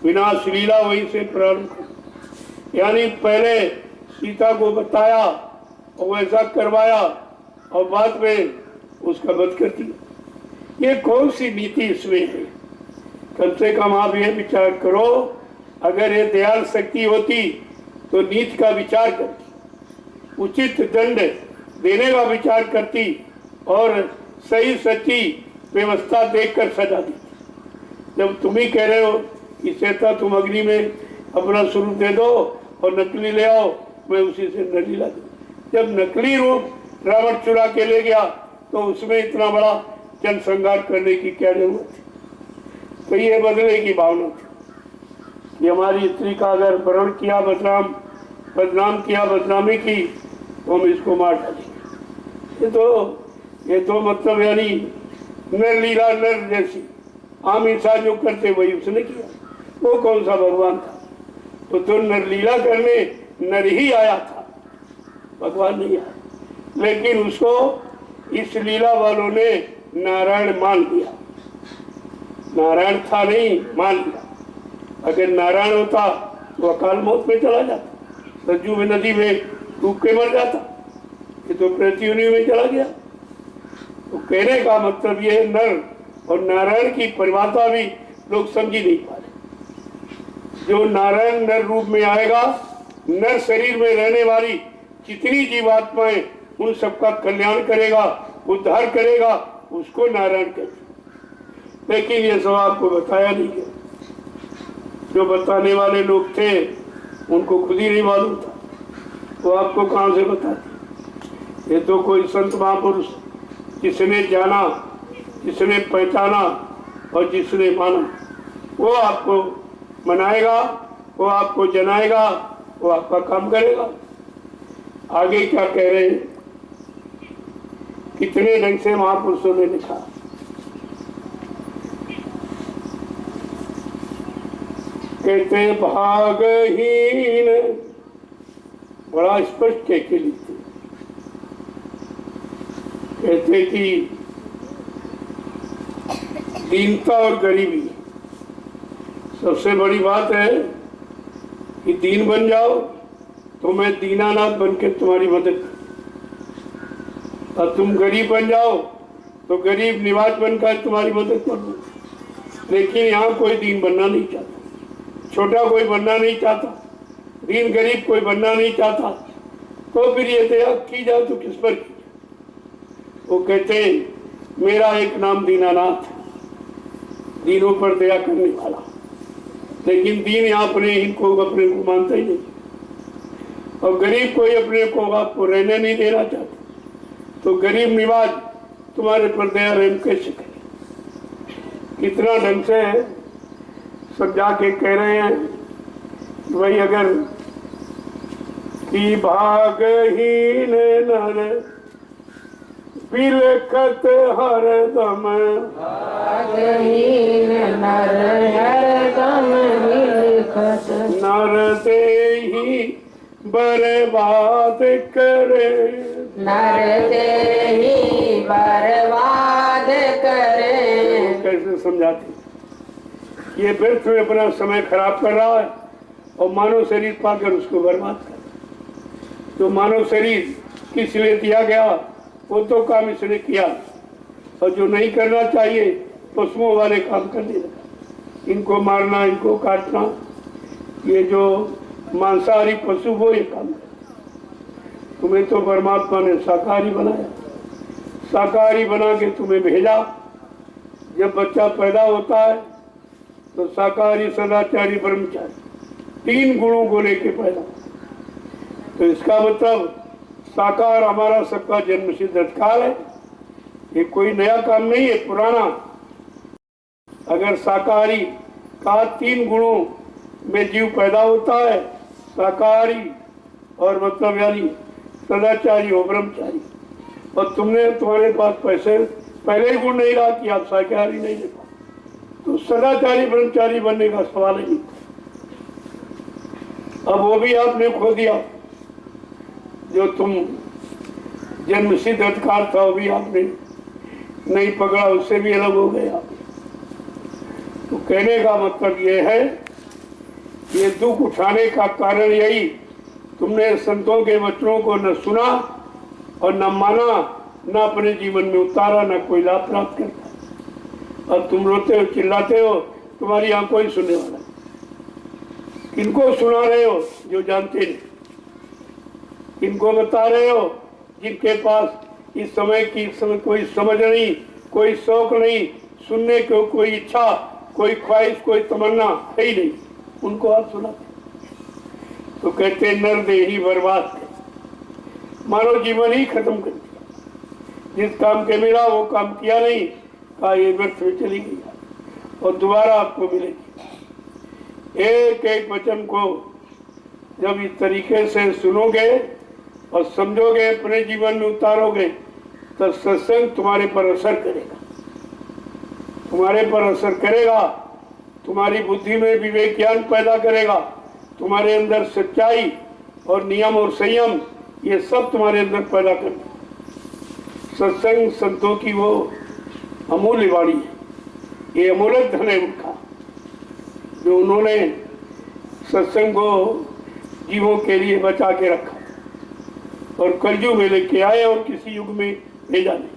विनाश लीला वहीं से प्रारंभ करूं। यानी पहले सीता को बताया और वैसा करवाया और बाद में उसका वध कर दिया। ये कौन सी नीति इसमें है? कम से कम आप ये विचार करो, अगर ये दयाल शक्ति होती तो नीति का विचार करती, उचित दंड देने का विचार करती और सही सच्ची व्यवस्था देखकर सजा देती। जब तुम ही कह रहे हो कि सीता तुम अग्नि में अपना स्वरूप दे दो और नकली ले आओ, मैं उसी से नलीला दूं। जब नकली रूप रावण चुरा के ले गया तो उसमें इतना बड़ा जनसंहार करने की क्या जरूरत थी? तो ये बदले की भावना थी कि हमारी स्त्री का अगर वरण किया, बदनाम किया, बदनामी की, तो हम इसको मार डालेंगे। ये तो मतलब यानी नर लीला, नर जैसी आम इंसान जो करते वही उसने किया। वो कौन सा भगवान था? तो नर लीला करने नर ही आया था, भगवान नहीं आया। लेकिन उसको इस लीला वालों ने नारायण मान लिया। नारायण था नहीं, मान लिया। अगर नारायण होता तो अकाल मौत में चला जाता, सरजू में नदी में डूब के मर जाता। ये तो पृथ्वी में चला गया। तो कहने का मतलब ये नर और नारायण की परिभाषा भी लोग समझ ही नहीं पा रहे। जो नारायण नर रूप में आएगा, नर शरीर में रहने वाली जितनी जीवात्माएं, उन सबका कल्याण करेगा, उद्धार करेगा, उसको नारायण कहते। लेकिन ये सब आपको बताया नहीं गया। जो बताने वाले लोग थे उनको खुद ही नहीं मालूम था, वो आपको कहाँ से बताते? ये तो कोई संत महापुरुष जिसने जाना, जिसने पहचाना और जिसने माना, वो आपको मनाएगा, वो आपको जनाएगा, वो आपका काम करेगा। आगे क्या कह रहे हैं? कितने ढंग से महापुरुषों ने लिखा। कहते भागहीन, बड़ा स्पष्ट कह के लिखते। कहते कि दीनता और गरीबी सबसे बड़ी बात है कि दीन बन जाओ तो मैं दीनानाथ बन के तुम्हारी मदद करूं, और तुम गरीब बन जाओ तो गरीब निवाज बनकर तुम्हारी मदद करूं। लेकिन यहाँ कोई दीन बनना नहीं चाहता, छोटा कोई बनना नहीं चाहता, दीन गरीब कोई बनना नहीं चाहता। तो फिर ये दया की जाए तो किस पर की? वो कहते हैं मेरा एक नाम दीनानाथ, दीनों पर दया करने वाला। लेकिन दीन यहाँ अपने इनको अपने को मानता ही नहीं, और गरीब कोई अपने को आपको रहने नहीं देना चाहता। तो गरीब निवाज तुम्हारे पर दया रहम कैसे करे? कितना ढंग से समझा के कह रहे हैं कि भाई अगर कि भागहीन नर बिलखत हरदम, भागहीन नर हरदम बिलखत, नर देहि बर्बाद करे, नर देहि बर्बाद करे। कैसे समझाते? ये व्यर्थ में अपना समय खराब कर रहा है और मानव शरीर पाकर उसको बर्बाद कर। तो मानव शरीर किस लिए दिया गया, वो तो काम इसने किया, और जो नहीं करना चाहिए पशुओं वाले काम कर दिया। इनको मारना, इनको काटना, ये जो मांसाहारी पशु वो ये काम कर। तुम्हें तो परमात्मा ने शाकाहारी बनाया, शाकाहारी बना के तुम्हें भेजा। जब बच्चा पैदा होता है तो शाकाहारी, सदाचारी, ब्रह्मचारी, 3 गुणों को लेके पैदा। तो इसका मतलब शाकाहार हमारा सबका जन्म सिद्ध अधिकार है। ये कोई नया काम नहीं है, पुराना। अगर शाकाहारी का 3 गुणों में जीव पैदा होता है, शाकाहारी और मतलब यानी सदाचारी और ब्रह्मचारी, और तुमने तुम्हारे पास पैसे पहले ही गुण नहीं रहा कि आप शाकाहारी नहीं ले पाओ, तो सदाचारी ब्रह्मचारी बनने का सवाल ही नहीं। अब वो भी आपने खो दिया, जो तुम जन्म सिद्ध अधिकार था वो भी आपने नहीं पकड़ा, उससे भी अलग हो गया। तो कहने का मतलब ये है, ये दुख उठाने का कारण यही, तुमने संतों के वचनों को न सुना और न माना, न अपने जीवन में उतारा, न कोई लाभ प्राप्त करता। अब तुम रोते हो, चिल्लाते हो, तुम्हारी यहाँ कोई सुनने वाला। किनको सुना रहे हो? जो जानते नहीं। किनको बता रहे हो? जिनके पास इस समय कोई समझ नहीं, कोई शौक नहीं, सुनने को कोई इच्छा, कोई ख्वाहिश, कोई तमन्ना है ही नहीं, उनको आप सुनाते। तो कहते नर देही बर्बाद थे, मानव जीवन ही खत्म कर दिया। जिस काम के मिला वो काम किया नहीं, कहा ये व्यर्थ में चली गई और दोबारा आपको मिलेगी। एक एक वचन को जब इस तरीके से सुनोगे और समझोगे, अपने जीवन में उतारोगे, तो सत्संग तुम्हारे पर असर करेगा, तुम्हारे पर असर करेगा, तुम्हारी बुद्धि में विवेक ज्ञान पैदा करेगा, तुम्हारे अंदर सच्चाई और नियम और संयम ये सब तुम्हारे अंदर पैदा करेगा। सत्संग संतों की वो अमूल्य वाणी है, ये अमूल्य धन है उनका, जो उन्होंने सत्संग को जीवों के लिए बचा के रखा और कलयुग में लेके आए और किसी युग में भेजा नहीं,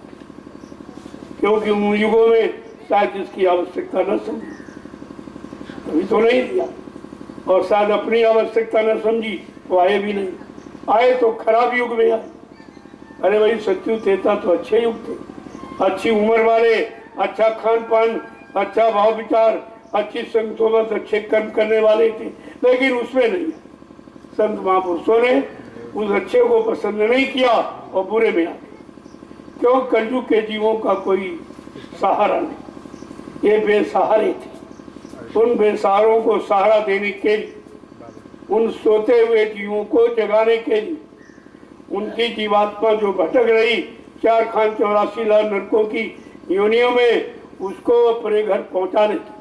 क्योंकि उन युगों में शायद इसकी आवश्यकता न समझी, अभी तो नहीं दिया, और शायद अपनी आवश्यकता न समझी तो आए भी नहीं। आए तो खराब युग में आए। अरे भाई सत्युग देता तो अच्छे युग थे, अच्छी उम्र वाले, अच्छा खान पान, अच्छा भाव विचार, अच्छी संगत, अच्छे कर्म करने वाले थे, लेकिन उसमें नहीं। संत महापुरुषों ने उस अच्छे को पसंद नहीं किया और बुरे में आ गए। क्यों? कलयुग के जीवों का कोई सहारा नहीं, ये बेसहारे थे। उन बेसहारों को सहारा देने के लिए, उन सोते हुए जीवों को जगाने के लिए, उनकी जीवात्मा जो भटक रही 4 खान 84 लाख नरकों की योनियों में, उसको अपने घर पहुंचाने की,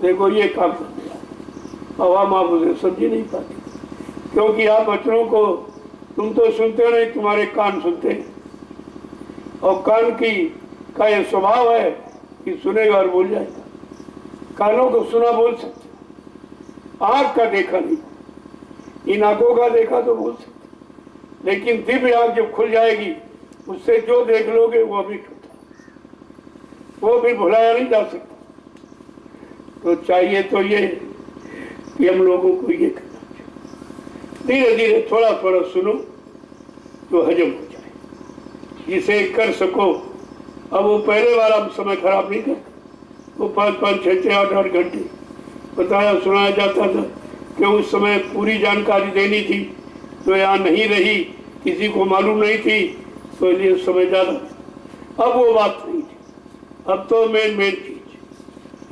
देखो ये काम कर दिया। अवाम आप उसे समझ नहीं पाती, क्योंकि आप वचनों को तुम तो सुनते नहीं, तुम्हारे कान सुनते हैं, और कान का यह स्वभाव है कि सुनेगा और भूल जाएगा। कानों को सुना बोल सकते, आंख का देखा नहीं, इन आंखों का देखा तो बोल सकते, लेकिन दिव्य आंख जब खुल जाएगी, उससे जो देख लोगे वो अभी होता, वो भी भुलाया नहीं जा सकता। तो चाहिए तो ये कि हम लोगों को ये करना चाहिए, धीरे धीरे थोड़ा थोड़ा सुनो तो हजम हो जाए, जिसे कर सको। अब वो पहले वाला समय खराब नहीं करता, वो 5-5, 6-6, 8-8 घंटे बताया सुनाया जाता था कि उस समय पूरी जानकारी देनी थी, तो यहाँ नहीं रही, किसी को मालूम नहीं थी, तो इसलिए समय ज़्यादा। अब वो बात नहीं थी, अब तो मेन चीज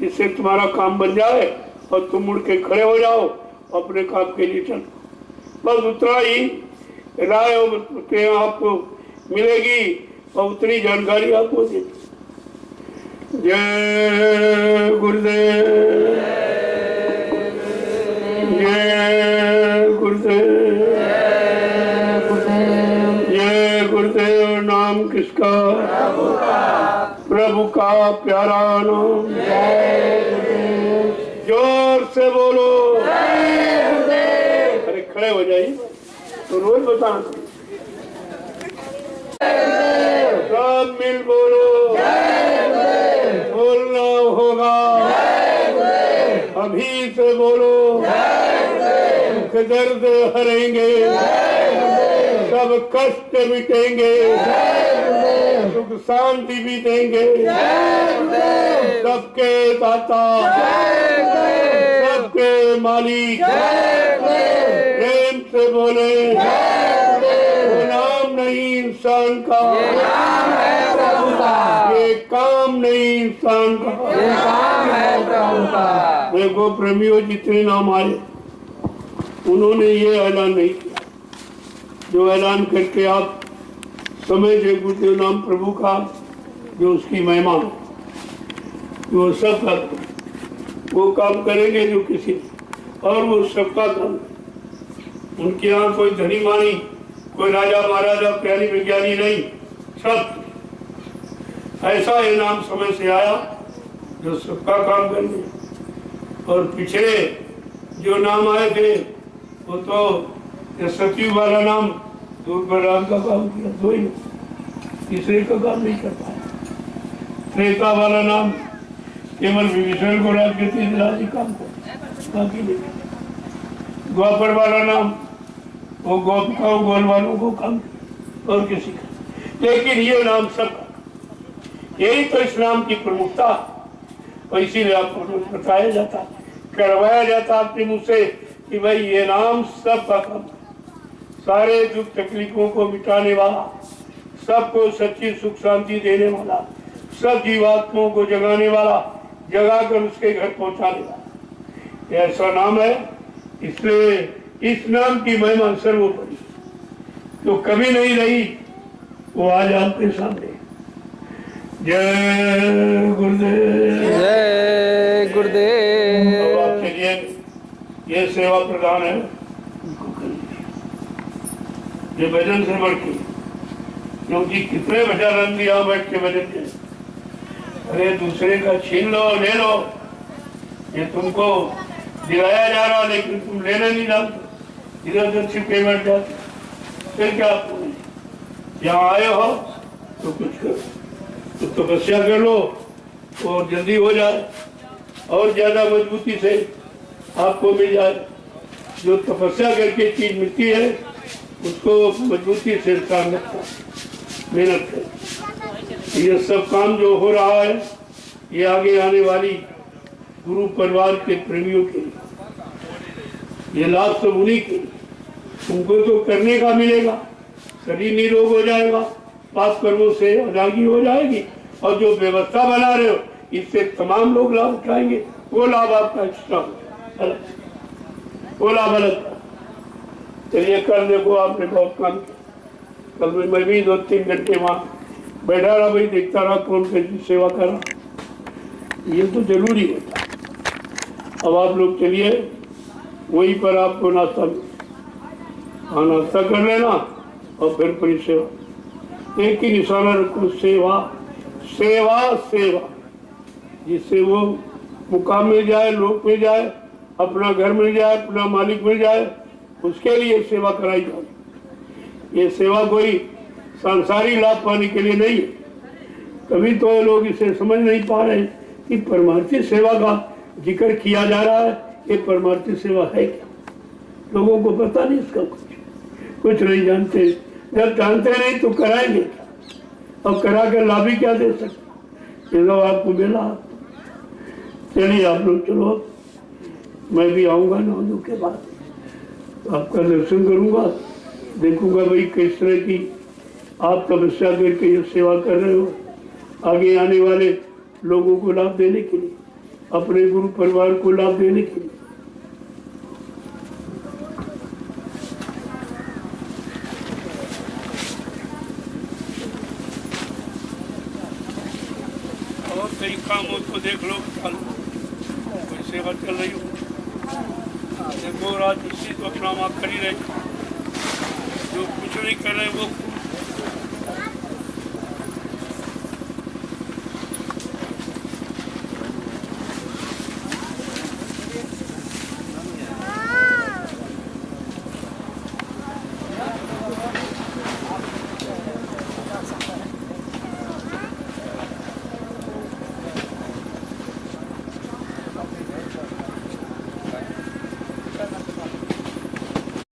जिससे तुम्हारा काम बन जाए और तुम मुड़ के खड़े हो जाओ, अपने काम के लिए चलो, बस उतना ही राय आपको मिलेगी और उतनी जानकारी आपको देगी। जय गुरुदेव, जय गुरुदेव, जय गुरुदेव। नाम किसका? प्रभु का प्यारा नाम। जोर से बोलो, अरे खड़े हो जाइए, तो रोज बताना, सब मिल बोलो, बोलना होगा, अभी से बोलो, दुख दर्द हरेंगे, सब कष्ट मिटेंगे, सुख शांति भी देंगे, सबके दाता, सबके मालिक, प्रेम से बोले, वो नाम नहीं इंसान का, ये काम नहीं इंसान का, देखो प्रेमियों जितने नाम आए, उन्होंने ये ऐलान नहीं किया जो ऐलान करके आप समझे गुरुदेव नाम प्रभु का, जो उसकी महिमा है। वो सबका वो काम करेंगे जो किसी और वो सबका काम। उनके यहाँ कोई धनी मानी, कोई राजा महाराजा ज्ञानी विज्ञानी नहीं, सब ऐसा इनाम समय से आया जो सबका काम करने। और पिछले जो नाम आए थे वो तो सचिव वाला नाम दूर बलराम का काम किया, दो ही, तीसरे का काम नहीं कर पाया। त्रेता वाला नाम केवल विभीषण को राज के तीसरा काम को, बाकी नहीं। द्वापर वाला नाम वो गोपिकाओं गोल वालों को काम और किसी का, लेकिन ये नाम सबका। यही तो इस नाम की प्रमुखता। और इसीलिए आपको रोज बताया जाता, करवाया जाता आपके मुंह से कि भाई ये नाम सबका काम, सारे दुख तकलीफों को मिटाने वाला, सबको सच्ची सुख शांति देने वाला, सब जीवात्माओं को जगाने वाला, जगा कर उसके घर पहुंचाने वाला, ऐसा नाम है। इसलिए इस नाम की महिमा सर्वोपरि जो कभी नहीं रही वो आज आपके सामने। जय गुरुदेव, जय गुरुदेव। अब आपके लिए ये सेवा प्रदान है, ये भजन से बढ़ के, क्योंकि कितने भजन यहाँ बैठ के भजन के, अरे दूसरे का छीन लो ले लो, ये तुमको दिलाया जा रहा लेकिन तुम लेना नहीं जानते, इधर उधर छिपे बैठ जाते। फिर क्या आपको यहाँ आए हो तो कुछ करो, तो तपस्या कर लो और जल्दी हो जाए और ज्यादा मजबूती से आपको मिल जाए। जो तपस्या करके चीज मिलती है उसको मजबूती से काम रखता, मेहनत कर। ये सब काम जो हो रहा है ये आगे आने वाली गुरु परिवार के प्रेमियों के लिए, ये लाभ सब उन्हीं के। तुमको तो करने का मिलेगा, शरीर निरोग हो जाएगा, पाप कर्मों से आजादी हो जाएगी, और जो व्यवस्था बना रहे हो इससे तमाम लोग लाभ उठाएंगे। वो लाभ आपका एक्स्ट्रा हो, वो लाभ अलग। चलिए कल देखो आपने बहुत काम किया, कल मैं भी 2-3 घंटे वहाँ बैठा रहा, भाई देखता रहा कौन कैसी सेवा कर रहा, ये तो जरूरी होता है। अब आप लोग चलिए वहीं पर आपको नाश्ता, हाँ नाश्ता कर लेना और फिर परिसेवा। एक ही निशाना रखो, सेवा सेवा सेवा, जिससे वो मुकाम मिल जाए, लोक मिल जाए, अपना घर मिल जाए, अपना मालिक मिल जाए, उसके लिए सेवा कराई जाए। ये सेवा कोई सांसारिक लाभ पाने के लिए नहीं है। कभी तो लोग इसे समझ नहीं पा रहे कि परमार्थी सेवा का जिक्र किया जा रहा है, ये परमार्थी सेवा है क्या? लोगों को पता नहीं इसका, कुछ नहीं जानते। जब जानते नहीं तो कराएंगे क्या, और करा कर लाभ ही क्या दे सकते? ये लोग आपको मिला। चलिए आप लोग चलो, मैं भी आऊँगा 9 के बाद, आपका दर्शन करूँगा, देखूँगा भाई किस तरह की आप तपस्या करके ये सेवा कर रहे हो, आगे आने वाले लोगों को लाभ देने के लिए, अपने गुरु परिवार को लाभ देने के लिए। और कई काम हो तो देख लो, कोई सेवा चल रही हो, देखो राजमिस्त्री तो अपना माफ कर ही रहे, जो कुछ नहीं कर रहे वो